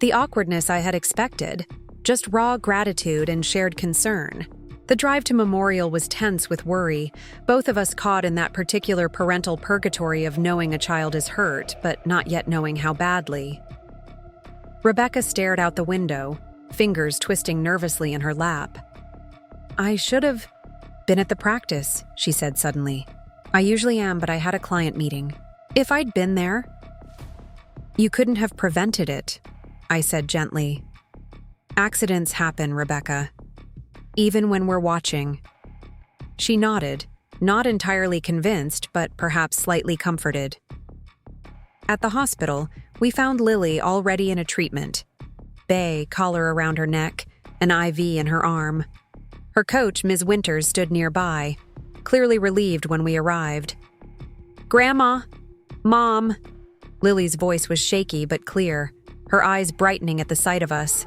The awkwardness I had expected, just raw gratitude and shared concern. The drive to Memorial was tense with worry, both of us caught in that particular parental purgatory of knowing a child is hurt, but not yet knowing how badly. Rebecca stared out the window, fingers twisting nervously in her lap. "I should have been at the practice," she said suddenly. "I usually am, but I had a client meeting. If I'd been there—" "You couldn't have prevented it," I said gently. "Accidents happen, Rebecca. Even when we're watching." She nodded, not entirely convinced, but perhaps slightly comforted. At the hospital, we found Lily already in a treatment. Bay, collar around her neck, an IV in her arm. Her coach, Ms. Winters, stood nearby, clearly relieved when we arrived. "Grandma! Mom!" Lily's voice was shaky but clear, her eyes brightening at the sight of us.